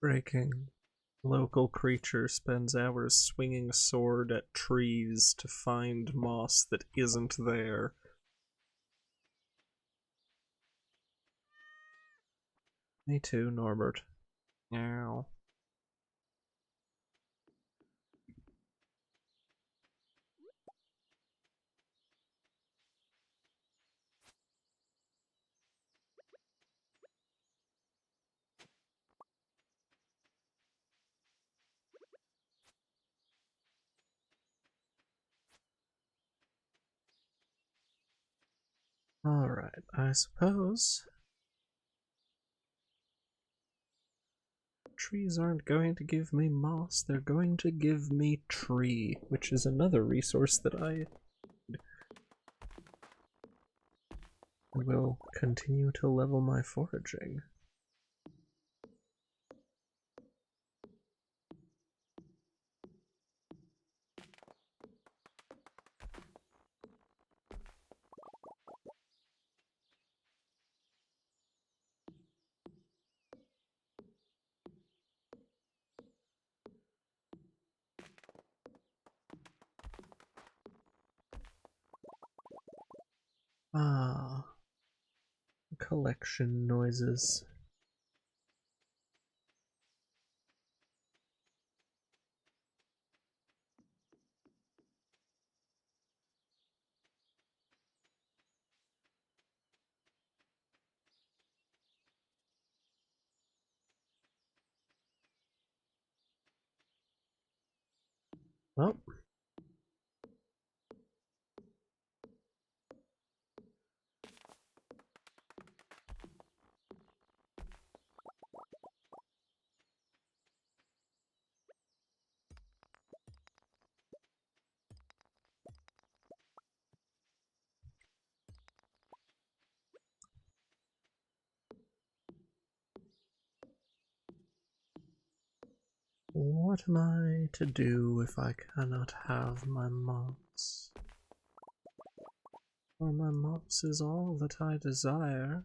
Breaking. Local creature spends hours swinging sword at trees to find moss that isn't there. Me too, Norbert. Meow. Alright, I suppose trees aren't going to give me moss, they're going to give me tree, which is another resource that I will continue to level my foraging. Ah, collection noises. Well, what am I to do if I cannot have my moss? For my moss is all that I desire.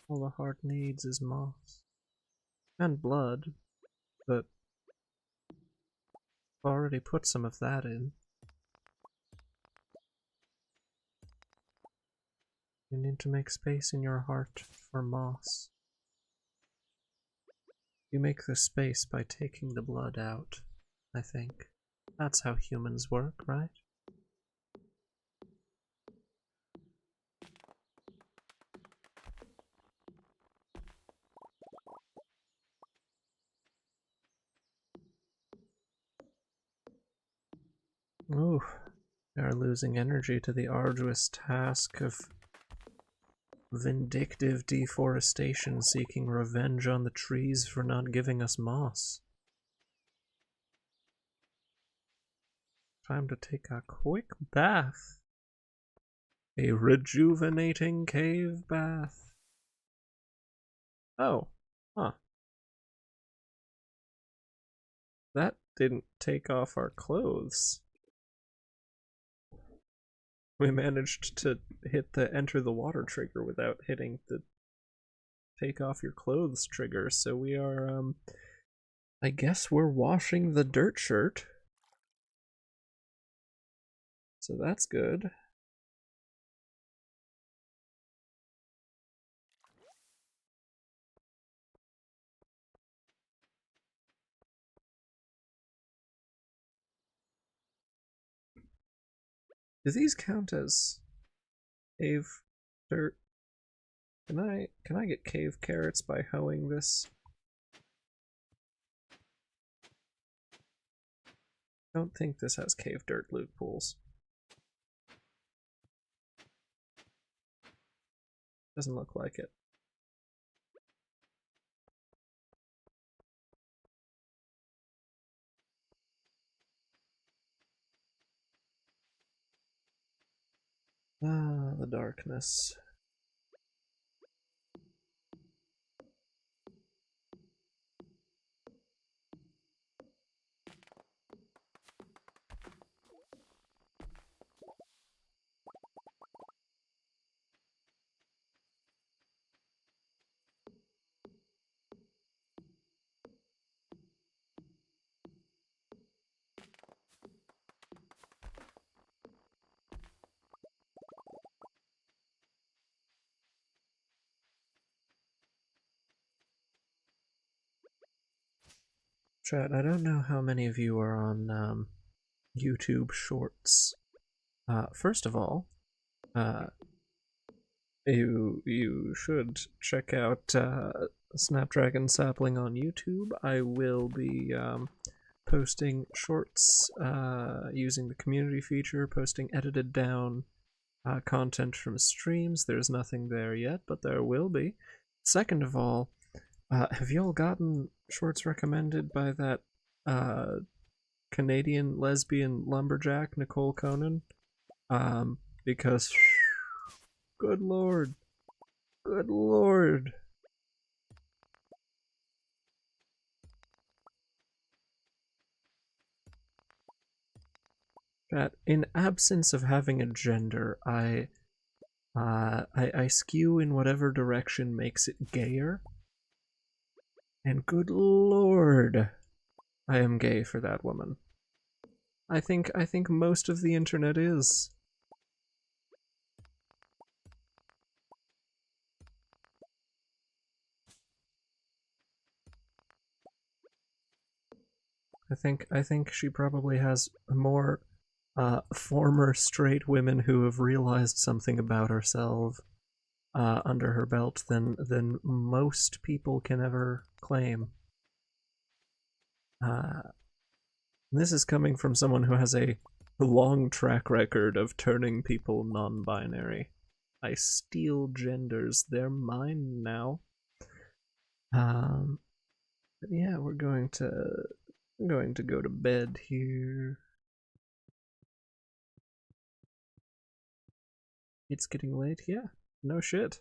All the heart needs is moss. And blood, but I've already put some of that in. You need to make space in your heart for moss. You make the space by taking the blood out, I think. That's how humans work, right? Ooh, they are losing energy to the arduous task of vindictive deforestation, seeking revenge on the trees for not giving us moss. Time to take a quick bath. A rejuvenating cave bath. Oh, huh. That didn't take off our clothes. We managed to hit the enter the water trigger without hitting the take off your clothes trigger, so we are, I guess we're washing the dirt shirt. So that's good. Do these count as cave dirt? Can I get cave carrots by hoeing this? I don't think this has cave dirt loot pools. Doesn't look like it. Ah, the darkness. Chat, I don't know how many of you are on YouTube Shorts. First of all, you should check out Snapdragon Sapling on YouTube. I will be posting shorts using the community feature, posting edited down content from streams. There's nothing there yet, but there will be. Second of all, have y'all gotten shorts recommended by that Canadian lesbian lumberjack, Nicole Conan? Because, good lord. Good lord. That in absence of having a gender, I skew in whatever direction makes it gayer. And good lord, I am gay for that woman. I think most of the internet is. I think she probably has more former straight women who have realized something about herself under her belt than most people can ever claim. This is coming from someone who has a long track record of turning people non-binary. I steal genders; they're mine now. But yeah, we're going to go to bed here. It's getting late. Yeah, no shit.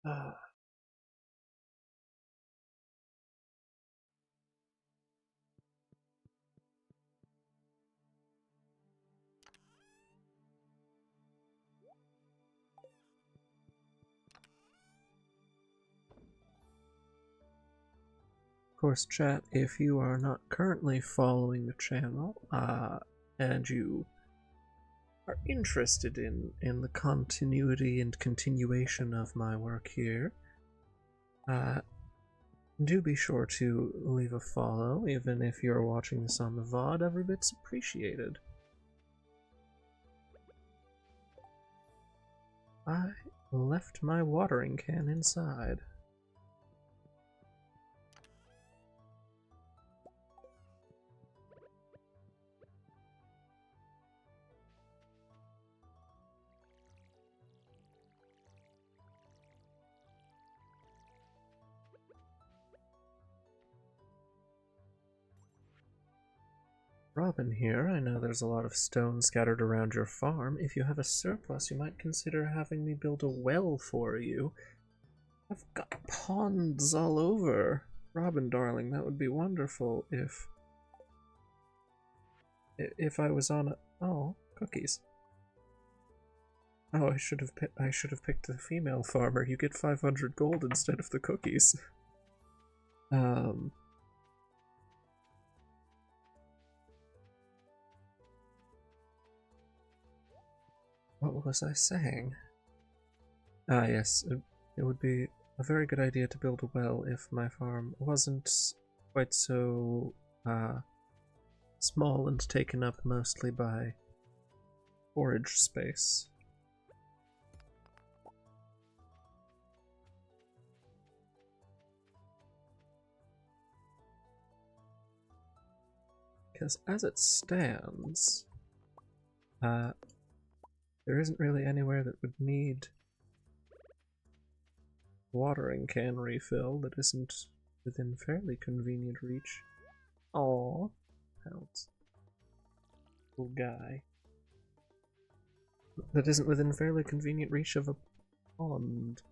Of course, chat, if you are not currently following the channel, and you are interested in the continuity and continuation of my work here, do be sure to leave a follow, even if you're watching this on the VOD. Every bit's appreciated. I left my watering can inside. Robin here. I know there's a lot of stone scattered around your farm. If you have a surplus, you might consider having me build a well for you. I've got ponds all over. Robin, darling, that would be wonderful if I was on a... Oh, cookies. Oh, I should have picked the female farmer. You get 500 gold instead of the cookies. What was I saying? Ah, yes, it would be a very good idea to build a well if my farm wasn't quite so small and taken up mostly by forage space. Because as it stands, there isn't really anywhere that would need watering can refill that isn't within fairly convenient reach. Aww. Pounds. Little guy. That isn't within fairly convenient reach of a pond.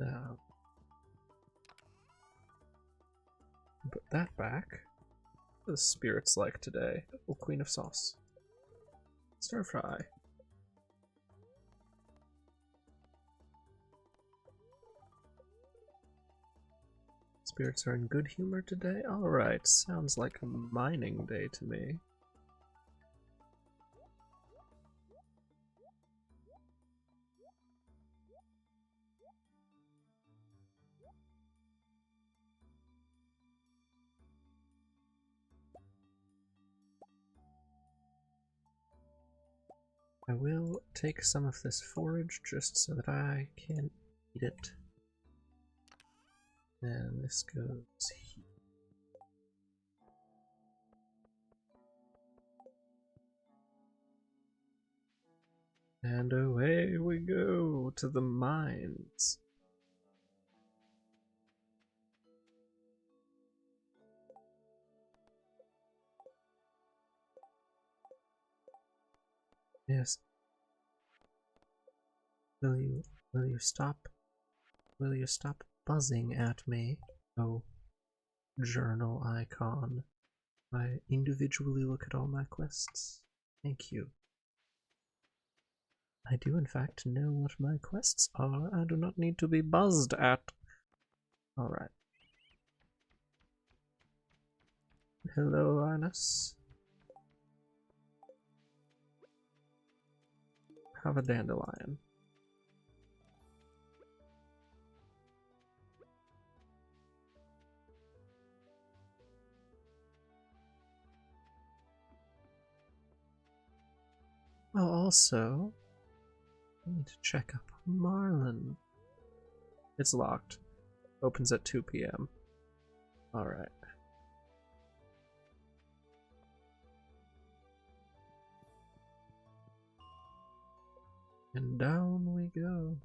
Now, put that back. What are the spirits like today? Oh, Queen of Sauce. Stir fry. Spirits are in good humor today? Alright, sounds like a mining day to me. I will take some of this forage just so that I can eat it. And this goes here. And away we go to the mines. Yes. Will you stop buzzing at me? Oh, journal icon. I individually look at all my quests. Thank you. I do in fact know what my quests are. I do not need to be buzzed at. Alright. Hello, Arnus. Have a dandelion. Oh, also, I need to check up Marlin. It's locked. Opens at 2 p.m. Alright. And down we go.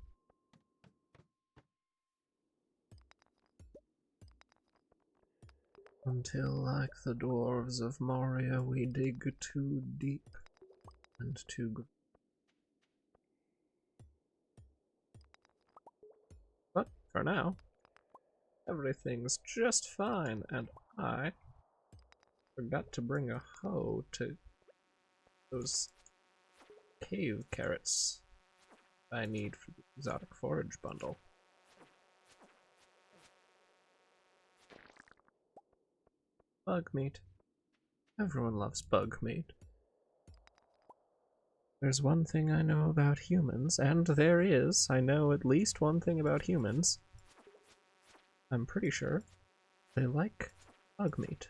Until, like the dwarves of Moria, we dig too deep and too good. But for now, everything's just fine, and I forgot to bring a hoe to those cave carrots I need for the exotic forage bundle. Bug meat. Everyone loves bug meat. There's one thing I know about humans, and there is. I know at least one thing about humans. I'm pretty sure they like bug meat.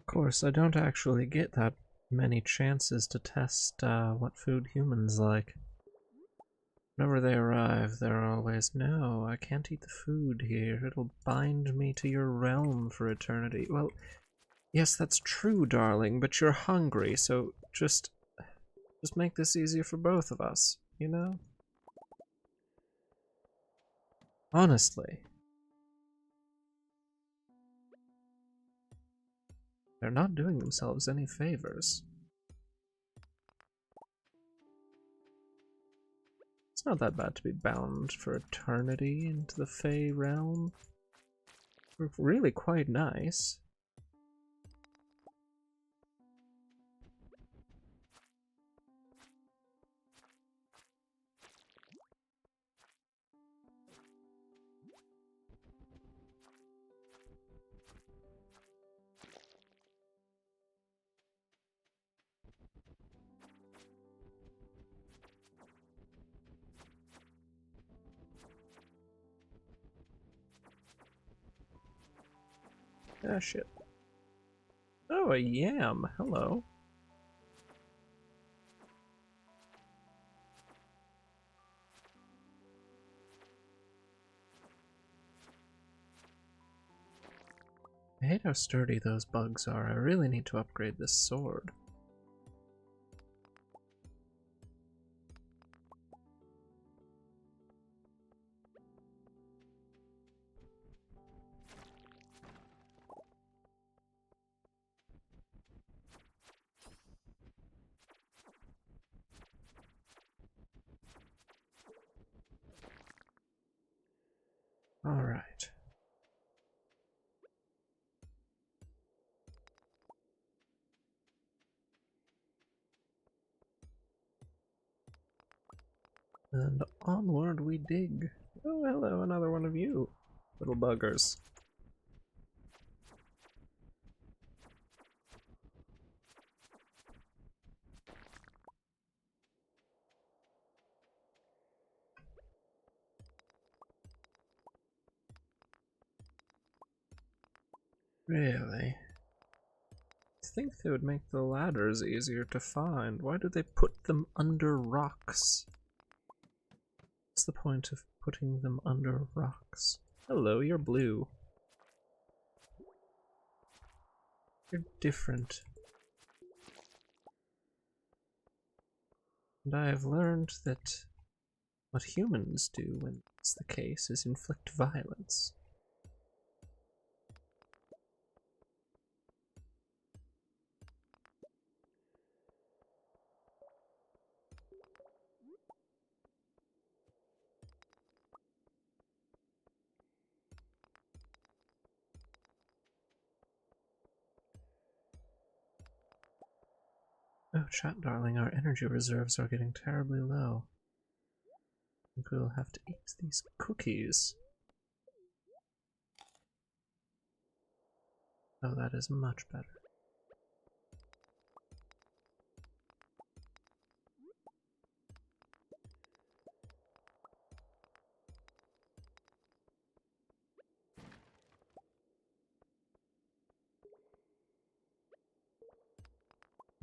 course, I don't actually get that many chances to test what food humans like. Whenever they arrive, they're always, "No, I can't eat the food here. It'll bind me to your realm for eternity." Well, yes, that's true, darling, but you're hungry, so just make this easier for both of us, you know? Honestly. They're not doing themselves any favors. It's not that bad to be bound for eternity into the Fey realm. We're really quite nice. Ah, shit. Oh, a yam. Hello. I hate how sturdy those bugs are. I really need to upgrade this sword. Alright. And onward we dig. Oh, hello, another one of you, little buggers. Really? I think they would make the ladders easier to find. Why do they put them under rocks? What's the point of putting them under rocks? Hello, you're blue. You're different. And I have learned that what humans do when it's the case is inflict violence. Oh, chat darling, our energy reserves are getting terribly low. I think we'll have to eat these cookies. Oh, that is much better.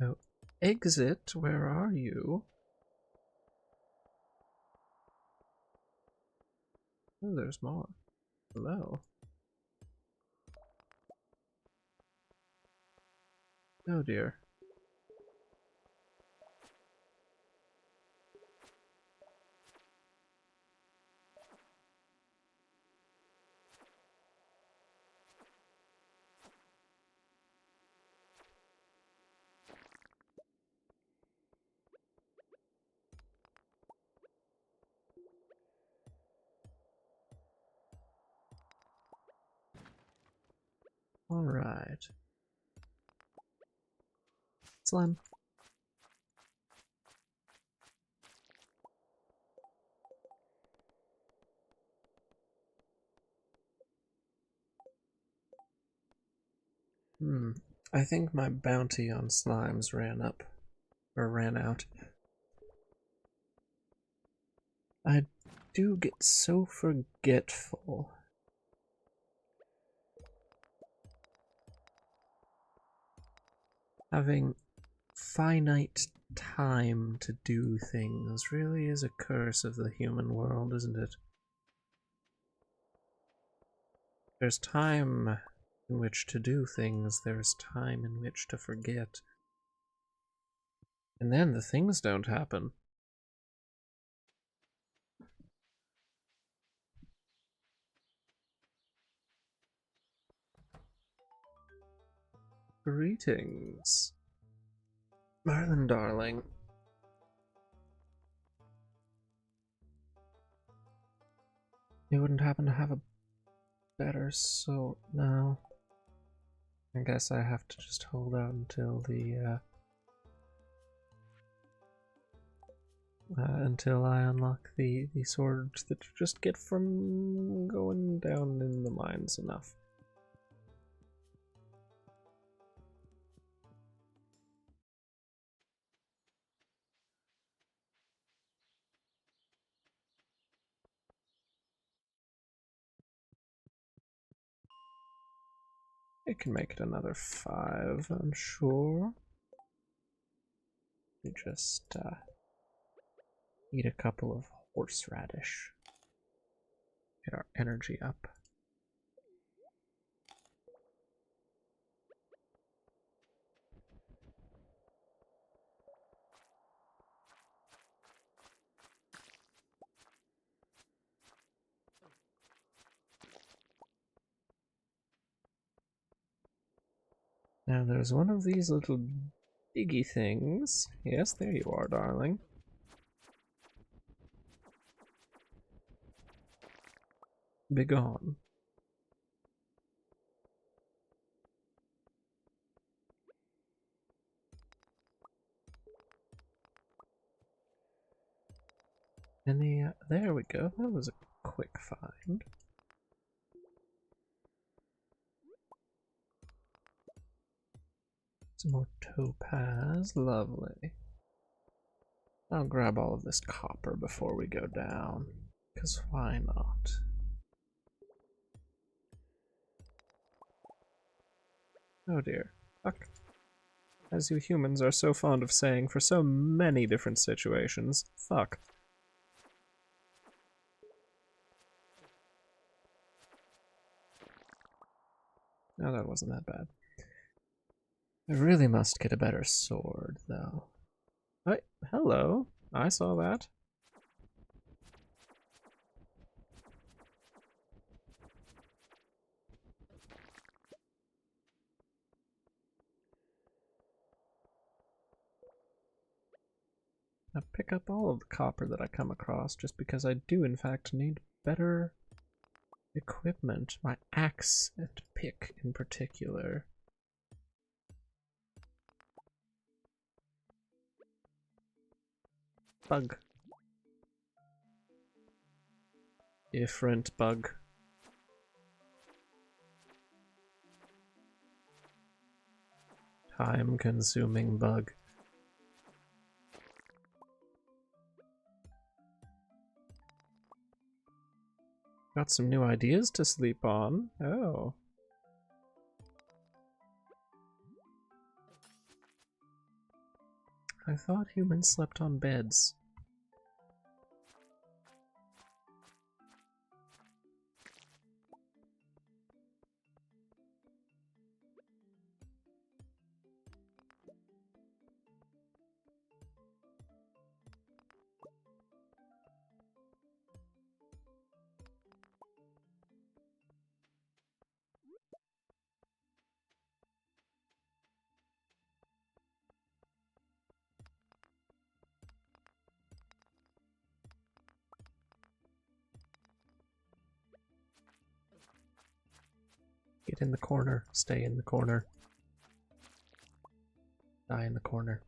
Oh, exit, where are you? Oh, there's more. Hello. Oh dear. Alright. Slime. I think my bounty on slimes ran up. Or ran out. I do get so forgetful. having finite time to do things really is a curse of the human world, isn't it? There's time in which to do things, there's time in which to forget. And then the things don't happen. Greetings, Marlin darling. You wouldn't happen to have a better so no. I guess I have to just hold out until the until I unlock the swords that you just get from going down in the mines enough. It can make it another 5, I'm sure. We just eat a couple of horseradish. Get our energy up. Now there's one of these little diggy things. Yes, there you are, darling. Begone. There we go. That was a quick find. Some more topaz. Lovely. I'll grab all of this copper before we go down. Because why not? Oh dear. Fuck. As you humans are so fond of saying for so many different situations. Fuck. No, that wasn't that bad. I really must get a better sword, though. Hey, hello. I saw that. I pick up all of the copper that I come across just because I do in fact need better equipment. My axe and pick in particular. Bug. Different bug. Time-consuming bug. Got some new ideas to sleep on. Oh. I thought humans slept on beds. Get in the corner. Stay in the corner. Die in the corner.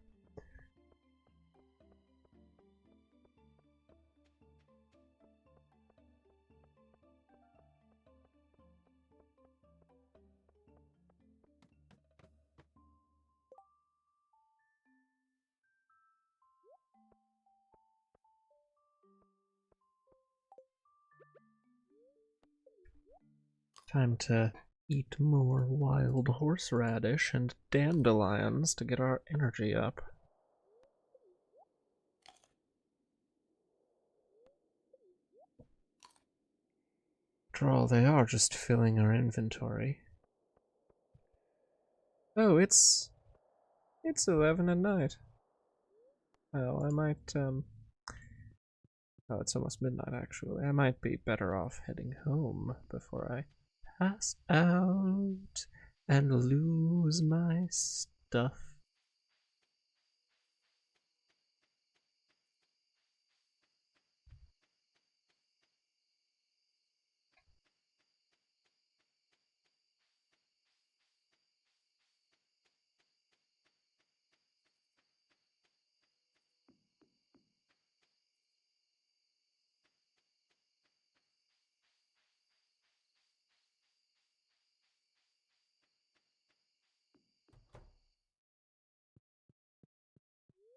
Time to Eat more wild horseradish and dandelions to get our energy up. After all, they are just filling our inventory. Oh, it's 11 at night. Well, I might, oh, it's almost midnight actually. I might be better off heading home before I pass out and lose my stuff.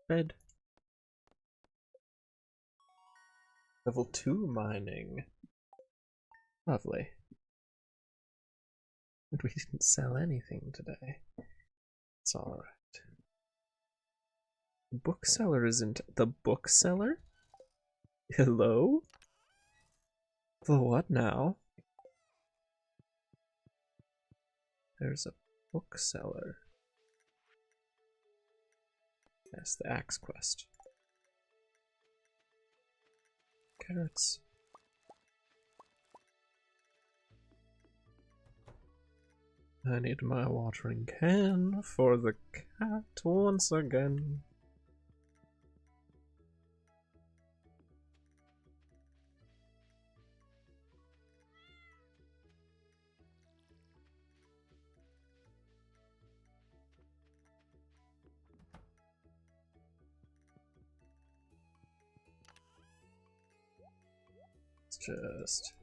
Bed. Level 2 mining. Lovely. But we didn't sell anything today. It's alright. The bookseller isn't the bookseller? Hello? The what now? There's a bookseller. Yes, the axe quest. Carrots. I need my watering can for the cat once again. It's just...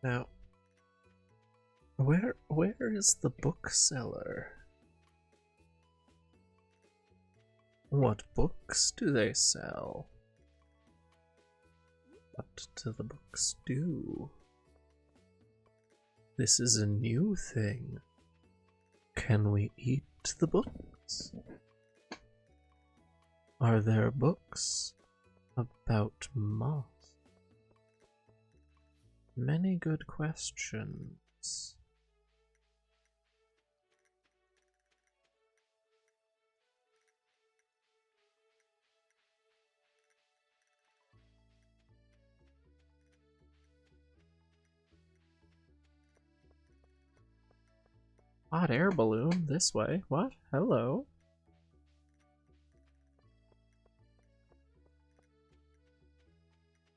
Now, where is the bookseller? What books do they sell? What do the books do? This is a new thing. Can we eat the books? Are there books about moss? Many good questions. Hot air balloon this way. What? Hello?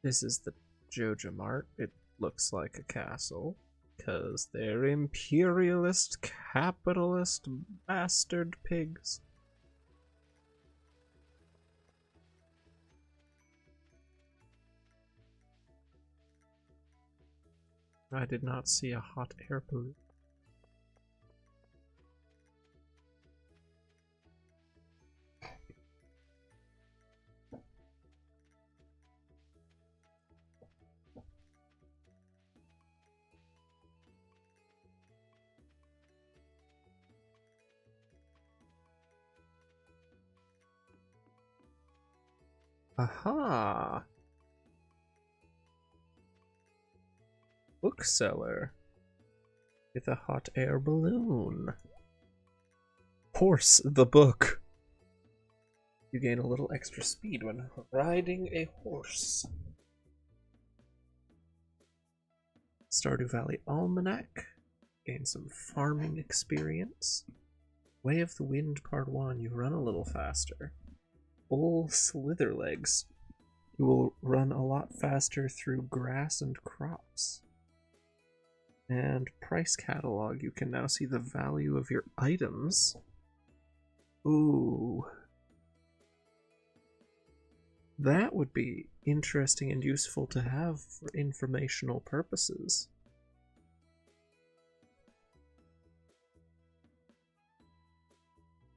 This is the Joja Mart. It looks like a castle. Because they're imperialist, capitalist, bastard pigs. I did not see a hot air balloon. Aha! Bookseller with a hot air balloon. Horse the book. You gain a little extra speed when riding a horse. Stardew Valley Almanac. Gain some farming experience. Way of the Wind Part 1. You run a little faster. Bull Slitherlegs. You will run a lot faster through grass and crops. And price catalog. You can now see the value of your items. Ooh. That would be interesting and useful to have for informational purposes.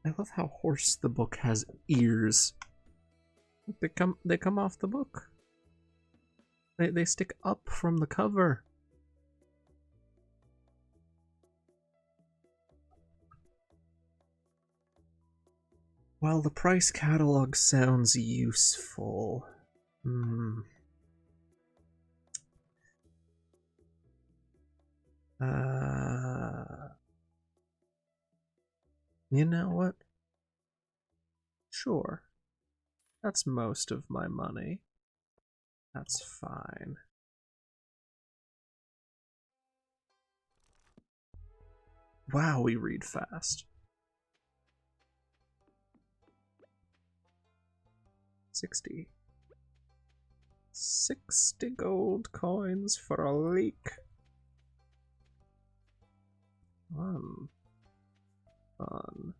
I love how Horse the book has ears. They come off the book. They stick up from the cover. While the price catalog sounds useful. You know what? Sure. That's most of my money. That's fine. Wow, we read fast. 60 gold coins for a leak. Fun.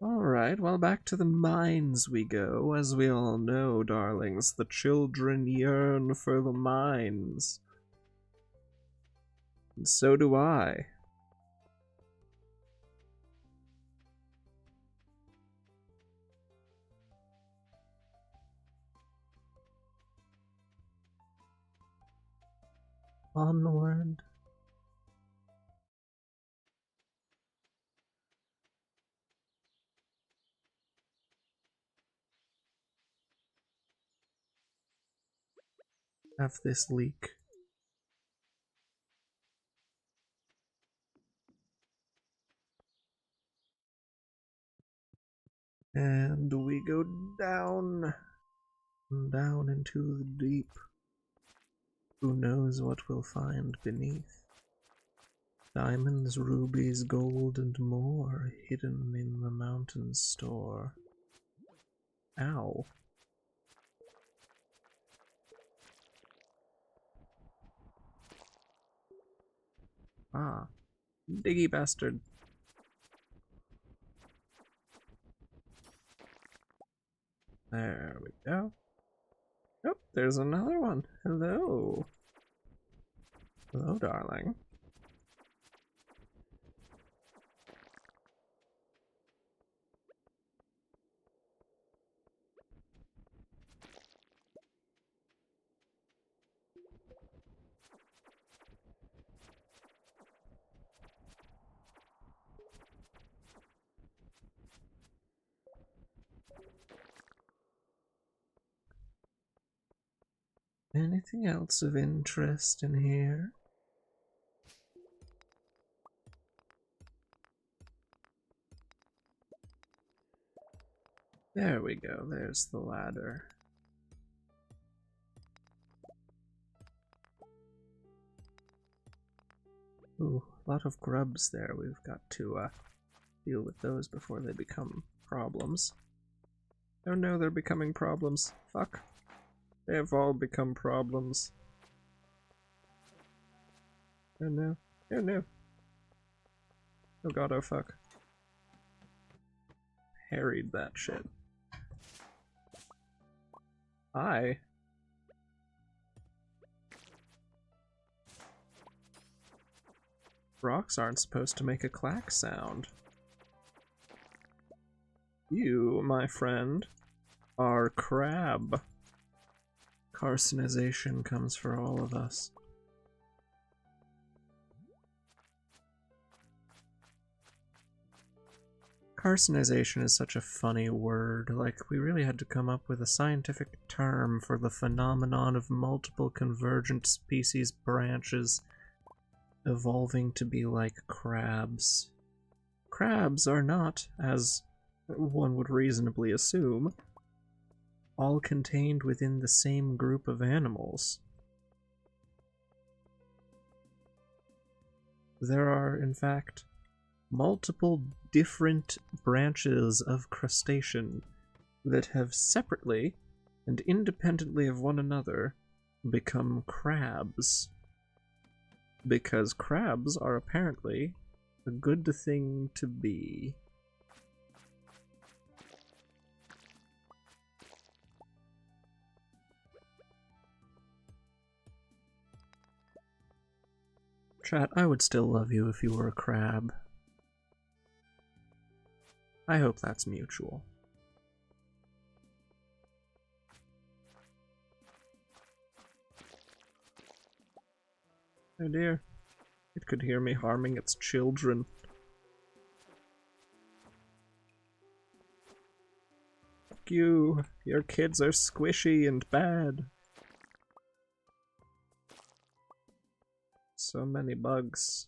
Alright, well, back to the mines we go. As we all know, darlings, the children yearn for the mines. And so do I. Onward. Have this leak. And we go down. Down into the deep. Who knows what we'll find beneath? Diamonds, rubies, gold, and more hidden in the mountain store. Ow. Ah. Diggy bastard. There we go. Oh, there's another one. Hello. Hello, darling. Anything else of interest in here? There we go, there's the ladder. Ooh, a lot of grubs there. We've got to deal with those before they become problems. Oh no, they're becoming problems. Fuck. They have all become problems. Oh no. Oh no. Oh god, oh fuck. Harried that shit. Hi. Rocks aren't supposed to make a clack sound. You, my friend, are crab. Carcinization comes for all of us. Carcinization is such a funny word. Like, we really had to come up with a scientific term for the phenomenon of multiple convergent species branches evolving to be like crabs. Crabs are not, as one would reasonably assume, all contained within the same group of animals. There are, in fact, multiple different branches of crustacean that have separately and independently of one another become crabs. Because crabs are apparently a good thing to be. Chat, I would still love you if you were a crab. I hope that's mutual. Oh dear. It could hear me harming its children. Fuck you. Your kids are squishy and bad. So many bugs.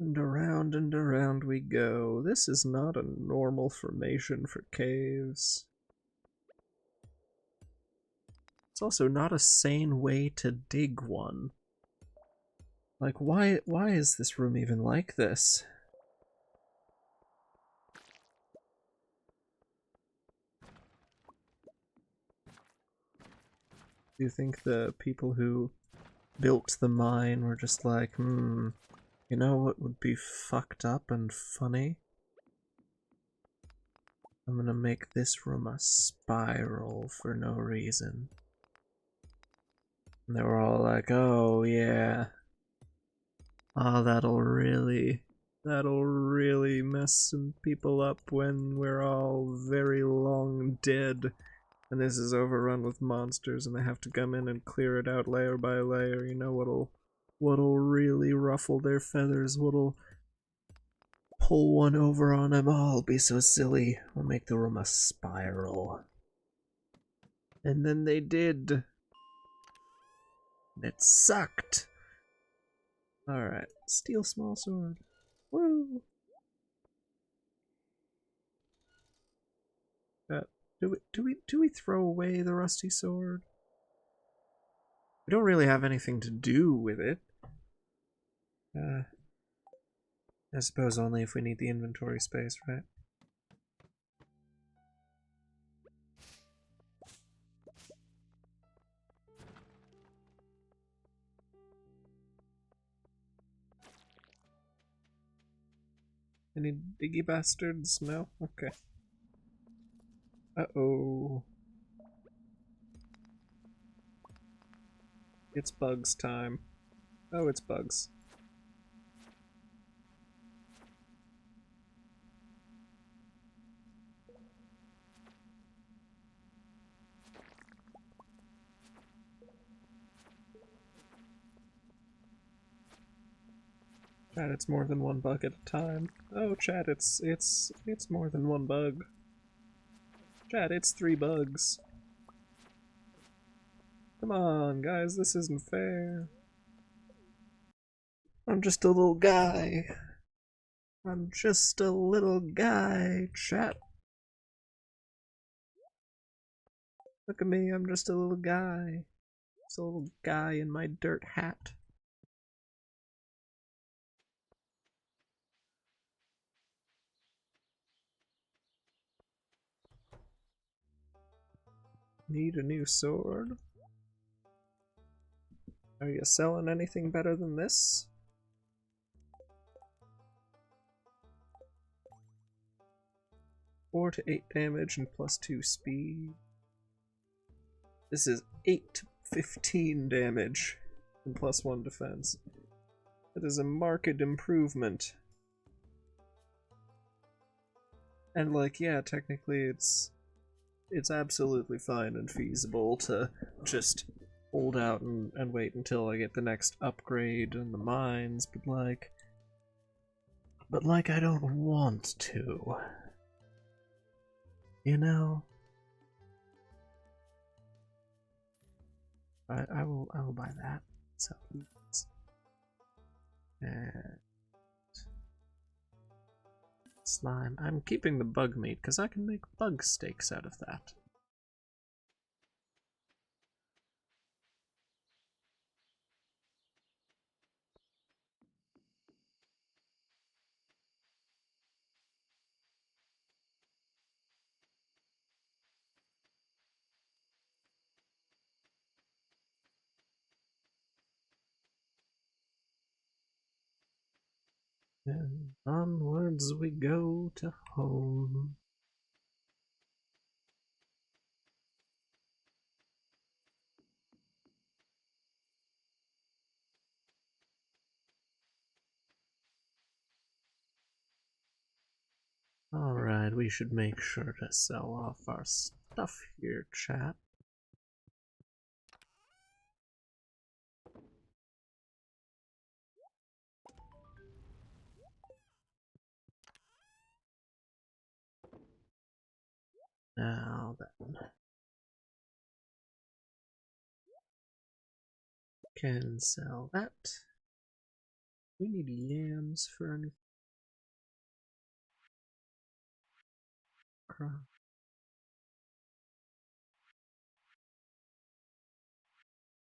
And around we go. This is not a normal formation for caves. It's also not a sane way to dig one. Like, why is this room even like this? Do you think the people who built the mine were just like, you know what would be fucked up and funny? I'm gonna make this room a spiral for no reason. And they were all like, oh yeah. Oh, that'll really mess some people up when we're all very long dead. And this is overrun with monsters and they have to come in and clear it out layer by layer. You know what'll really ruffle their feathers, what'll pull one over on them. Oh, I'll be so silly. I'll make the room a spiral. And then they did. It sucked. Alright, steel small sword. Woo! Do we throw away the rusty sword? We don't really have anything to do with it. I suppose only if we need the inventory space, right? Any diggy bastards? No? Okay. Uh-oh. It's bugs time. Oh, it's bugs. Chat, it's more than one bug at a time. Oh, chat, it's more than one bug. Chat, it's 3 bugs. Come on, guys, this isn't fair. I'm just a little guy. I'm just a little guy, chat. Look at me, I'm just a little guy. Just a little guy in my dirt hat. Need a new sword? Are you selling anything better than this? 4 to 8 damage and +2 speed. This is 8 to 15 damage and +1 defense. That is a marked improvement. And like, yeah, technically it's absolutely fine and feasible to just hold out and wait until I get the next upgrade in the mines, but like I don't want to. You know? I will buy that. So and slime. I'm keeping the bug meat because I can make bug steaks out of that. And onwards we go to home. Alright, we should make sure to sell off our stuff here, chat. Now then. Can sell that. We need yams for anything.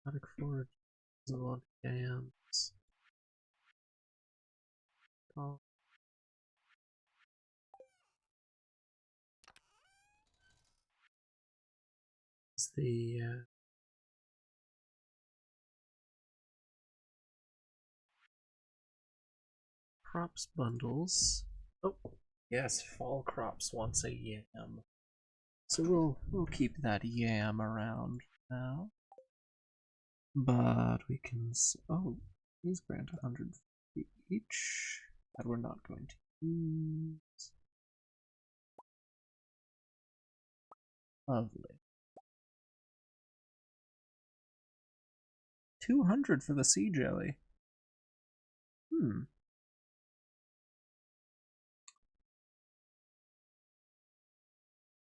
Aquatic forage is a lot of yams. Oh. It's the crops bundles. Oh, yes, fall crops wants a yam. So we'll keep that yam around now. But we can oh, these grant 100 each that we're not going to use. Lovely. 200 for the sea jelly.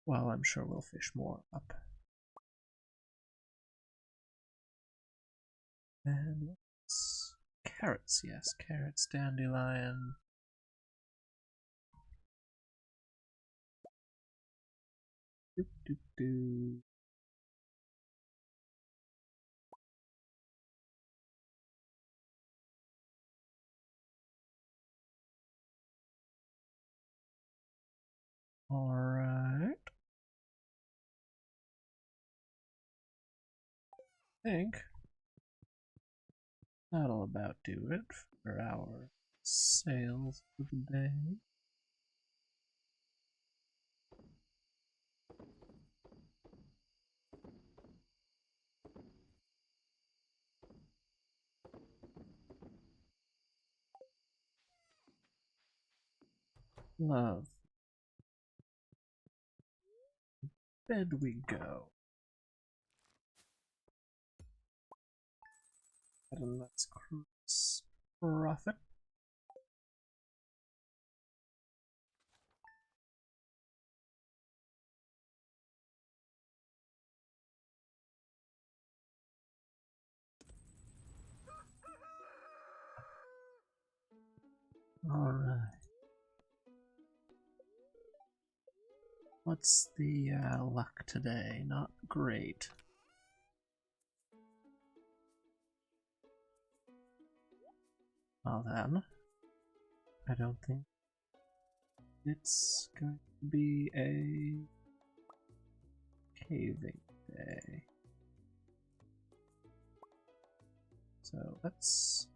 Well, I'm sure we'll fish more up. And what's carrots? Yes, carrots, dandelion. Doop, doop, doop. Alright. I think that'll about do it for our sales for the day. Love. Bed we go. And let's cross profit. Alright. What's the luck today? Not great. Well then, I don't think it's going to be a caving day. So let's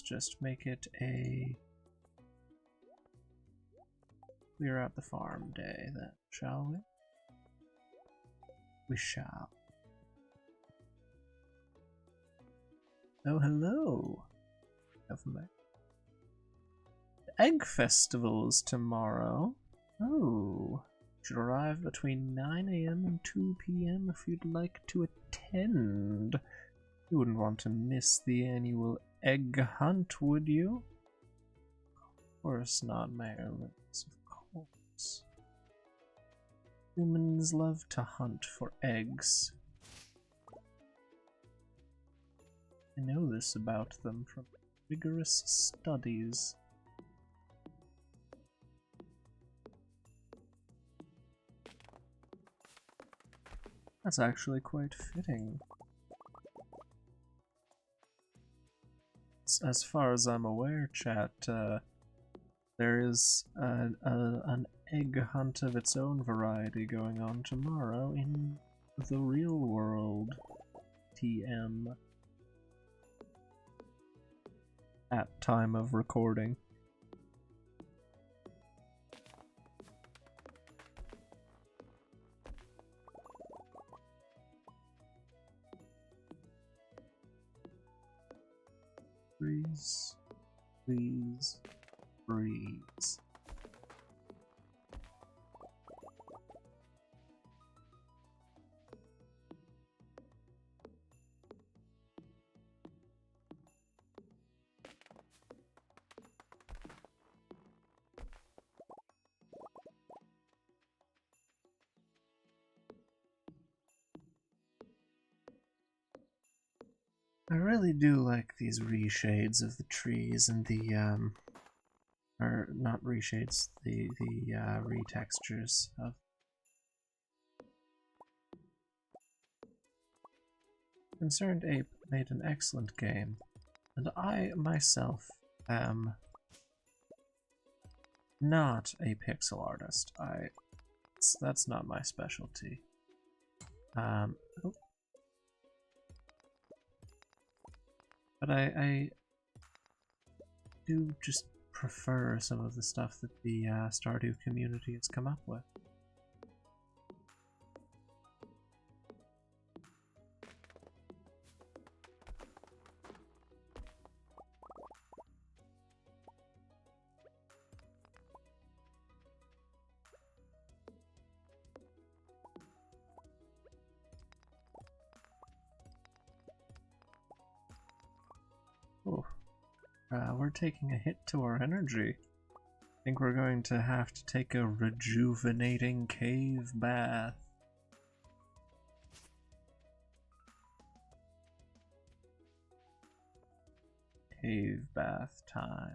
just make it a clear out the farm day then, shall we? We shall. Oh, hello. The Egg Festival's tomorrow. Oh. Should arrive between 9 AM and 2 PM if you'd like to attend. You wouldn't want to miss the annual egg hunt, would you? Of course not, Mayorlings, of course. Humans love to hunt for eggs. I know this about them from rigorous studies. That's actually quite fitting. As far as I'm aware, chat, there is an egg hunt of its own variety going on tomorrow in the real world. TM. at time of recording. Freeze, freeze, freeze. I really do like these reshades of the trees and the, or not reshades, the retextures of. Concerned Ape made an excellent game, and I myself am not a pixel artist. That's not my specialty. Oh. But I do just prefer some of the stuff that the Stardew community has come up with. Oh, we're taking a hit to our energy. I think we're going to have to take a rejuvenating cave bath. Cave bath time.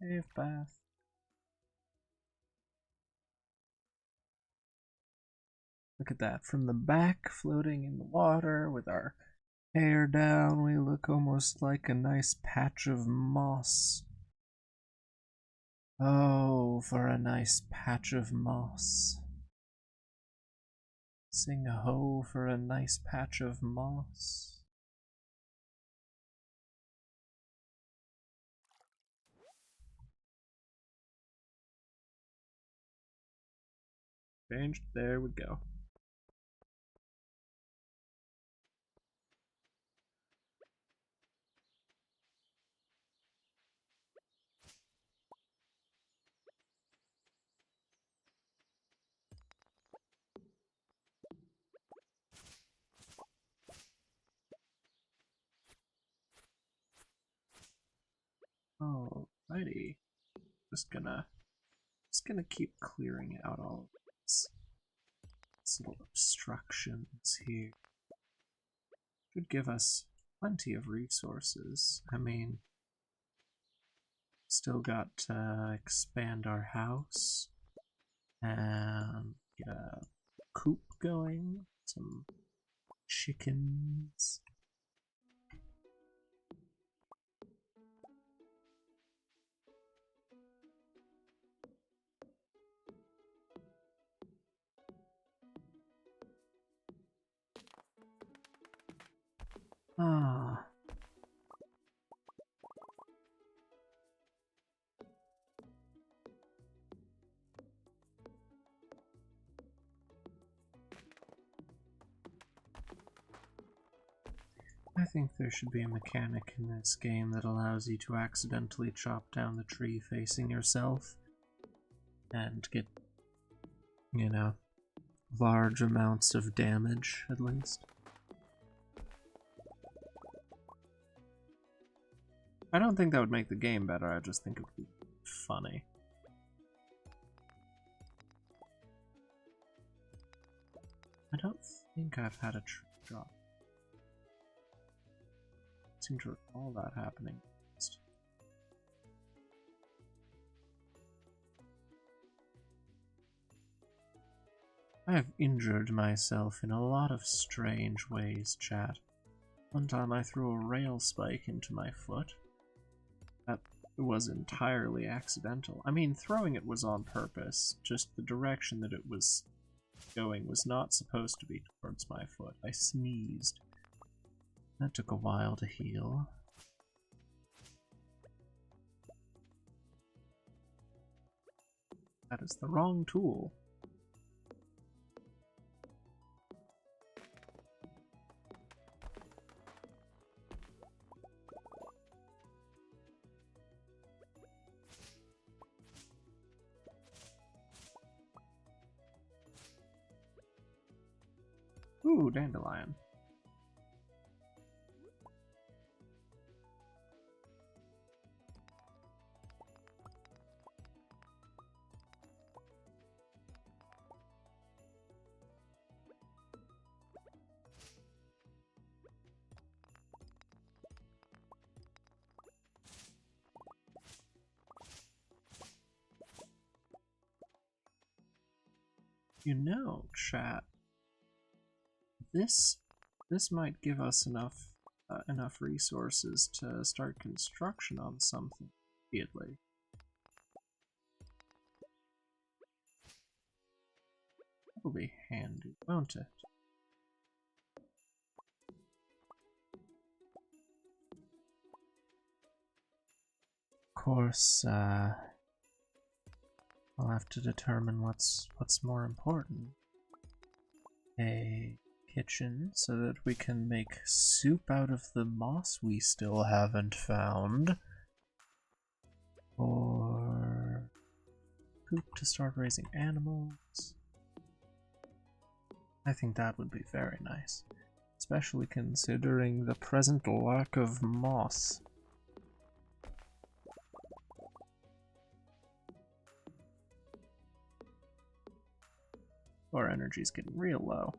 Cave bath. Look at that. From the back, floating in the water with our hair down, we look almost like a nice patch of moss. Oh, for a nice patch of moss. Sing ho for a nice patch of moss. Changed. There we go. Alrighty. Just gonna keep clearing out all of these little obstructions here. Should give us plenty of resources. I mean, still got to expand our house and get a coop going, some chickens. Ah. I think there should be a mechanic in this game that allows you to accidentally chop down the tree facing yourself and get, you know, large amounts of damage, at least. I don't think that would make the game better, I just think it would be funny. I don't think I've had a tree drop. I seem to recall that happening. I have injured myself in a lot of strange ways, chat. One time I threw a rail spike into my foot. That was entirely accidental. I mean, throwing it was on purpose, just the direction that it was going was not supposed to be towards my foot. I sneezed. That took a while to heal. That is the wrong tool. Ooh, dandelion. You know, chat, this might give us enough resources to start construction on something immediately. That'll be handy, won't it? Of course, I'll have to determine what's more important. A kitchen so that we can make soup out of the moss we still haven't found. Or poop to start raising animals. I think that would be very nice, especially considering the present lack of moss. Our energy's getting real low.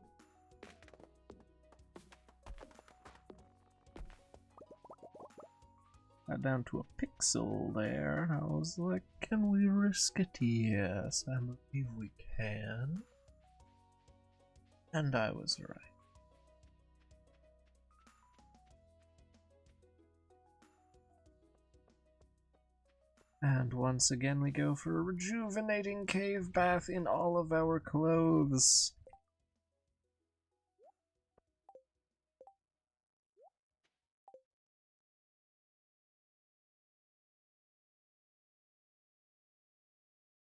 Got down to a pixel there. I was like, can we risk it? Yes, I believe we can. And I was right. And once again we go for a rejuvenating cave bath in all of our clothes.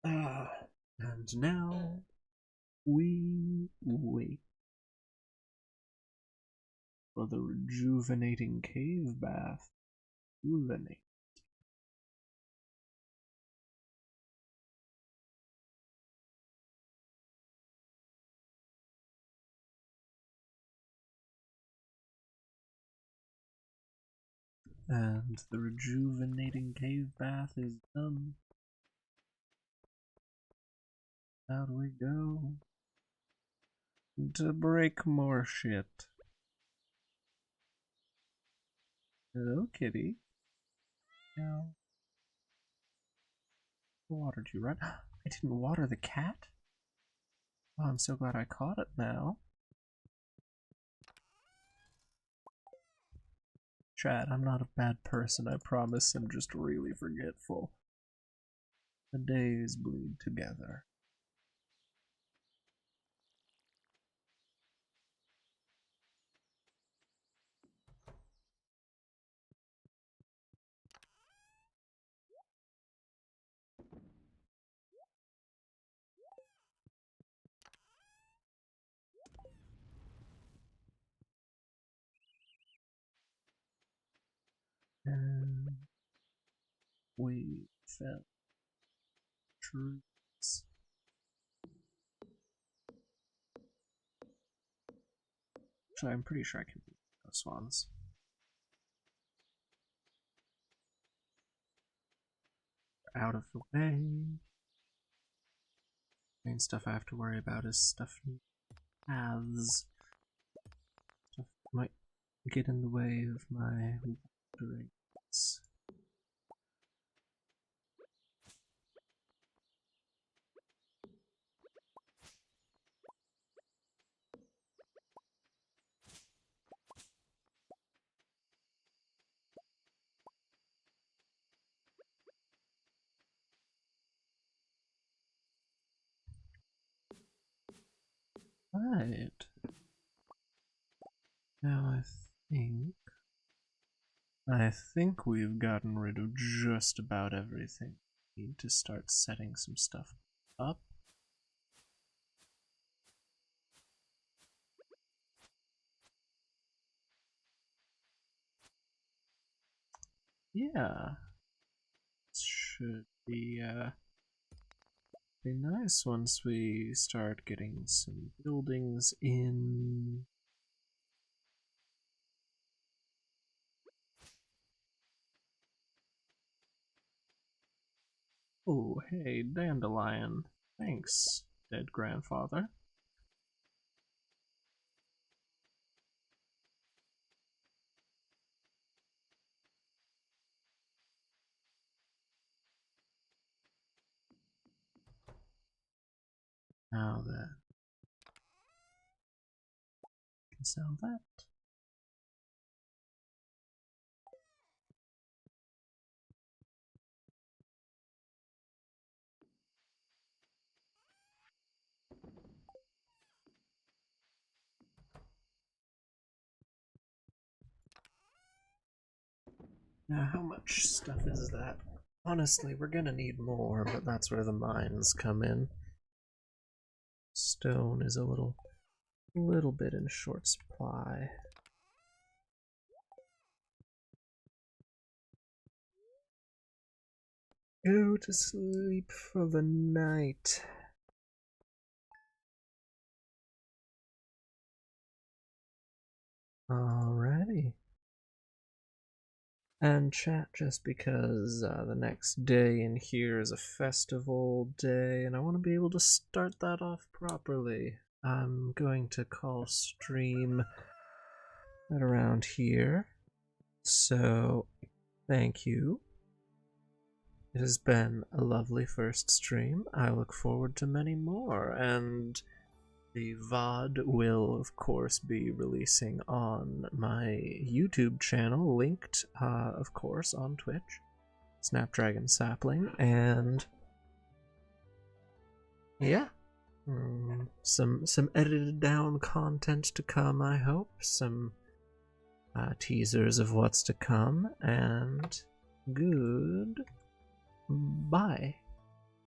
And now we wait for the rejuvenating cave bath. Rejuvenate. And the rejuvenating cave bath is done. Out we go. To break more shit. Hello, kitty. Now, watered you, right? I didn't water the cat? Oh, I'm so glad I caught it now. Chat, I'm not a bad person, I promise. I'm just really forgetful. The days bleed together. And we fell trees. Actually, I'm pretty sure I can beat those ones. Out of the way. Main stuff I have to worry about is stuff in paths. Stuff might get in the way of my wanderings. Right. Now I think we've gotten rid of just about everything. Need to start setting some stuff up. Yeah. Should be nice once we start getting some buildings in. Oh, hey, dandelion. Thanks, dead grandfather. Now then, I can sell that. Now, how much stuff is that? Honestly, we're gonna need more, but that's where the mines come in. Stone is a little bit in short supply. Go to sleep for the night. Alrighty. And chat, just because the next day in here is a festival day, and I want to be able to start that off properly. I'm going to call stream at around here. So, thank you. It has been a lovely first stream. I look forward to many more, and the VOD will, of course, be releasing on my YouTube channel, linked, of course, on Twitch, Snapdragon Sapling, and yeah, some edited down content to come, I hope, some teasers of what's to come, and good bye.